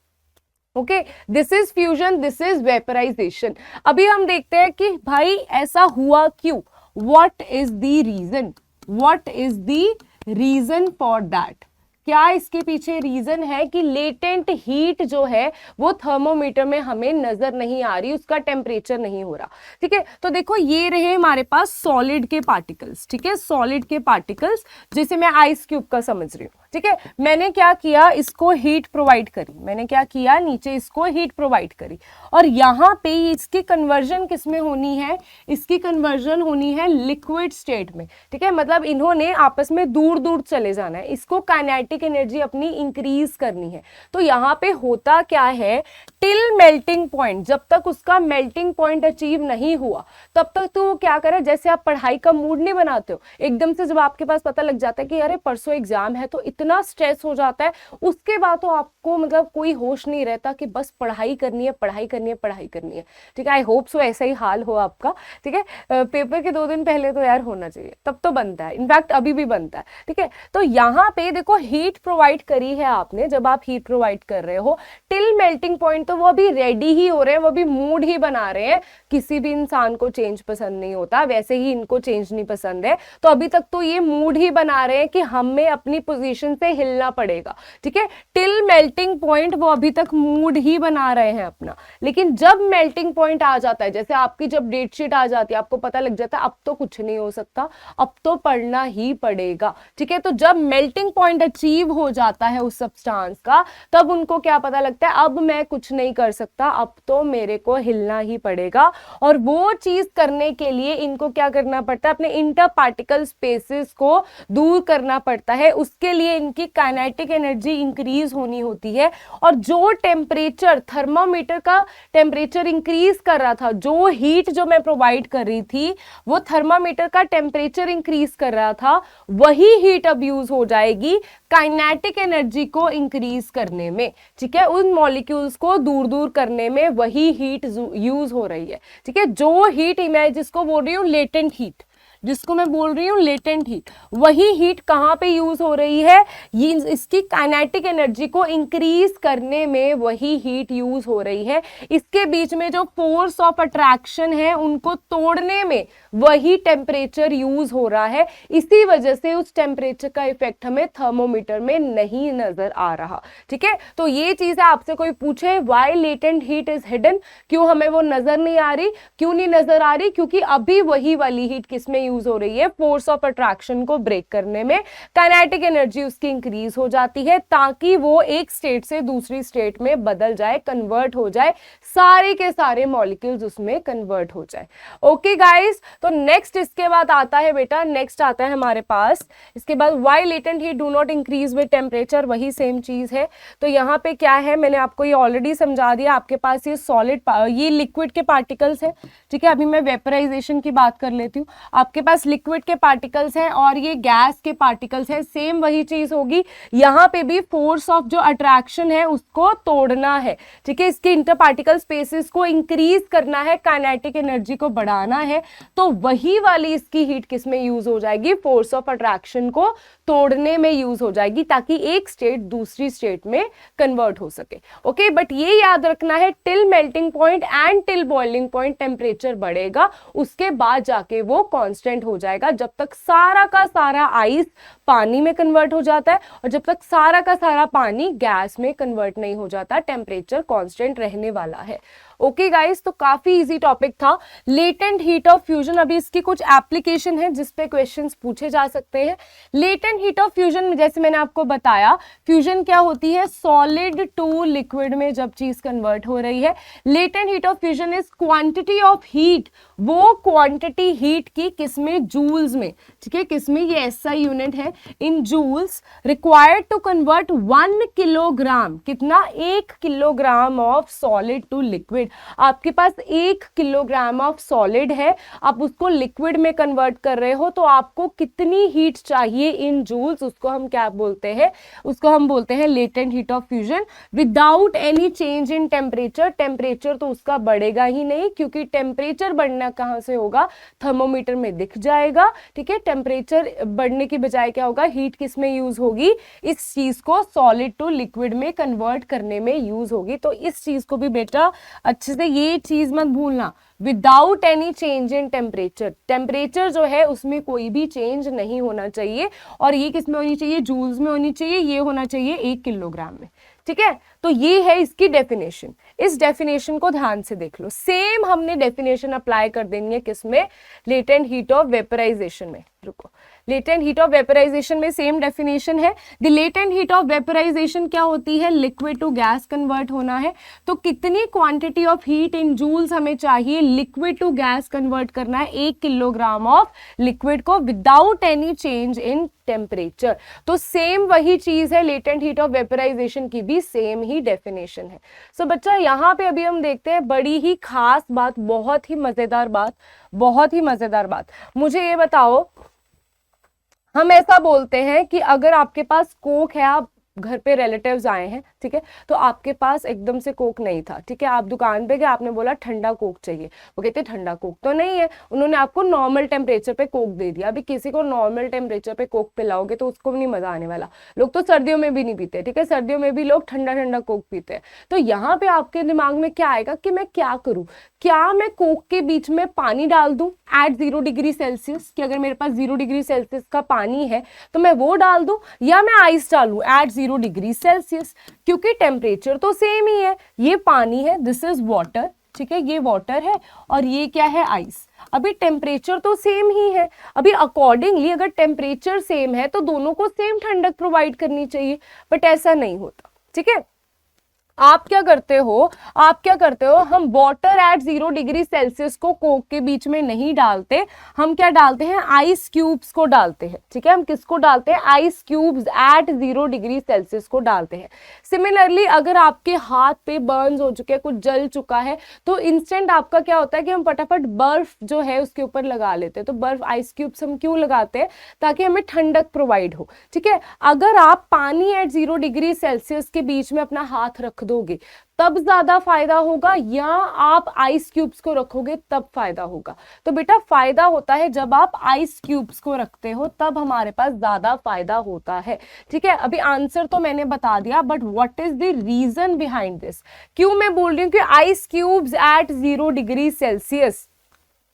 Okay, this is fusion, this is vaporisation. अभी हम देखते हैं कि भाई ऐसा हुआ क्यों, what is the reason, what is the reason for that, क्या इसके पीछे रीजन है कि लेटेंट हीट जो है वो थर्मोमीटर में हमें नजर नहीं आ रही, उसका टेम्परेचर नहीं हो रहा, ठीक है। तो देखो ये रहे हमारे पास सॉलिड के पार्टिकल्स, ठीक है, सॉलिड के पार्टिकल्स, जैसे मैं आइस क्यूब का समझ रही हूँ, ठीक है, मैंने क्या किया, इसको हीट प्रोवाइड करी, मैंने क्या किया, नीचे इसको हीट प्रोवाइड करी, और यहाँ पे इसकी कन्वर्जन किसमें होनी है, इसकी कन्वर्जन होनी है लिक्विड स्टेट में, ठीक है, मतलब इन्होंने आपस में दूर दूर चले जाना है, इसको काइनेटिक एनर्जी अपनी इंक्रीज करनी है। तो यहाँ पे होता क्या है, टिल मेल्टिंग पॉइंट, जब तक उसका मेल्टिंग पॉइंट अचीव नहीं हुआ तब तक तो वो क्या करे, जैसे आप पढ़ाई का मूड नहीं बनाते हो, एकदम से जब आपके पास पता लग जाता है कि अरे परसों एग्जाम है, तो इतना स्ट्रेस हो जाता है, उसके बाद तो आपको मतलब कोई होश नहीं रहता कि बस पढ़ाई करनी है, पढ़ाई करनी है, पढ़ाई करनी है, ठीक है। आई होप सो ऐसा ही हाल हो आपका, ठीक है। पेपर के 2 दिन पहले तो यार होना चाहिए, तब तो बनता है, इनफैक्ट अभी भी बनता है, ठीक है। तो यहाँ पे देखो हीट प्रोवाइड करी है आपने, जब आप हीट प्रोवाइड कर रहे हो टिल मेल्टिंग पॉइंट, तो वो अभी रेडी ही हो रहे हैं, वो भी मूड ही बना रहे हैं। किसी भी इंसान को चेंज पसंद नहीं होता, वैसे ही इनको चेंज नहीं पसंद है, तो अभी तक तो ये मूड ही बना रहे हैं कि हमें अपनी पोजीशन डायरेक्शन से हिलना पड़ेगा, ठीक है। टिल मेल्टिंग पॉइंट वो अभी तक मूड ही बना रहे हैं अपना, लेकिन जब मेल्टिंग पॉइंट आ जाता है, जैसे आपकी जब डेट शीट आ जाती है, आपको पता लग जाता है अब तो कुछ नहीं हो सकता, अब तो पढ़ना ही पड़ेगा, ठीक है। तो जब मेल्टिंग पॉइंट अचीव हो जाता है उस सब्सटेंस का, तब उनको क्या पता लगता है अब मैं कुछ नहीं कर सकता, अब तो मेरे को हिलना ही पड़ेगा। और वो चीज करने के लिए इनको क्या करना पड़ता है, अपने इंटर पार्टिकल स्पेसेस को दूर करना पड़ता है। उसके लिए इनकी काइनेटिक एनर्जी इंक्रीज होनी होती है। और जो टेम्परेचर थर्मामीटर का टेम्परेचर इंक्रीज कर रहा था, जो हीट जो मैं प्रोवाइड कर रही थी, वो थर्मामीटर का टेम्परेचर इंक्रीज कर रहा था, वही हीट अब यूज हो जाएगी काइनेटिक एनर्जी को इंक्रीज करने में, ठीक है। उन मॉलिक्यूल्स को दूर दूर करने में वही हीट यूज हो रही है, ठीक है। जो हीट मैं जिसको बोल रही हूँ लेटेंट हीट, जिसको मैं बोल रही हूँ लेटेंट हीट, वही हीट कहाँ पे यूज हो रही है, ये इसकी काइनेटिक एनर्जी को इंक्रीज करने में वही हीट यूज हो रही है। इसके बीच में जो फोर्स ऑफ अट्रैक्शन है उनको तोड़ने में वही टेम्परेचर यूज हो रहा है। इसी वजह से उस टेम्परेचर का इफेक्ट हमें थर्मोमीटर में नहीं नजर आ रहा, ठीक है। तो ये चीज है, आपसे कोई पूछे why latent heat is hidden, क्यों हमें वो नजर नहीं आ रही, क्यों नहीं नजर आ रही, क्योंकि अभी वही वाली हीट किसमें यूज हो रही है, फोर्स ऑफ अट्रैक्शन को ब्रेक करने में। काइनेटिक एनर्जी उसकी इंक्रीज हो जाती है ताकि वो एक स्टेट से दूसरी स्टेट में बदल जाए, कन्वर्ट हो जाए, सारे के सारे मॉलिक्यूल्स उसमें कन्वर्ट हो जाए। ओके गाइस, तो नेक्स्ट इसके बाद आता है बेटा, नेक्स्ट आता है हमारे पास इसके बाद why latent heat do not increase with temperature, वही सेम चीज है। तो यहाँ पे क्या है, मैंने आपको ये ऑलरेडी समझा दिया। आपके पास ये सॉलिड, ये लिक्विड के पार्टिकल्स है, ठीक है। अभी मैं वेपराइजेशन की बात कर लेती हूँ। आपके पास लिक्विड के पार्टिकल्स हैं और ये गैस के पार्टिकल्स हैं, सेम वही चीज होगी। यहाँ पे भी फोर्स ऑफ जो अट्रैक्शन है उसको तोड़ना है, ठीक है। इसके इंटर पार्टिकल स्पेसेस को इंक्रीज करना है, काइनेटिक एनर्जी को बढ़ाना है। तो वही वाली इसकी हीट किस में यूज हो जाएगी, फोर्स ऑफ अट्रैक्शन को तोड़ने में यूज हो जाएगी, ताकि एक स्टेट दूसरी स्टेट में कन्वर्ट हो सके। ओके, बट ये याद रखना है till melting point and till boiling point temperature बढ़ेगा, उसके बाद जाके वो कांस्टेंट हो जाएगा। जब तक सारा का सारा आइस पानी में कन्वर्ट हो जाता है और जब तक सारा का सारा पानी गैस में कन्वर्ट नहीं हो जाता, टेम्परेचर कांस्टेंट रहने वाला है। ओके गाइस, तो काफी इजी टॉपिक था लेटेंट हीट ऑफ फ्यूजन। अभी इसकी कुछ एप्लीकेशन है जिसपे क्वेश्चंस पूछे जा सकते हैं। लेटेंट हीट ऑफ फ्यूजन में जैसे मैंने आपको बताया, फ्यूजन क्या होती है, सॉलिड टू लिक्विड में जब चीज कन्वर्ट हो रही है। Latent heat of fusion is quantity of heat, वो क्वांटिटी हीट की किसमें, जूल्स में, ठीक है। किसमें, ये एसआई यूनिट है, in joules, required to convert 1 kilogram, कितना, 1 kilogram of solid to liquid. आपके पास 1 किलोग्राम ऑफ सॉलिड है, आप उसको लिक्विड में कन्वर्ट कर रहे हो, तो आपको कितनी हीट चाहिए इन जूल्स, उसको हम क्या बोलते हैं, उसको हम बोलते हैं latent heat of fusion. Without any change in temperature, temperature तो उसका बढ़ेगा ही नहीं, क्योंकि टेम्परेचर बढ़ना कहां से होगा, थर्मोमीटर में दिख जाएगा, ठीक है। टेम्परेचर बढ़ने की बजाय क्या होगा, हीट किस में यूज होगी, इस चीज को सॉलिड टू लिक्विड में कन्वर्ट करने में यूज होगी। तो इस चीज को भी बेटा अच्छे से ये चीज मत भूलना, without any change in temperature, temperature जो है उसमें कोई भी चेंज नहीं होना चाहिए। और ये किस में होनी चाहिए, जूल्स में होनी चाहिए, ये होना चाहिए 1 किलोग्राम में, ठीक है। तो ये है इसकी डेफिनेशन, इस डेफिनेशन को ध्यान से देख लो। सेम हमने डेफिनेशन अप्लाई कर देनी है किसमें, लेटेंट हीट ऑफ वेपराइजेशन में। रुको, लेटेंट हीट ऑफ वेपराइजेशन में सेम डेफिनेशन है। The latent heat of vaporisation क्या होती है, लिक्विड टू गैस कन्वर्ट होना है। तो कितनी quantity of heat in joules हमें चाहिए, लिक्विड टू गैस कन्वर्ट करना है 1 किलोग्राम ऑफ लिक्विड को without any change in temperature. तो सेम वही चीज है, लेटेंट हीट ऑफ वेपराइजेशन की भी सेम ही डेफिनेशन है। सो बच्चा यहाँ पे अभी हम देखते हैं बड़ी ही खास बात, बहुत ही मजेदार बात, बहुत ही मजेदार बात। मुझे ये बताओ, हम ऐसा बोलते हैं कि अगर आपके पास कोक है, आप घर पे रिलेटिव्स आए हैं, ठीक है, तो आपके पास एकदम से कोक नहीं था, ठीक है, आप दुकान पे गए, आपने बोला ठंडा कोक चाहिए, वो कहते ठंडा कोक तो नहीं है, उन्होंने आपको नॉर्मल टेम्परेचर पे कोक दे दिया। अभी किसी को नॉर्मल टेम्परेचर पे कोक पिलाओगे तो उसको नहीं मजा आने वाला। लोग तो सर्दियों में भी नहीं पीते, ठीक है, सर्दियों में भी लोग ठंडा ठंडा कोक पीते हैं। तो यहाँ पे आपके दिमाग में क्या आएगा कि मैं क्या करूँ, क्या मैं कोक के बीच में पानी डाल दूं एट 0 डिग्री सेल्सियस, कि अगर मेरे पास 0 डिग्री सेल्सियस का पानी है तो मैं वो डाल दूं, या मैं आइस डालूं एट 0 डिग्री सेल्सियस, क्योंकि टेम्परेचर तो सेम ही है। ये पानी है, दिस इज वाटर, ठीक है, ये वाटर है और ये क्या है, आइस। अभी टेम्परेचर तो सेम ही है, अभी अकॉर्डिंगली अगर टेम्परेचर सेम है तो दोनों को सेम ठंडक प्रोवाइड करनी चाहिए, बट ऐसा नहीं होता, ठीक है। आप क्या करते हो, हम वाटर एट 0 डिग्री सेल्सियस को कोक के बीच में नहीं डालते, हम क्या डालते हैं, आइस क्यूब्स को डालते हैं, ठीक है। हम किसको डालते हैं, ice cubes at 0 degree Celsius को डालते हैं। सिमिलरली अगर आपके हाथ पे बर्न्स हो चुके हैं, कुछ जल चुका है, तो इंस्टेंट आपका क्या होता है कि हम फटाफट बर्फ जो है उसके ऊपर लगा लेते हैं। तो बर्फ, आइस क्यूब्स हम क्यों लगाते हैं, ताकि हमें ठंडक प्रोवाइड हो, ठीक है। अगर आप पानी एट 0 डिग्री सेल्सियस के बीच में अपना हाथ रख दोगे तब ज्यादा फायदा होगा, या आप आइस क्यूब्स को रखोगे तब फायदा होगा। तो बेटा फायदा होता है जब आप आइस क्यूब्स को रखते हो, तब हमारे पास ज्यादा फायदा होता है, ठीक है। अभी आंसर तो मैंने बता दिया, but what is the reason behind this, क्यों मैं बोल रही हूँ कि ice cubes at 0 degree Celsius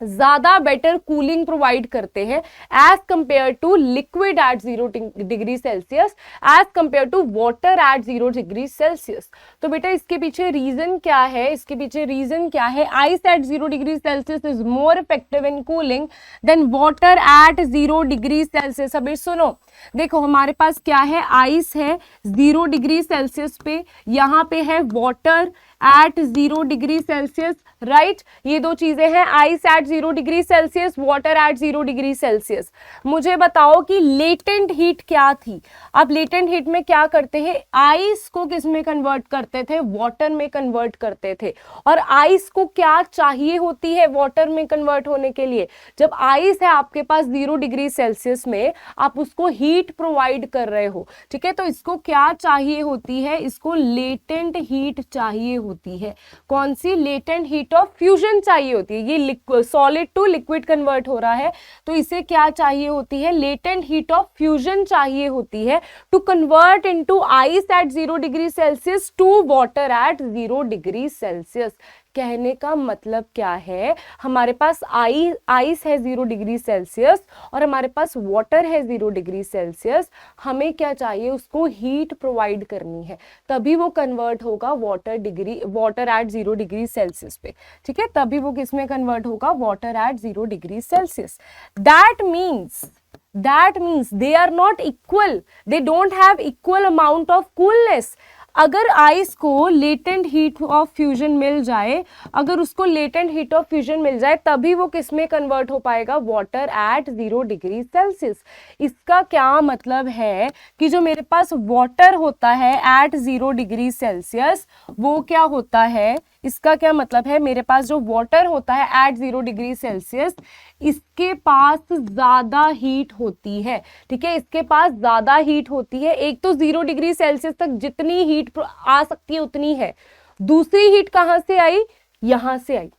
ज्यादा बेटर कूलिंग प्रोवाइड करते हैं as compare to liquid at 0 degree Celsius, as compare to water at 0 degree Celsius. तो बेटा इसके पीछे रीजन क्या है, इसके पीछे रीजन क्या है, ice at 0 degree Celsius is more effective in cooling than water at 0 degree Celsius. अभी सुनो, देखो हमारे पास क्या है, आइस है 0 डिग्री सेल्सियस पे, यहाँ पे है water at 0 degree Celsius, right. ये दो चीजें हैं, ice at 0 degree Celsius, water at 0 degree Celsius. मुझे बताओ कि लेटेंट हीट क्या थी। अब लेटेंट हीट में क्या करते हैं, आइस को किस में कन्वर्ट करते थे, वाटर में कन्वर्ट करते थे। और आइस को क्या चाहिए होती है वाटर में कन्वर्ट होने के लिए, जब आइस है आपके पास 0 डिग्री सेल्सियस में, आप उसको हीट प्रोवाइड कर रहे हो, ठीक है। तो इसको क्या चाहिए होती है, इसको लेटेंट हीट चाहिए होती है। कौन सी, लेटेंट हीट ऑफ फ्यूजन चाहिए होती है। ये सॉलिड टू लिक्विड कन्वर्ट हो रहा है, तो इसे क्या चाहिए होती है, लेटेंट हीट ऑफ फ्यूजन चाहिए होती है to convert into ice at 0 degree Celsius to water at 0 degree Celsius. कहने का मतलब क्या है, हमारे पास आइस है 0 डिग्री सेल्सियस और हमारे पास वाटर है 0 डिग्री सेल्सियस। हमें क्या चाहिए, उसको हीट प्रोवाइड करनी है, तभी वो कन्वर्ट होगा वाटर एट 0 डिग्री सेल्सियस पे, ठीक है। तभी वो किस में कन्वर्ट होगा, water at 0 degree Celsius. That means they are not equal, they don't have equal amount of coolness। अगर आइस को लेटेंट हीट ऑफ फ्यूजन मिल जाए, अगर उसको लेटेंट हीट ऑफ फ्यूजन मिल जाए, तभी वो किस में कन्वर्ट हो पाएगा, वाटर एट 0 डिग्री सेल्सियस। इसका क्या मतलब है कि जो मेरे पास वाटर होता है एट 0 डिग्री सेल्सियस, वो क्या होता है, इसका क्या मतलब है, मेरे पास जो वाटर होता है एट 0 डिग्री सेल्सियस, इसके पास ज्यादा हीट होती है, ठीक है, इसके पास ज्यादा हीट होती है। एक तो 0 डिग्री सेल्सियस तक जितनी हीट आ सकती है उतनी है, दूसरी हीट कहां से आई, यहां से आई,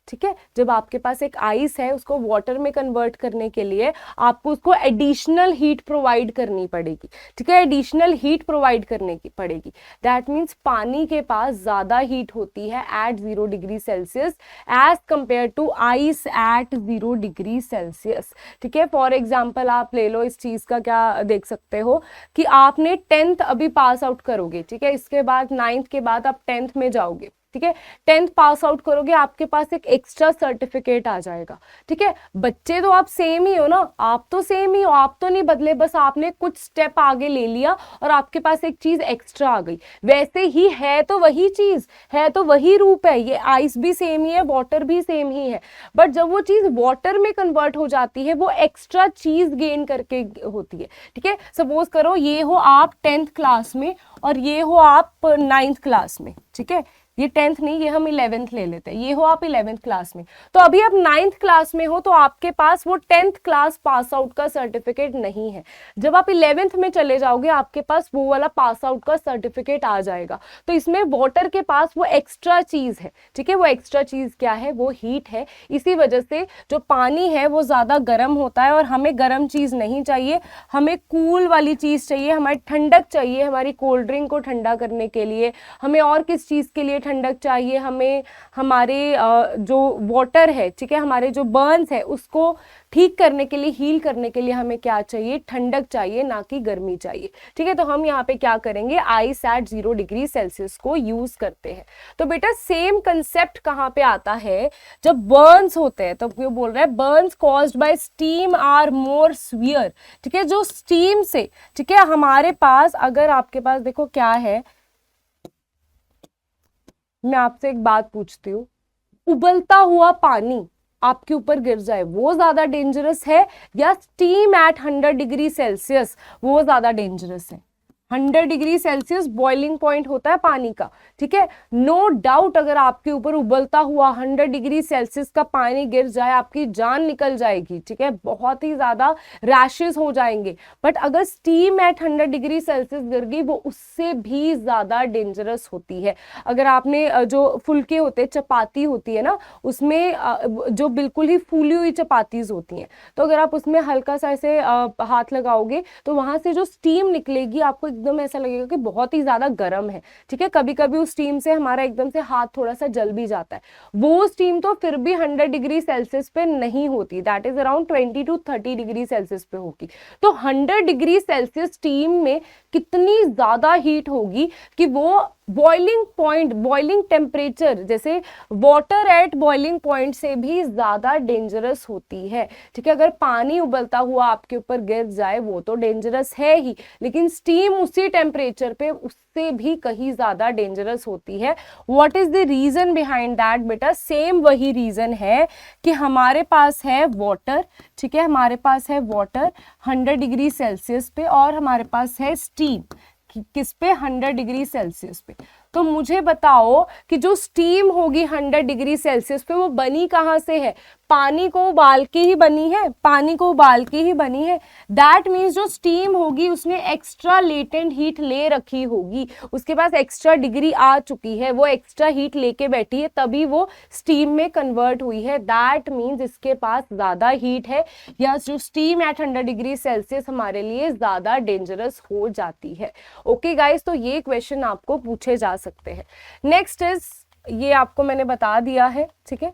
ठीक है। जब आपके पास एक आइस है, उसको वाटर में कन्वर्ट करने के लिए आपको उसको एडिशनल हीट प्रोवाइड करनी पड़ेगी, ठीक है, एडिशनल हीट प्रोवाइड करने की पड़ेगी। दैट मीन्स पानी के पास ज्यादा हीट होती है at 0 degree Celsius as compare to ice at 0 degree Celsius, ठीक है। फॉर एग्जाम्पल आप ले लो, इस चीज का क्या देख सकते हो कि आपने 10th अभी पास आउट करोगे, ठीक है, इसके बाद 9th के बाद आप 10th में जाओगे, ठीक है, 10th पास आउट करोगे, आपके पास एक एक्स्ट्रा सर्टिफिकेट आ जाएगा, ठीक है। बच्चे तो आप सेम ही हो ना, आप तो सेम ही हो, आप तो नहीं बदले, बस आपने कुछ स्टेप आगे ले लिया और आपके पास एक चीज एक्स्ट्रा आ गई। वैसे ही है तो वही चीज है, तो वही रूप है, ये आइस भी सेम ही है, वाटर भी सेम ही है, बट जब वो चीज वाटर में कन्वर्ट हो जाती है, वो एक्स्ट्रा चीज गेन करके होती है, ठीक है। सपोज करो ये हो आप 10th क्लास में और ये हो आप 9th क्लास में, ठीक है, ये 10th नहीं, ये हम 11th ले लेते हैं, ये हो आप 11th क्लास में, तो अभी आप 9th क्लास में हो तो आपके पास वो 10th क्लास पास आउट का सर्टिफिकेट नहीं है। जब आप 11th में चले जाओगे आपके पास वो वाला पास आउट का सर्टिफिकेट आ जाएगा। तो इसमें वाटर के पास वो एक्स्ट्रा चीज है, ठीक है, वो एक्स्ट्रा चीज क्या है, वो हीट है। इसी वजह से जो पानी है वो ज्यादा गर्म होता है और हमें गर्म चीज नहीं चाहिए, हमें कूल वाली चीज चाहिए, हमारी ठंडक चाहिए, हमारी कोल्ड ड्रिंक को ठंडा करने के लिए। हमें और किस चीज के लिए ठंडक चाहिए, हमें हमारे जो वाटर है, ठीक है, हमारे जो बर्न्स है उसको ठीक करने के लिए, हील करने के लिए हमें क्या चाहिए, ठंडक चाहिए, ना कि गर्मी चाहिए, ठीक है। तो हम यहाँ पे क्या करेंगे, आइस एट 0 डिग्री सेल्सियस को यूज करते हैं। तो बेटा सेम कंसेप्ट कहाँ पे आता है, जब बर्न्स होते हैं, तो क्यों बोल रहा है, burns caused by steam are more severe, ठीक है, जो स्टीम से, ठीक है, हमारे पास अगर आपके पास देखो क्या है, मैं आपसे एक बात पूछती हूँ, उबलता हुआ पानी आपके ऊपर गिर जाए वो ज्यादा डेंजरस है या स्टीम एट 100 डिग्री सेल्सियस वो ज्यादा डेंजरस है? 100 डिग्री सेल्सियस बॉइलिंग पॉइंट होता है पानी का, ठीक है। नो डाउट अगर आपके ऊपर उबलता हुआ 100 डिग्री सेल्सियस का पानी गिर जाए आपकी जान निकल जाएगी, ठीक है, बहुत ही ज्यादा रैशेस हो जाएंगे। बट अगर स्टीम एट 100 डिग्री सेल्सियस गिर गई वो उससे भी ज्यादा डेंजरस होती है। अगर आपने जो फुलके होते हैं, चपाती होती है ना, उसमें जो बिल्कुल ही फूली हुई चपातीज होती हैं, तो अगर आप उसमें हल्का सा ऐसे हाथ लगाओगे तो वहां से जो स्टीम निकलेगी आपको एकदम ऐसा लगेगा कि बहुत ही ज्यादा गर्म है, ठीक है। कभी कभी उस स्टीम से हमारा एकदम से हाथ थोड़ा सा जल भी जाता है। वो स्टीम तो फिर भी 100 डिग्री सेल्सियस पे नहीं होती, that is around 20 to 30 degree Celsius पे होगी। तो 100 डिग्री सेल्सियस स्टीम में कितनी ज्यादा हीट होगी कि वो बॉइलिंग पॉइंट, बॉइलिंग टेम्परेचर, जैसे वाटर एट बॉइलिंग पॉइंट से भी ज्यादा डेंजरस होती है, ठीक है। अगर पानी उबलता हुआ आपके ऊपर गिर जाए वो तो डेंजरस है ही, लेकिन स्टीम उसी टेम्परेचर पे उससे भी कहीं ज्यादा डेंजरस होती है। What is the reason behind that बेटा? सेम वही रीजन है कि हमारे पास है वाटर, ठीक है, हमारे पास है वाटर 100 डिग्री सेल्सियस पे और हमारे पास है स्टीम किस पे, 100 डिग्री सेल्सियस पे। तो मुझे बताओ कि जो स्टीम होगी 100 डिग्री सेल्सियस पे वो बनी कहाँ से है? पानी को उबाल के ही बनी है, पानी को उबाल के ही बनी है। दैट मीन्स जो स्टीम होगी उसने एक्स्ट्रा लेटेंट हीट ले रखी होगी, उसके पास एक्स्ट्रा डिग्री आ चुकी है, वो एक्स्ट्रा हीट लेके बैठी है तभी वो स्टीम में कन्वर्ट हुई है। दैट मीन्स इसके पास ज्यादा हीट है, या जो स्टीम एट 100 डिग्री सेल्सियस हमारे लिए ज्यादा डेंजरस हो जाती है। ओके गाइस, तो ये क्वेश्चन आपको पूछे जा सकते हैं। नेक्स्ट इज, ये आपको मैंने बता दिया है, ठीक है,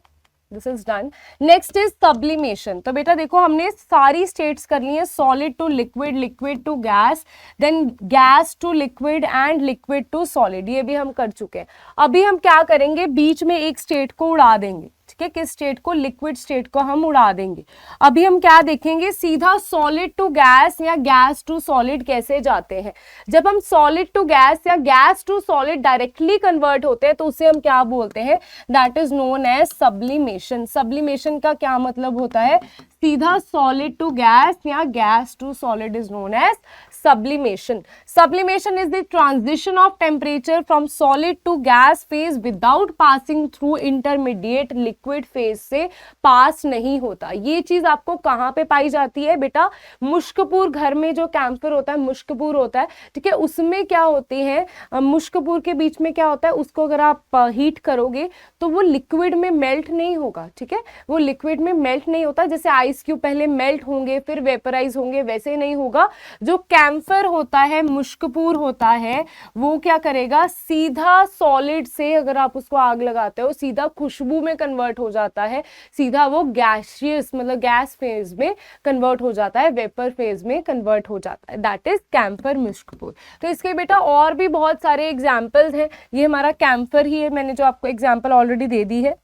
this is done. Next is sublimation. तो बेटा देखो हमने सारी स्टेट्स कर ली है, solid to liquid, liquid to gas, then gas to liquid and liquid to solid, ये भी हम कर चुके हैं। अभी हम क्या करेंगे, बीच में एक स्टेट को उड़ा देंगे, ठीक है, किस स्टेट को? लिक्विड स्टेट को हम उड़ा देंगे। अभी हम क्या देखेंगे, सीधा सॉलिड टू गैस या गैस टू सॉलिड कैसे जाते हैं। जब हम सॉलिड टू गैस या gas to solid directly convert होते हैं तो उसे हम क्या बोलते हैं? That is known as sublimation. Sublimation का क्या मतलब होता है? सीधा सॉलिड टू गैस या gas to solid is known as sublimation. Sublimation is the transition of temperature from solid to gas phase without passing through intermediate liquid phase से पास नहीं होता। ये चीज आपको कहाँ पे पाई जाती है बेटा? मुश्कपुर, घर में जो कैंफर होता है, मुश्कपुर होता है, ठीक है, उसमें क्या होती है, मुश्कपुर के बीच में क्या होता है, उसको अगर आप हीट करोगे तो वो लिक्विड में मेल्ट नहीं होगा, ठीक है, वो लिक्विड में मेल्ट नहीं होता। जैसे आइस क्यूब पहले मेल्ट होंगे फिर वेपराइज होंगे, वैसे नहीं होगा। जो कैंफर होता है, मुश्कपुर होता है, वो क्या करेगा, सीधा सॉलिड से अगर आप उसको आग लगाते हो सीधा खुशबू में कन्वर्ट हो जाता है, सीधा वो गैसियस मतलब गैस फेज में कन्वर्ट हो जाता है, वेपर फेज में कन्वर्ट हो जाता है। दैट इज कैंफर मुश्कपुर। तो इसके बेटा और भी बहुत सारे एग्जाम्पल्स हैं, ये हमारा कैंफर ही है, मैंने जो आपको एग्जाम्पल ऑलरेडी दे दी है।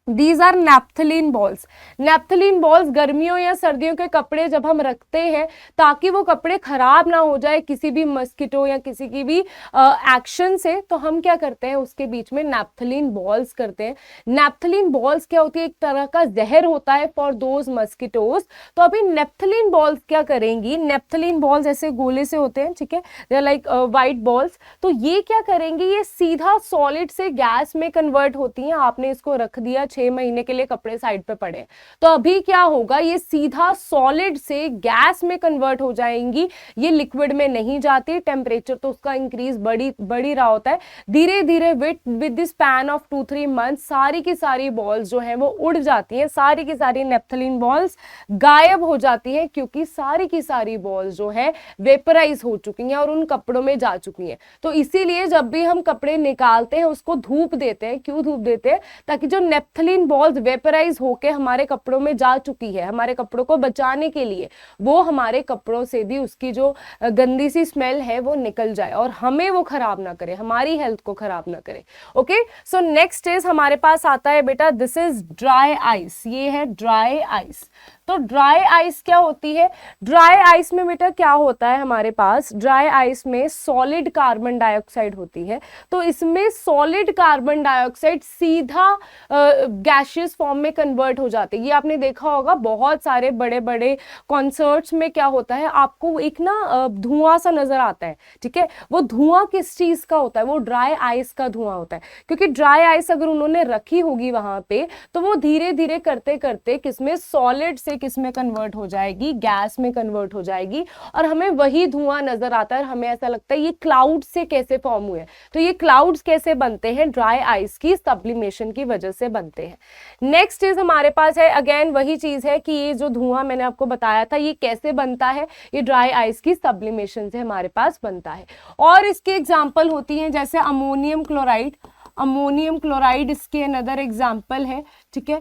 These are naphthalene balls. Naphthalene balls गर्मियों या सर्दियों के कपड़े जब हम रखते हैं ताकि वो कपड़े खराब ना हो जाए किसी भी मस्किटो या किसी की भी एक्शन से, तो हम क्या करते हैं उसके बीच में नैप्थलीन बॉल्स करते हैं। नैप्थलीन बॉल्स क्या होती है, एक तरह का जहर होता है फॉर दोज मस्किटोज। तो अभी नैप्थलीन बॉल्स क्या करेंगी, नैप्थलीन बॉल्स ऐसे गोले से होते हैं, ठीक है, they are like white balls. तो ये क्या करेंगी, ये सीधा सॉलिड से गैस में कन्वर्ट होती हैं। आपने इसको रख दिया 6 महीने के लिए, कपड़े साइड पे पड़े, तो अभी क्या होगा, ये सीधा सॉलिड से गैस में कन्वर्ट हो जाएंगी। ये लिक्विड में नहीं जाती, टेम्परेचर तो उसका इंक्रीज बढ़ी रहा होता है। धीरे धीरे with the span of 2-3 month सारी की सारी बॉल्स जो है वो उड़ जाती हैं, सारी की सारी नैप्थलीन बॉल्स गायब हो जाती हैं, क्योंकि सारी की सारी बॉल्स जो है वेपराइज हो चुकी हैं और उन कपड़ों में जा चुकी हैं। तो इसीलिए जब भी हम कपड़े निकालते हैं उसको धूप देते हैं। क्यों धूप देते हैं, ताकि जो नैप्थलीन बॉल्स वेपराइज होके हमारे कपड़ों में जा चुकी है, हमारे कपड़ों को बचाने के लिए वो हमारे कपड़ों से भी उसकी जो गंदी सी स्मेल है वो निकल जाए और हमें वो खराब ना करे, हमारी हेल्थ को खराब ना करे। ओके, सो नेक्स्ट इज हमारे पास आता है बेटा, दिस इज ड्राई आइस। ये है ड्राई आइस। तो ड्राई आइस क्या होती है, ड्राई आइस में बेटा क्या होता है, हमारे पास ड्राई आइस में सॉलिड कार्बन डाइऑक्साइड होती है। तो इसमें सॉलिड कार्बन डाइऑक्साइड सीधा गैशियस फॉर्म में कन्वर्ट हो जाती है। ये आपने देखा होगा बहुत सारे बड़े बड़े कॉन्सर्ट्स में क्या होता है, आपको एक ना धुआं सा नजर आता है, ठीक है, वो धुआं किस चीज का होता है, वो ड्राई आइस का धुआं होता है। क्योंकि ड्राई आइस अगर उन्होंने रखी होगी वहां पे, तो वो धीरे धीरे करते करते किसमें, सॉलिड से किसमें कन्वर्ट हो जाएगी, गैस में कन्वर्ट हो जाएगी, और हमें वही धुआं नजर आता है और हमें ऐसा लगता है ये क्लाउड से कैसे फॉर्म हुए। तो ये क्लाउड्स कैसे बनते हैं, ड्राई आइस की सब्लिमेशन की वजह से बनते हैं। नेक्स्ट चीज हमारे पास है, अगेन वही चीज है कि ये जो धुआं मैंने आपको बताया था ये कैसे बनता है, ये ड्राई आइस की सब्लिमेशन से हमारे पास बनता है। और इसके एग्जांपल होती हैं जैसे अमोनियम क्लोराइड। अमोनियम क्लोराइड इसके अनदर एग्जाम्पल है, ठीक है।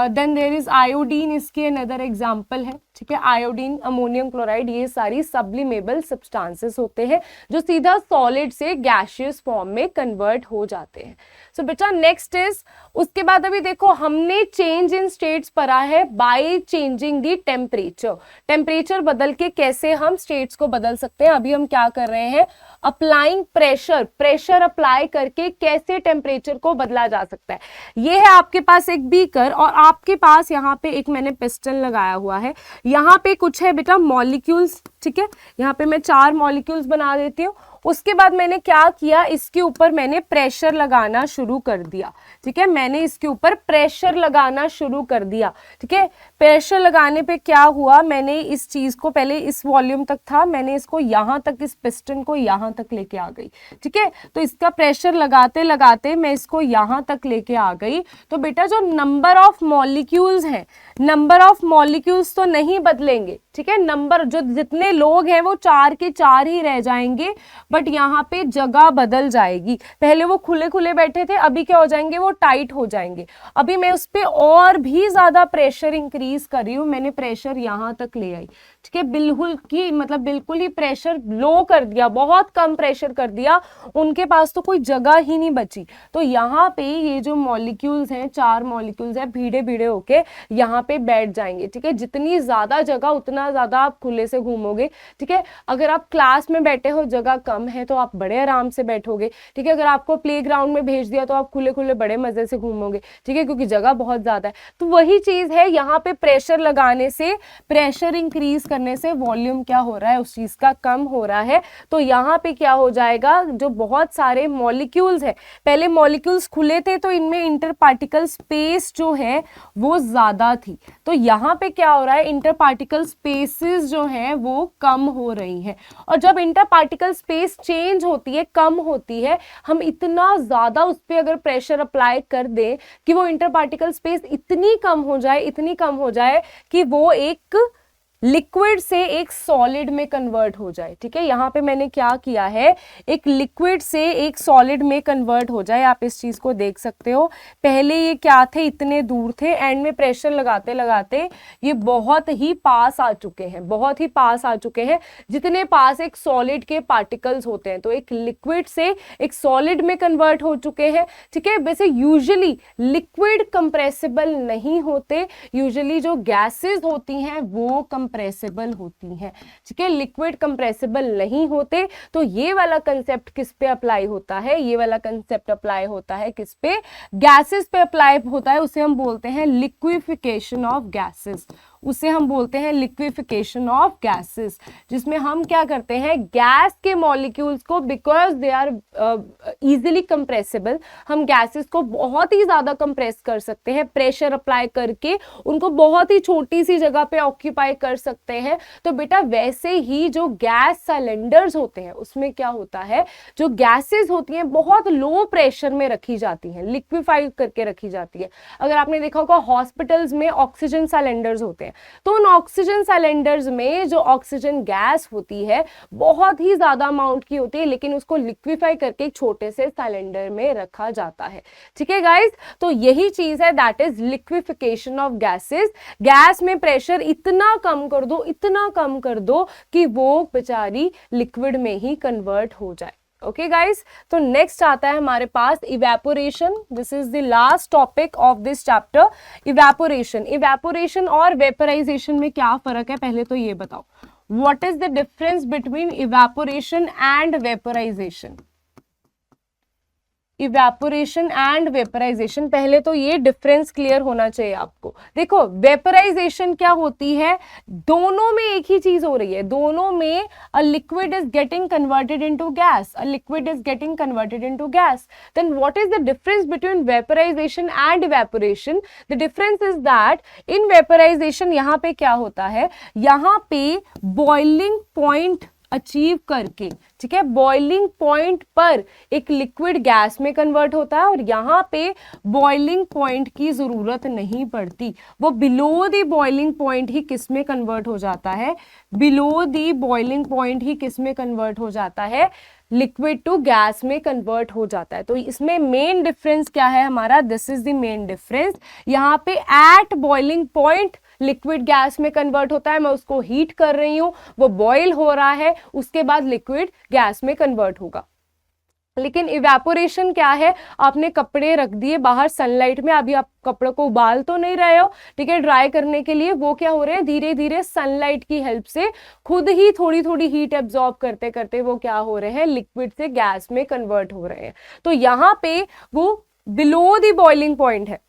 देन देयर इज आयोडीन, इसके अनदर एग्जाम्पल है, ठीक है। आयोडीन, अमोनियम क्लोराइड, ये सारी सब्लिमेबल सब्सटेंसेस होते हैं जो सीधा सॉलिड से गैशियस फॉर्म में कन्वर्ट हो जाते हैं। सो बेटा नेक्स्ट इज, उसके बाद अभी देखो हमने चेंज इन स्टेट्स पढ़ा है by changing the temperature. Temperature बदल के कैसे हम स्टेट्स को बदल सकते हैं, अभी हम क्या कर रहे हैं, अप्लाइंग प्रेशर। प्रेशर अप्लाई करके कैसे टेम्परेचर को बदला जा सकता है। ये है आपके पास एक बीकर और आपके पास यहाँ पे एक मैंने पिस्टन लगाया हुआ है, यहाँ पे कुछ है बेटा मॉलिक्यूल्स, ठीक है। यहाँ पे मैं 4 मॉलिक्यूल्स बना देती हूँ। उसके बाद मैंने क्या किया, इसके ऊपर मैंने प्रेशर लगाना शुरू कर दिया, ठीक है। मैंने इसके ऊपर प्रेशर लगाना शुरू कर दिया, ठीक है। प्रेशर लगाने पे क्या हुआ, मैंने इस चीज को, पहले इस वॉल्यूम तक था, मैंने इसको यहाँ तक, इस पिस्टन को यहाँ तक लेके आ गई, ठीक है। तो इसका प्रेशर लगाते लगाते मैं इसको यहाँ तक लेके आ गई। तो बेटा जो नंबर ऑफ मॉलिक्यूल्स हैं, नंबर ऑफ मॉलिक्यूल्स तो नहीं बदलेंगे, ठीक है। नंबर जो जितने लोग हैं वो 4 के 4 ही रह जाएंगे, बट यहाँ पे जगह बदल जाएगी। पहले वो खुले खुले बैठे थे, अभी क्या हो जाएंगे, वो टाइट हो जाएंगे। अभी मैं उस पर और भी ज्यादा प्रेशर इंक्रीज कर रही हूँ, मैंने प्रेशर यहाँ तक ले आई, ठीक है। बिल्कुल ही प्रेशर लो कर दिया, बहुत कम प्रेशर कर दिया, उनके पास तो कोई जगह ही नहीं बची। तो यहाँ पे ये जो मॉलिक्यूल्स हैं, 4 मॉलिक्यूल्स हैं, भीड़े भीड़े होके यहाँ पे बैठ जाएंगे, ठीक है। जितनी ज्यादा जगह उतना ज्यादा आप खुले से घूमोगे, ठीक है। अगर आप क्लास में बैठे हो, जगह कम है तो आप बड़े आराम से बैठोगे, ठीक है। अगर आपको प्लेग्राउंड में भेज दिया तो आप खुले खुले बड़े मजे से घूमोगे, ठीक है, क्योंकि जगह बहुत ज्यादा है। तो वही चीज है, यहाँ पे प्रेशर लगाने से, प्रेशर इंक्रीज करने से वॉल्यूम क्या हो रहा है, उस चीज का कम हो रहा है। तो यहाँ पे क्या हो जाएगा, जो बहुत सारे मॉलिक्यूल्स है, पहले मॉलिक्यूल्स खुले थे तो इनमें इंटर पार्टिकल स्पेस जो है वो ज्यादा थी। तो यहाँ पे क्या हो रहा है, इंटर पार्टिकल स्पेसेस जो है वो कम हो रही हैं। और जब इंटर पार्टिकल स्पेस चेंज होती है, कम होती है, हम इतना ज्यादा उस पर अगर प्रेशर अप्लाई कर दें कि वो इंटर पार्टिकल स्पेस इतनी कम हो जाए कि वो एक लिक्विड से एक सॉलिड में कन्वर्ट हो जाए, ठीक है। यहाँ पे मैंने क्या किया है, एक लिक्विड से एक सॉलिड में कन्वर्ट हो जाए, आप इस चीज को देख सकते हो। पहले ये क्या थे, इतने दूर थे, एंड में प्रेशर लगाते लगाते ये बहुत ही पास आ चुके हैं, बहुत ही पास आ चुके हैं, जितने पास एक सॉलिड के पार्टिकल्स होते हैं। तो एक लिक्विड से एक सॉलिड में कन्वर्ट हो चुके हैं, ठीक है। वैसे यूजुअली लिक्विड कंप्रेसिबल नहीं होते, यूजुअली जो गैसेस होती हैं वो कंप्रेसिबल होती हैं, ठीक है। लिक्विड कंप्रेसिबल नहीं होते। तो ये वाला कंसेप्ट किस पे अप्लाई होता है, ये वाला कंसेप्ट अप्लाई होता है किस पे, गैसेस पे अप्लाई होता है। उसे हम बोलते हैं लिक्विफिकेशन ऑफ गैसेस, उसे हम बोलते हैं लिक्विफिकेशन ऑफ गैसेस, जिसमें हम क्या करते हैं, गैस के मॉलिक्यूल्स को, because they are easily compressible, हम गैसेस को बहुत ही ज्यादा कंप्रेस कर सकते हैं, प्रेशर अप्लाई करके उनको बहुत ही छोटी सी जगह पे ऑक्यूपाई कर सकते हैं। तो बेटा वैसे ही जो गैस सिलेंडर्स होते हैं उसमें क्या होता है, जो गैसेस होती हैं बहुत लो प्रेशर में रखी जाती हैं, लिक्विफाई करके रखी जाती है। अगर आपने देखा होगा हॉस्पिटल्स में ऑक्सीजन सिलेंडर्स होते हैं, तो उन ऑक्सीजन सिलेंडर्स में जो ऑक्सीजन गैस होती है बहुत ही ज्यादा अमाउंट की होती है, लेकिन उसको लिक्विफाई करके एक छोटे से सिलेंडर में रखा जाता है, ठीक है गाइस। तो यही चीज है, that is liquefaction of gases. Gas में प्रेशर इतना कम कर दो, इतना कम कर दो कि वो बेचारी लिक्विड में ही कन्वर्ट हो जाए। ओके गाइस, तो नेक्स्ट आता है हमारे पास evaporation. This is the last topic of this chapter, evaporation. Evaporation और वेपराइजेशन में क्या फर्क है, पहले तो ये बताओ, what is the difference between evaporation and vaporization. Evaporation and vaporization, पहले तो ये डिफरेंस क्लियर होना चाहिए आपको। देखो वेपराइजेशन क्या होती है, दोनों में एक ही चीज हो रही है, दोनों में a liquid is getting converted into gas, a liquid is getting converted into gas. Then what is the difference between vaporisation and evaporation. The difference is that in vaporisation यहाँ पे क्या होता है, यहाँ पे बॉइलिंग पॉइंट अचीव करके, ठीक है, बॉइलिंग पॉइंट पर एक लिक्विड गैस में कन्वर्ट होता है, और यहाँ पे बॉइलिंग पॉइंट की जरूरत नहीं पड़ती, वो बिलो द बॉइलिंग पॉइंट ही किस में कन्वर्ट हो जाता है, बिलो द बॉइलिंग पॉइंट ही किस में कन्वर्ट हो जाता है, लिक्विड टू गैस में कन्वर्ट हो जाता है। तो इसमें मेन डिफरेंस क्या है हमारा, this is the main difference. यहाँ पे at boiling point liquid gas में कन्वर्ट होता है, मैं उसको हीट कर रही हूं, वो बॉयल हो रहा है, उसके बाद लिक्विड गैस में कन्वर्ट होगा। लेकिन इवेपोरेशन क्या है, आपने कपड़े रख दिए बाहर सनलाइट में, अभी आप कपड़ों को उबाल तो नहीं रहे हो, ठीक है, ड्राई करने के लिए, वो क्या हो रहे हैं, धीरे धीरे सनलाइट की हेल्प से खुद ही थोड़ी थोड़ी हीट एब्जॉर्ब करते करते वो क्या हो रहे हैं, लिक्विड से गैस में कन्वर्ट हो रहे हैं। तो यहाँ पे वो बिलो द बॉइलिंग पॉइंट है।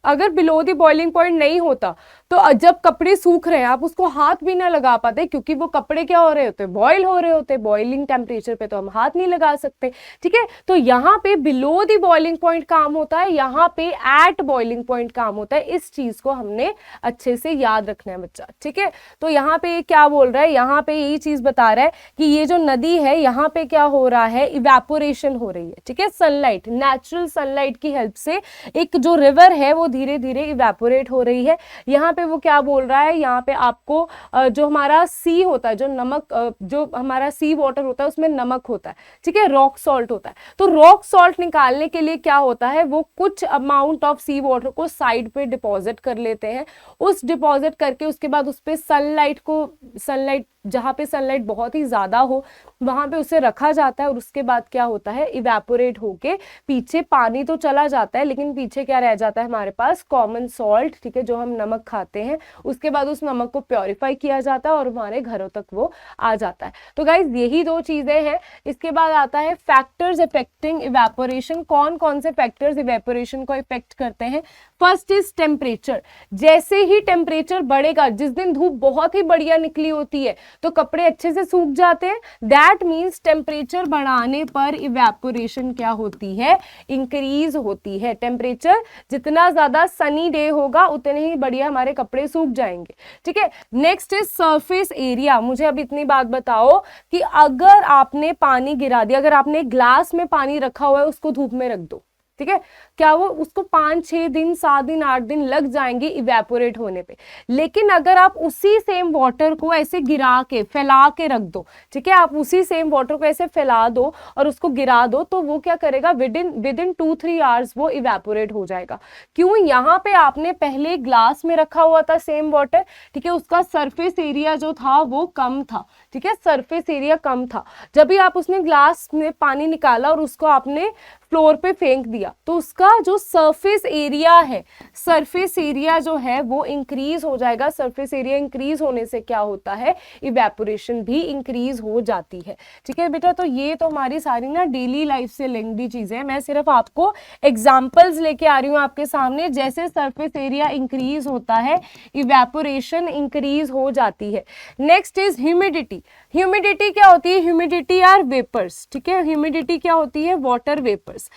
अगर बिलो द बॉइलिंग पॉइंट नहीं होता तो जब कपड़े सूख रहे हैं आप उसको हाथ भी ना लगा पाते, क्योंकि वो कपड़े क्या हो रहे होते, बॉयल हो रहे होते, बॉइलिंग टेम्परेचर पे तो हम हाथ नहीं लगा सकते, ठीक है। तो यहाँ पे बिलो द बॉइलिंग पॉइंट काम होता है, यहाँ पे एट बॉइलिंग पॉइंट काम होता है। इस चीज को हमने अच्छे से याद रखना है बच्चा, ठीक है। तो यहाँ पे क्या बोल रहा है, यहाँ पे यही चीज बता रहा है कि ये जो नदी है यहाँ पे क्या हो रहा है, इवेपोरेशन हो रही है, ठीक है। सनलाइट, नेचुरल सनलाइट की हेल्प से एक जो रिवर है वो धीरे धीरे इवेपोरेट हो रही है। यहाँ पे वो क्या बोल रहा है, यहाँ पे आपको जो हमारा सी होता है, जो नमक, जो हमारा सी वाटर होता है उसमें नमक होता है, ठीक है, रॉक सॉल्ट होता है। तो रॉक सॉल्ट निकालने के लिए क्या होता है, वो कुछ अमाउंट ऑफ सी वाटर को साइड पे डिपॉजिट कर लेते हैं, उस डिपॉजिट करके उसके बाद उस पे सनलाइट को, सनलाइट जहाँ पे सनलाइट बहुत ही ज्यादा हो वहां पे उसे रखा जाता है, और उसके बाद क्या होता है, इवेपोरेट होके पीछे पानी तो चला जाता है, लेकिन पीछे क्या रह जाता है हमारे पास, कॉमन सॉल्ट, ठीक है, जो हम नमक खाते हैं। उसके बाद उस नमक को प्योरीफाई किया जाता है और हमारे घरों तक वो आ जाता है। तो गाइज यही दो चीजें हैं। इसके बाद आता है फैक्टर्स इफेक्टिंग इवेपोरेशन। कौन कौन से फैक्टर्स इवेपोरेशन को इफेक्ट करते हैं। First is temperature. जैसे ही टेम्परेचर बढ़ेगा, जिस दिन धूप बहुत ही बढ़िया निकली होती है तो कपड़े अच्छे से सूख जाते हैं, दैट मीन्स टेम्परेचर बढ़ाने पर इवेपोरेशन क्या होती है, इंक्रीज होती है। टेम्परेचर जितना ज्यादा सनी डे होगा उतने ही बढ़िया हमारे कपड़े सूख जाएंगे, ठीक है। Next is surface area. मुझे अब इतनी बात बताओ कि अगर आपने पानी गिरा दिया, अगर आपने ग्लास में पानी रखा हुआ है उसको धूप में रख दो, ठीक है, क्या वो उसको 5-6 दिन 7 दिन 8 दिन लग जाएंगे इवेपोरेट होने पे। लेकिन अगर आप उसी सेम वाटर को ऐसे गिरा के फैला के रख दो, ठीक है, आप उसी सेम वाटर को ऐसे फैला दो और उसको गिरा दो, तो वो क्या करेगा, विद इन 2-3 आवर्स वो इवेपोरेट हो जाएगा। क्यों, यहाँ पे आपने पहले ग्लास में रखा हुआ था सेम वाटर, ठीक है, उसका सरफेस एरिया जो था वो कम था, ठीक है, सरफेस एरिया कम था। जब भी आप उसने ग्लास में पानी निकाला और उसको आपने फ्लोर पे फेंक दिया, तो उसका जो सरफेस एरिया है, सरफेस एरिया जो है वो इंक्रीज हो जाएगा। सरफेस एरिया इंक्रीज होने से क्या होता है, इवेपोरेशन भी इंक्रीज हो जाती है। ठीक है बेटा, तो ये तो हमारी सारी ना डेली लाइफ से लिंक्ड चीजें हैं। मैं सिर्फ आपको एग्जांपल्स लेके आ रही हूँ आपके सामने। जैसे सरफेस एरिया इंक्रीज होता है, इवेपोरेशन इंक्रीज हो जाती है। Next is humidity. ह्यूमिडिटी क्या होती है, ह्यूमिडिटी आर वेपर्स, ठीक है, ह्यूमिडिटी क्या होती है, वाटर वेपर्स।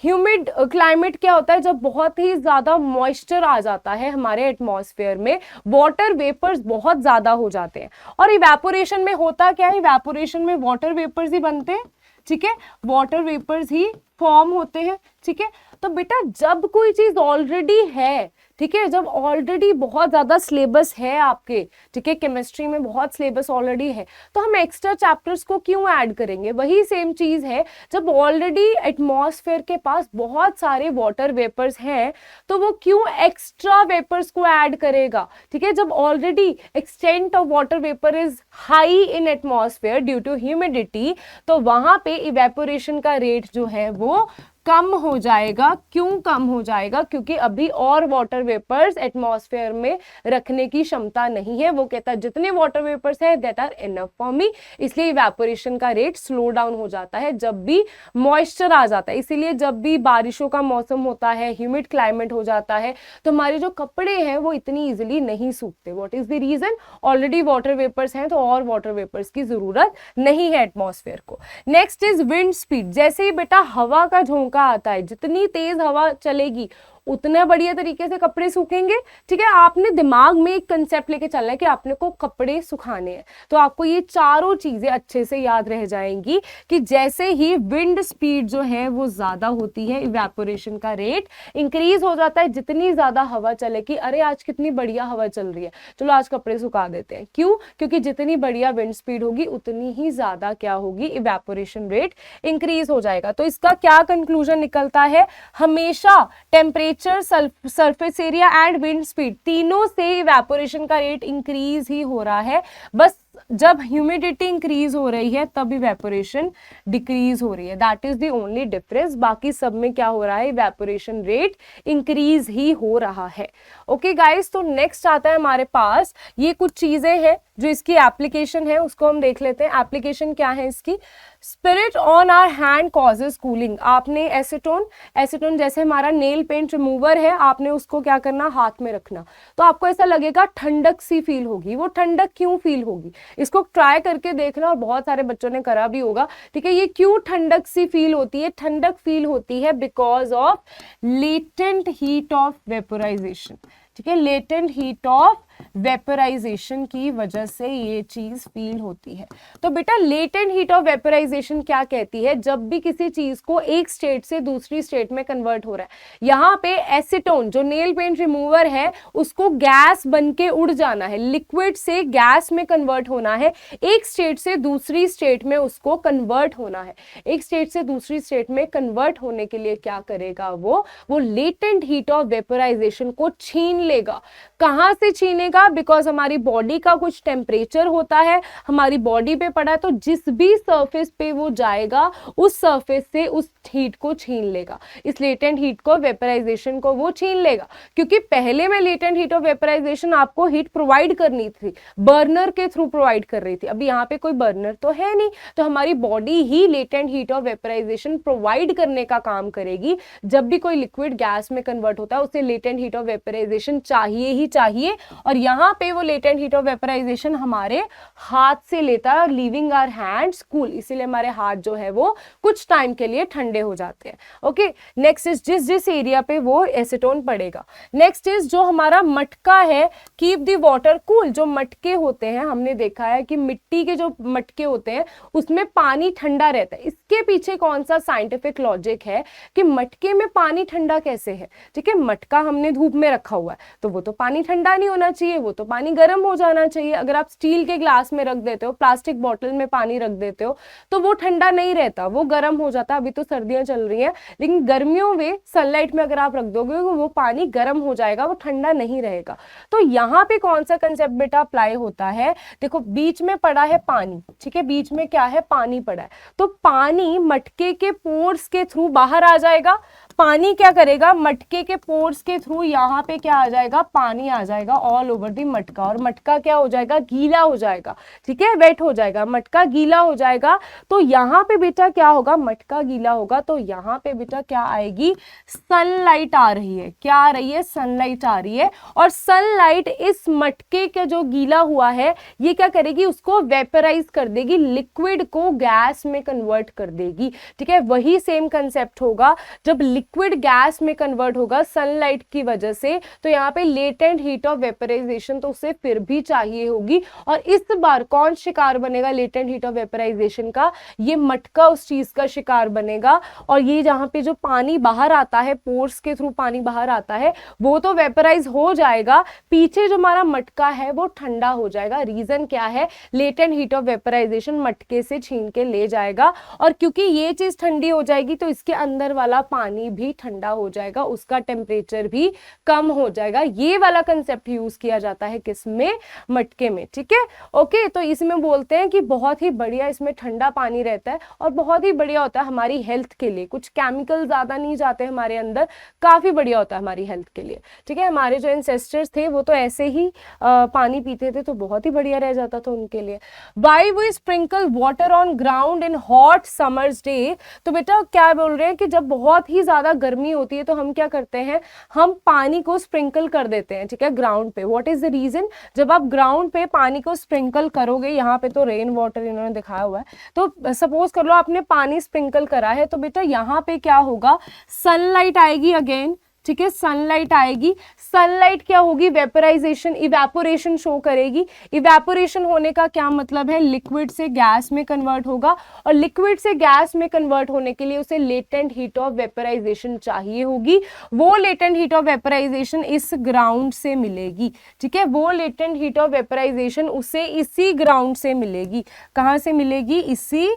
ह्यूमिड क्लाइमेट क्या होता है, जब बहुत ही ज्यादा मॉइस्चर आ जाता है हमारे एटमॉस्फेयर में, वाटर वेपर्स बहुत ज्यादा हो जाते हैं। और इवेपोरेशन में होता क्या है, इवेपोरेशन में वाटर वेपर्स ही बनते हैं, ठीक है, वाटर वेपर्स ही फॉर्म होते हैं। ठीक है, तो बेटा जब कोई चीज ऑलरेडी है, ठीक है, जब ऑलरेडी बहुत ज्यादा सिलेबस है आपके, ठीक है, केमिस्ट्री में बहुत सिलेबस ऑलरेडी है, तो हम एक्स्ट्रा चैप्टर्स को क्यों ऐड करेंगे। वही सेम चीज है, जब ऑलरेडी एटमॉस्फेयर के पास बहुत सारे वाटर वेपर्स हैं, तो वो क्यों एक्स्ट्रा वेपर्स को ऐड करेगा। ठीक है, जब already extent of water vapour is high in atmosphere due to humidity, तो वहां पे इवेपोरेशन का रेट जो है वो कम हो जाएगा। क्यों कम हो जाएगा, क्योंकि अभी और वाटर वेपर्स एटमॉस्फेयर में रखने की क्षमता नहीं है। वो कहता है जितने वाटर वेपर्स हैं that are enough for me, इसलिए इवेपोरेशन का रेट स्लो डाउन हो जाता है जब भी मॉइस्चर आ जाता है। इसीलिए जब भी बारिशों का मौसम होता है, ह्यूमिड क्लाइमेट हो जाता है, तो हमारे जो कपड़े हैं वो इतनी इजिली नहीं सूखते। What is the reason, already water vapours हैं, तो और वाटर वेपर्स की जरूरत नहीं है एटमॉस्फेयर को। Next is wind speed. जैसे ही बेटा हवा का झोंका आता है, जितनी तेज हवा चलेगी उतना बढ़िया तरीके से कपड़े सूखेंगे। ठीक है, आपने दिमाग में एक कंसेप्ट लेके चलना है कि आपने को कपड़े सुखाने हैं, तो आपको ये चारों चीजें अच्छे से याद रह जाएंगी कि जैसे ही विंड स्पीड जो है वो ज्यादा होती है, इवेपोरेशन का रेट इंक्रीज हो जाता है। जितनी ज्यादा हवा चलेगी, अरे आज कितनी बढ़िया हवा चल रही है, चलो आज कपड़े सुखा देते हैं। क्यों, क्योंकि जितनी बढ़िया विंड स्पीड होगी उतनी ही ज्यादा क्या होगी, इवेपोरेशन रेट इंक्रीज हो जाएगा। तो इसका क्या कंक्लूजन निकलता है, हमेशा temperature, surface area and wind speed तीनों से इवेपोरेशन का रेट इंक्रीज ही हो रहा है। बस जब ह्यूमिडिटी इंक्रीज हो रही है तब इवेपोरेशन डिक्रीज हो रही है, that is the only difference. बाकी सब में क्या हो रहा है, इवेपोरेशन रेट इंक्रीज ही हो रहा है। ओके गाइस, तो नेक्स्ट आता है हमारे पास, ये कुछ चीजें हैं जो इसकी एप्लीकेशन है, उसको हम देख लेते हैं। एप्लीकेशन क्या है इसकी, spirit on our hand causes cooling. आपने एसीटोन जैसे हमारा नेल पेंट रिमूवर है, आपने उसको क्या करना, हाथ में रखना, तो आपको ऐसा लगेगा ठंडक सी फील होगी। वो ठंडक क्यों फील होगी, इसको ट्राई करके देखना, और बहुत सारे बच्चों ने करा भी होगा। ठीक है, ये क्यों ठंडक सी फील होती है, ठंडक फील होती है because of latent heat of vaporisation. ठीक है, लेटेंट हीट ऑफ वेपोराइजेशन की वजह से ये चीज फील होती है। तो बेटा लेटेंट हीट ऑफ वेपोराइजेशन क्या कहती है, जब भी किसी चीज को एक स्टेट से दूसरी स्टेट में कन्वर्ट हो रहा है। यहाँ पे एसीटोन जो नेल पेंट रिमूवर है उसको गैस बन के उड़ जाना है, लिक्विड से गैस में कन्वर्ट होना है, एक स्टेट से दूसरी स्टेट में उसको कन्वर्ट होना है। एक स्टेट से दूसरी स्टेट में कन्वर्ट होने के लिए क्या करेगा, वो लेटेंट हीट ऑफ वेपोराइजेशन को छीन लेगा। कहां से छीनेगा, बिकॉज हमारी बॉडी का कुछ टेम्परेचर होता है, हमारी बॉडी पे पड़ा है, तो जिस भी सरफेस पे वो जाएगा उस सरफेस से उस हीट को छीन लेगा। इस लेटेंट हीट को, वेपोराइजेशन को वो छीन लेगा। क्योंकि पहले में लेटेंट हीट ऑफ वेपोराइजेशन आपको हीट प्रोवाइड करनी थी, बर्नर के थ्रू प्रोवाइड कर रही थी। अभी यहाँ पे कोई बर्नर तो है नहीं, तो हमारी body he latent heat of vaporisation provide करने का काम करेगी। जब भी कोई लिक्विड गैस में कन्वर्ट होता है उसे लेटेंट हीट ऑफ वेपोराइजेशन चाहिए ही चाहिए, और यहाँ पे वो लेटेंट हीट ऑफ वेपराइजेशन हमारे हाथ से लेता है, लीविंग आवर हैंड्स कूल, इसीलिए हमारे हाथ जो है वो कुछ टाइम के लिए ठंडे हो जाते हैं। ओके, नेक्स्ट इज जिस एरिया पे वो एसीटोन पड़ेगा। नेक्स्ट इज जो हमारा मटका है, कीप द वाटर कूल। जो मटके होते हैं, हमने देखा है कि मिट्टी के जो मटके होते हैं उसमें पानी ठंडा रहता है। इसके पीछे कौन सा साइंटिफिक लॉजिक है कि मटके में पानी ठंडा कैसे है? ठीक है, मटका हमने धूप में रखा हुआ है तो वो तो पानी ठंडा नहीं होना चाहिए, वो तो पानी गर्म हो जाना चाहिए। अगर आप स्टील के ग्लास में रख देते हो, प्लास्टिक बॉटल में पानी रख देते हो तो वो ठंडा नहीं रहता, वो गर्म हो जाता। अभी तो सर्दियां चल रही हैं, लेकिन गर्मियों में सनलाइट में अगर आप रख दोगे तो वो पानी गर्म हो जाएगा, वो ठंडा नहीं रहेगा। तो यहाँ पे कौन सा कंसेप्ट बेटा अप्लाई होता है? देखो, बीच में पड़ा है पानी, ठीक है, बीच में क्या है? पानी पड़ा है। तो पानी मटके के पोर्स के थ्रू बाहर आ जाएगा। पानी क्या करेगा? मटके के पोर्स के थ्रू यहाँ पे क्या आ जाएगा? पानी आ जाएगा ऑल ओवर दी मटका, और मटका क्या हो जाएगा? गीला हो जाएगा। ठीक है, वेट हो जाएगा, मटका गीला हो जाएगा। तो यहाँ पे बेटा क्या होगा? मटका गीला होगा तो यहाँ पे बेटा क्या आएगी? सनलाइट आ रही है। क्या आ रही है? सनलाइट आ रही है। और सनलाइट इस मटके का जो गीला हुआ है ये क्या करेगी? उसको वेपराइज कर देगी, लिक्विड को गैस में कन्वर्ट कर देगी। ठीक है, वही सेम कंसेप्ट होगा जब लिक्विड गैस में कन्वर्ट होगा सनलाइट की वजह से, तो यहाँ पे लेटेंट हीट ऑफ वेपराइजेशन तो उसे फिर भी चाहिए होगी। और इस बार कौन शिकार बनेगा लेटेंट हीट ऑफ वेपराइजेशन का? ये मटका उस चीज का शिकार बनेगा। और ये जहाँ पे जो पानी बाहर आता है, पोर्स के थ्रू पानी बाहर आता है, वो तो वेपराइज हो जाएगा, पीछे जो हमारा मटका है वो ठंडा हो जाएगा। रीजन क्या है? लेटेंट हीट ऑफ वेपराइजेशन मटके से छीन के ले जाएगा, और क्योंकि ये चीज ठंडी हो जाएगी तो इसके अंदर वाला पानी भी ठंडा हो जाएगा, उसका टेम्परेचर भी कम हो जाएगा। ये वाला कंसेप्ट यूज किया जाता है किसमें? मटके में। ठीक है, ओके, तो इसमें बोलते हैं कि बहुत ही बढ़िया इसमें ठंडा पानी रहता है और बहुत ही बढ़िया होता है हमारी हेल्थ के लिए। कुछ केमिकल ज्यादा नहीं जाते हमारे अंदर, काफी बढ़िया होता है हमारी हेल्थ के लिए। ठीक है, हमारे जो एंसेस्टर्स थे वो तो ऐसे ही पानी पीते थे तो बहुत ही बढ़िया रह जाता था उनके लिए। Why we sprinkle water on ground in hot summers day? तो बेटा क्या बोल रहे हैं कि जब बहुत ही ज्यादा गर्मी होती है तो हम क्या करते हैं? हम पानी को स्प्रिंकल कर देते हैं, ठीक है, ग्राउंड पे। What is the reason? जब आप ग्राउंड पे पानी को स्प्रिंकल करोगे, यहाँ पे तो रेन वाटर इन्होंने दिखाया हुआ है, तो सपोज कर लो आपने पानी स्प्रिंकल करा है, तो बेटा यहाँ पे क्या होगा? सनलाइट आएगी अगेन। ठीक है, सनलाइट आएगी। सनलाइट क्या होगी? वेपराइजेशन, इवेपोरेशन शो करेगी। इवेपोरेशन होने का क्या मतलब है? लिक्विड से गैस में कन्वर्ट होगा, और लिक्विड से गैस में कन्वर्ट होने के लिए उसे लेटेंट हीट ऑफ वेपराइजेशन चाहिए होगी। वो लेटेंट हीट ऑफ वेपराइजेशन इस ग्राउंड से मिलेगी। ठीक है, वो लेटेंट हीट ऑफ वेपराइजेशन उसे इसी ग्राउंड से मिलेगी। कहाँ से मिलेगी? इसी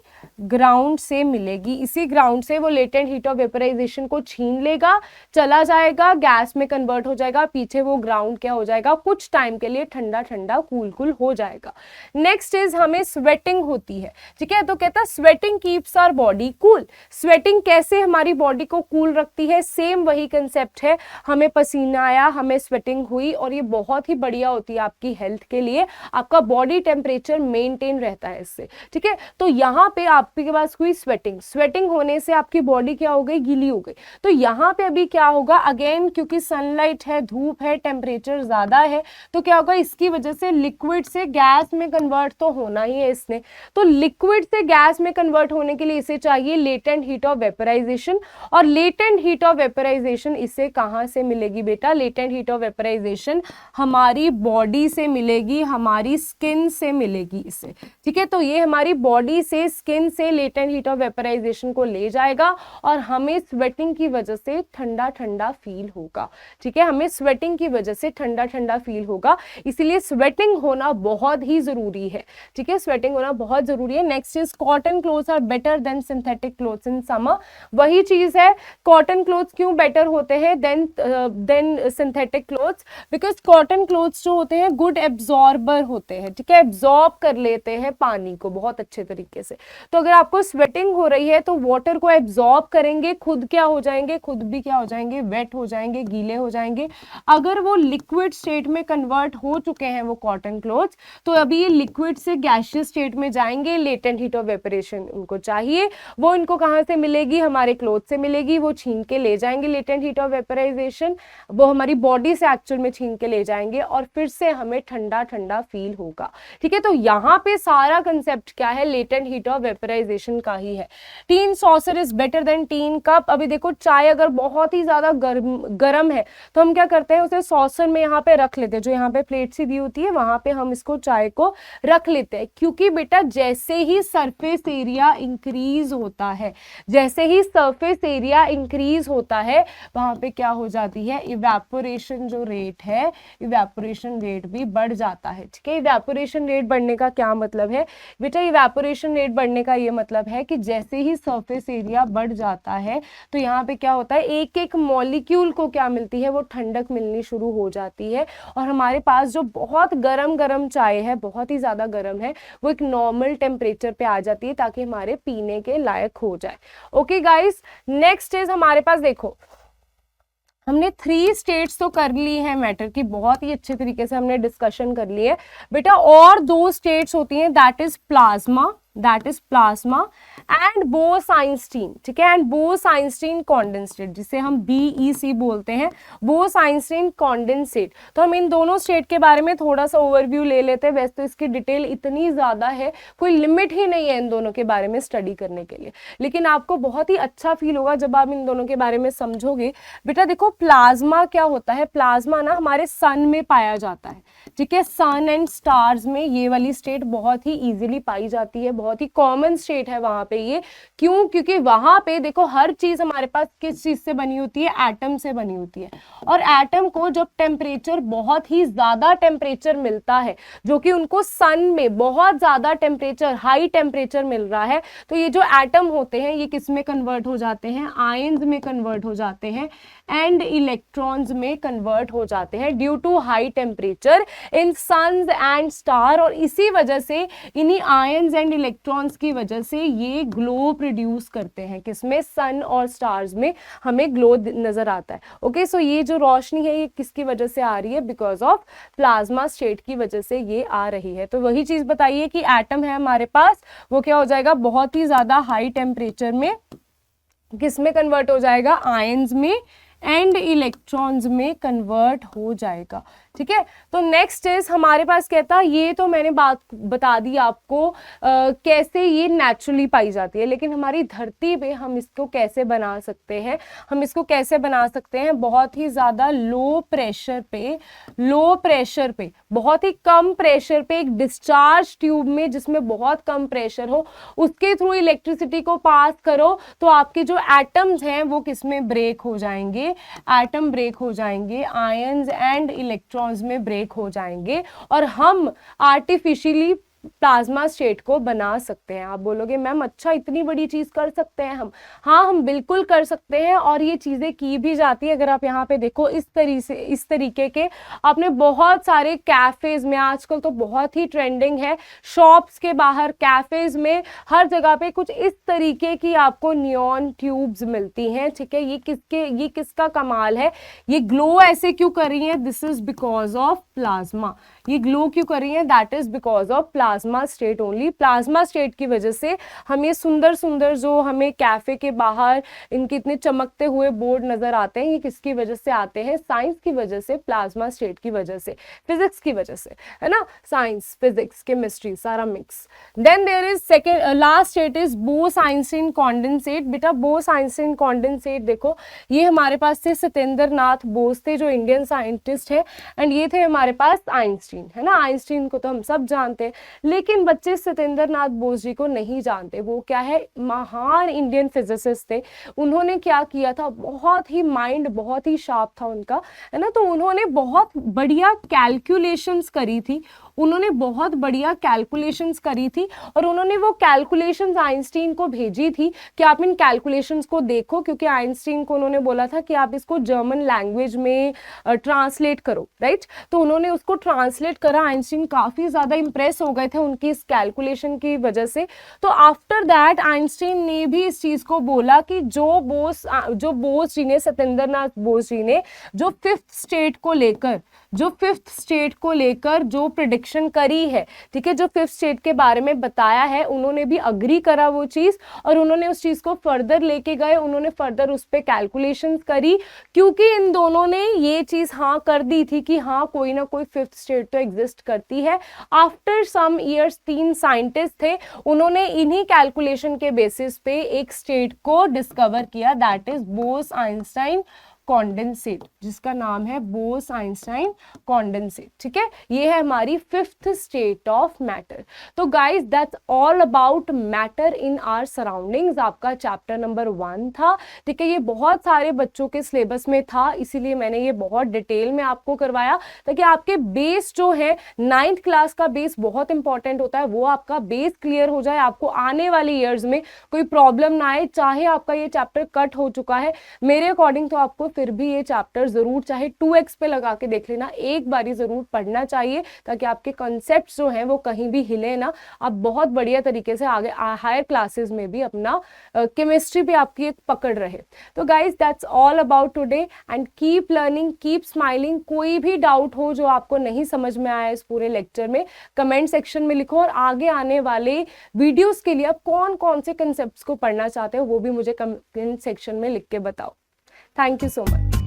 ग्राउंड से मिलेगी। इसी ग्राउंड से वो लेटेंट हीट ऑफ वेपराइजेशन को छीन लेगा, चला जाएगा, गैस में कन्वर्ट हो जाएगा, पीछे वो ग्राउंड क्या हो जाएगा? कुछ टाइम के लिए ठंडा ठंडा कूल कूल हो जाएगा। नेक्स्ट इज हमें स्वेटिंग होती है। ठीक है, तो कहता है sweating keeps our body cool. Sweating कैसे हमारी बॉडी को कूल रखती है? सेम वही कंसेप्ट है, हमें पसीना आया, हमें स्वेटिंग हुई, और ये बहुत ही बढ़िया होती है आपकी हेल्थ के लिए। आपका बॉडी टेम्परेचर मेंटेन रहता है इससे। ठीक है, तो यहाँ पे आपके पास हुई स्वेटिंग, स्वेटिंग होने से आपकी बॉडी क्या हो गई? गीली हो गई। तो यहाँ पे अभी क्या होगा? अगेन क्योंकि सनलाइट है, धूप है, टेम्परेचर ज्यादा है, तो क्या होगा? इसकी वजह से लिक्विड से गैस में कन्वर्ट तो होना ही है इसने। तो लिक्विड से गैस में कन्वर्ट होने के लिए इसे चाहिए लेटेंट हीट ऑफ वेपराइजेशन। और लेटेंट हीट ऑफ वेपराइजेशन इसे कहां से मिलेगी बेटा? लेटेंट हीट ऑफ वेपराइजेशन हमारी बॉडी से मिलेगी, हमारी स्किन से मिलेगी इसे। ठीक है, तो ये हमारी बॉडी से, स्किन से लेटेंट हीट ऑफ वेपराइजेशन को ले जाएगा, और हमें स्वेटिंग की वजह से ठंडा ठंडा फील होगा। ठीक है, हमें स्वेटिंग की वजह से ठंडा ठंडा फील होगा, इसलिए स्वेटिंग होना बहुत ही जरूरी है। ठीक है, स्वेटिंग होना बहुत जरूरी है। Next is cotton clothes are better than synthetic clothes in summer. वही चीज है, कॉटन क्लोथ्स क्यों बेटर होते हैं than synthetic clothes? Because cotton clothes जो होते हैं गुड एब्जॉर्बर होते हैं। ठीक है, एब्जॉर्ब कर लेते हैं पानी को बहुत अच्छे तरीके से। तो अगर आपको स्वेटिंग हो रही है तो वाटर को एब्जॉर्ब करेंगे, खुद क्या हो जाएंगे? खुद भी क्या हो जाएंगे? वेट वेट हो जाएंगे, गीले हो जाएंगे। अगर वो लिक्विड स्टेट में कन्वर्ट हो चुके हैं वो कॉटन क्लोथ्स, तो अभी ये लिक्विड से गैसियस स्टेट में जाएंगे। लेटेंट हीट ऑफ वेपरेशन उनको चाहिए, वो इनको कहाँ से मिलेगी, हमारे क्लोथ से मिलेगी। वो छीन के ले जाएंगे लेटेंट हीट ऑफ वेपराइजेशन, वो हमारी बॉडी से एक्चुअल में छीन के ले जाएंगे और फिर से हमें ठंडा ठंडा फील होगा। ठीक है, तो यहाँ पे सारा कंसेप्ट क्या है, लेटेंट हीट ऑफ वेपराइजेशन का ही है। Tin saucer is better than tin cup. अभी देखो चाय अगर बहुत ही ज्यादा गर्म है तो हम क्या करते हैं, उसे सॉसर में यहाँ पे रख लेते हैं, जो यहाँ पे प्लेट सी दी होती है वहां पे हम इसको चाय को रख लेते हैं। क्योंकि बेटा जैसे ही सरफेस एरिया इंक्रीज होता है, जैसे ही सरफेस एरिया इंक्रीज होता है वहां पे क्या हो जाती है, इवेपोरेशन जो रेट है, इवेपोरेशन रेट भी बढ़ जाता है। ठीक है, इवेपोरेशन रेट बढ़ने का क्या मतलब है बेटा, इवेपोरेशन रेट बढ़ने का ये मतलब है कि जैसे ही सरफेस एरिया बढ़ जाता है तो यहाँ पे क्या होता है, एक एक मॉलिक्यूल को क्या मिलती है, वो ठंडक मिलनी शुरू हो जाती है और हमारे पास जो बहुत गरम गरम चाय है, बहुत ही ज्यादा गरम है, वो एक नॉर्मल टेम्परेचर पे आ जाती है ताकि हमारे पीने के लायक हो जाए। ओके गाइस, नेक्स्ट इज हमारे पास देखो, हमने 3 स्टेट्स तो कर ली है मैटर की, बहुत ही अच्छे तरीके से हमने डिस्कशन कर ली है बेटा। और 2 स्टेट्स होती हैं, that is plasma and Bose-Einstein. ठीक है, एंड बोस-आइंस्टीन कॉन्डेंसेट, जिसे हम BEC बोलते हैं, बोस-आइंस्टीन कॉन्डेंसेट। तो हम इन दोनों स्टेट के बारे में थोड़ा सा ओवरव्यू ले लेते हैं। वैसे तो इसकी डिटेल इतनी ज्यादा है, कोई लिमिट ही नहीं है इन दोनों के बारे में स्टडी करने के लिए, लेकिन आपको बहुत ही अच्छा फील होगा जब आप इन दोनों के बारे में समझोगे। बेटा देखो प्लाज्मा क्या होता है, प्लाज्मा ना हमारे सन में पाया जाता है। ठीक है, सन एंड स्टार्स में ये वाली स्टेट बहुत ही इजीली पाई जाती है, बहुत ही कॉमन स्टेट है वहां पे ये। क्यों? क्योंकि वहां पे देखो हर चीज हमारे पास किस चीज से बनी होती है, एटम से बनी होती है। और एटम को जब टेम्परेचर, बहुत ही ज्यादा टेम्परेचर मिलता है, जो कि उनको सन में बहुत ज्यादा टेम्परेचर, हाई टेम्परेचर मिल रहा है, तो ये जो एटम होते हैं ये किस में कन्वर्ट हो जाते हैं, आयंस में कन्वर्ट हो जाते हैं एंड इलेक्ट्रॉन्स में कन्वर्ट हो जाते हैं due to high temperature in suns and star. और इसी वजह से, इन्हीं आयंस एंड इलेक्ट्रॉन्स की वजह से ये ग्लो प्रोड्यूस करते हैं, किसमें, सन और स्टार्स में हमें ग्लो नजर आता है। ओके, सो ये जो रोशनी है ये किसकी वजह से आ रही है, बिकॉज ऑफ प्लाज्मा स्टेट की वजह से ये आ रही है। तो वही चीज बताइए कि एटम है हमारे पास, वो क्या हो जाएगा, बहुत ही ज्यादा हाई टेम्परेचर में किस में कन्वर्ट हो जाएगा, आयंस में एंड इलेक्ट्रॉन्स में कन्वर्ट हो जाएगा। ठीक है, तो नेक्स्ट इज हमारे पास कहता, ये तो मैंने बात बता दी आपको कैसे ये नेचुरली पाई जाती है, लेकिन हमारी धरती पे हम इसको कैसे बना सकते हैं, हम इसको कैसे बना सकते हैं, बहुत ही ज्यादा लो प्रेशर पे, बहुत ही कम प्रेशर पे एक डिस्चार्ज ट्यूब में, जिसमें बहुत कम प्रेशर हो, उसके थ्रू इलेक्ट्रिसिटी को पास करो तो आपके जो एटम्स हैं वो किसमें ब्रेक हो जाएंगे, एटम ब्रेक हो जाएंगे, आयंस एंड इलेक्ट्रॉन्स में ब्रेक हो जाएंगे और हम आर्टिफिशियली प्लाज्मा स्टेट को बना सकते हैं। आप बोलोगे मैम अच्छा इतनी बड़ी चीज कर सकते हैं हम? हाँ, हम बिल्कुल कर सकते हैं और ये चीजें की भी जाती है। अगर आप यहाँ पे देखो इस तरीके के आपने बहुत सारे कैफेज में, आजकल तो बहुत ही ट्रेंडिंग है, शॉप्स के बाहर, कैफेज में, हर जगह पे कुछ इस तरीके की आपको नियॉन ट्यूब्स मिलती हैं। ठीक है, ये किसका कमाल है, ये ग्लो ऐसे क्यों कर रही है, this is because of plasma. ये ग्लो क्यों कर रही है, that is because of plasma state only. Plasma state की वजह से हम ये सुंदर सुंदर जो हमें कैफे के बाहर इनके इतने चमकते हुए बोर्ड नजर आते हैं, ये किसकी वजह से आते हैं, साइंस की वजह से, प्लाज्मा स्टेट की वजह से, फिजिक्स की वजह से, है ना, साइंस, फिजिक्स, केमिस्ट्री, सारा mix. Then there is second, last state is Bose Einstein condensate. बेटा बोस-आइंस्टीन कॉन्डेंसेट देखो, ये हमारे पास थे सत्येंद्र नाथ बोस थे, जो इंडियन साइंटिस्ट है, एंड ये थे हमारे पास आइंस्टीन, है ना। आइंस्टीन को तो हम सब जानते हैं, लेकिन बच्चे सत्येंद्र नाथ बोस जी को नहीं जानते। वो क्या है, महान इंडियन फिजिसिस्ट थे। उन्होंने क्या किया था, बहुत ही माइंड बहुत ही शार्प था उनका, है ना। तो उन्होंने बहुत बढ़िया कैलकुलेशंस करी थी उन्होंने बहुत बढ़िया कैलकुलेशंस करी थी और उन्होंने वो कैलकुलेशंस आइंस्टीन को भेजी थी कि आप इन कैलकुलेशंस को देखो, क्योंकि आइंस्टीन को उन्होंने बोला था कि आप इसको जर्मन लैंग्वेज में ट्रांसलेट करो, राइट। तो उन्होंने उसको ट्रांसलेट करा, आइंस्टीन काफ़ी ज़्यादा इंप्रेस हो गए थे उनकी इस कैलकुलेशन की वजह से। तो आफ्टर दैट आइंस्टीन ने भी इस चीज़ को बोला कि जो बोस जी ने, सत्येंद्रनाथ बोस जी ने जो फिफ्थ स्टेट को लेकर जो प्रिडिक्शन करी है, ठीक है, जो फिफ्थ स्टेट के बारे में बताया है, उन्होंने भी अग्री करा वो चीज़ और उन्होंने उस चीज़ को फर्दर लेके गए, उन्होंने फर्दर उस पर कैलकुलेशंस करी, क्योंकि इन दोनों ने ये चीज़ हाँ कर दी थी कि हाँ कोई ना कोई फिफ्थ स्टेट तो एग्जिस्ट करती है। आफ्टर सम ईयर्स 3 साइंटिस्ट थे, उन्होंने इन्हीं कैलकुलेशन के बेसिस पे एक स्टेट को डिस्कवर किया, that is Bose Einstein condensate, जिसका नाम है बोस आइंस्टाइन कॉन्डेंसेट, ठीक है। ये है हमारी फिफ्थ स्टेट ऑफ मैटर। तो guys that's all about matter in our surroundings, आपका चैप्टर नंबर 1 था, ठीक है। ये बहुत सारे बच्चों के सिलेबस में था, इसीलिए मैंने ये बहुत डिटेल में आपको करवाया ताकि आपके बेस जो है 9th क्लास का बेस बहुत इंपॉर्टेंट होता है, वो आपका बेस क्लियर हो जाए, आपको आने वाले ईयर्स में कोई प्रॉब्लम ना आए। चाहे आपका ये चैप्टर कट हो चुका है, मेरे अकॉर्डिंग तो आपको फिर भी ये चैप्टर जरूर चाहे 2x पे लगा के देख लेना, एक बारी जरूर पढ़ना चाहिए ताकि आपके कॉन्सेप्ट्स जो हैं वो कहीं भी हिले ना, आप बहुत बढ़िया तरीके से आगे हायर क्लासेस में भी अपना केमिस्ट्री पे आपकी एक पकड़ रहे। तो guys that's all about today and keep learning, keep smiling. कोई भी डाउट हो जो आपको नहीं समझ में आया इस पूरे लेक्चर में, कमेंट सेक्शन में लिखो और आगे आने वाले वीडियोस के लिए आप कौन कौन से कंसेप्ट्स को पढ़ना चाहते हो वो भी मुझे कमेंट सेक्शन में लिख के बताओ। Thank you so much.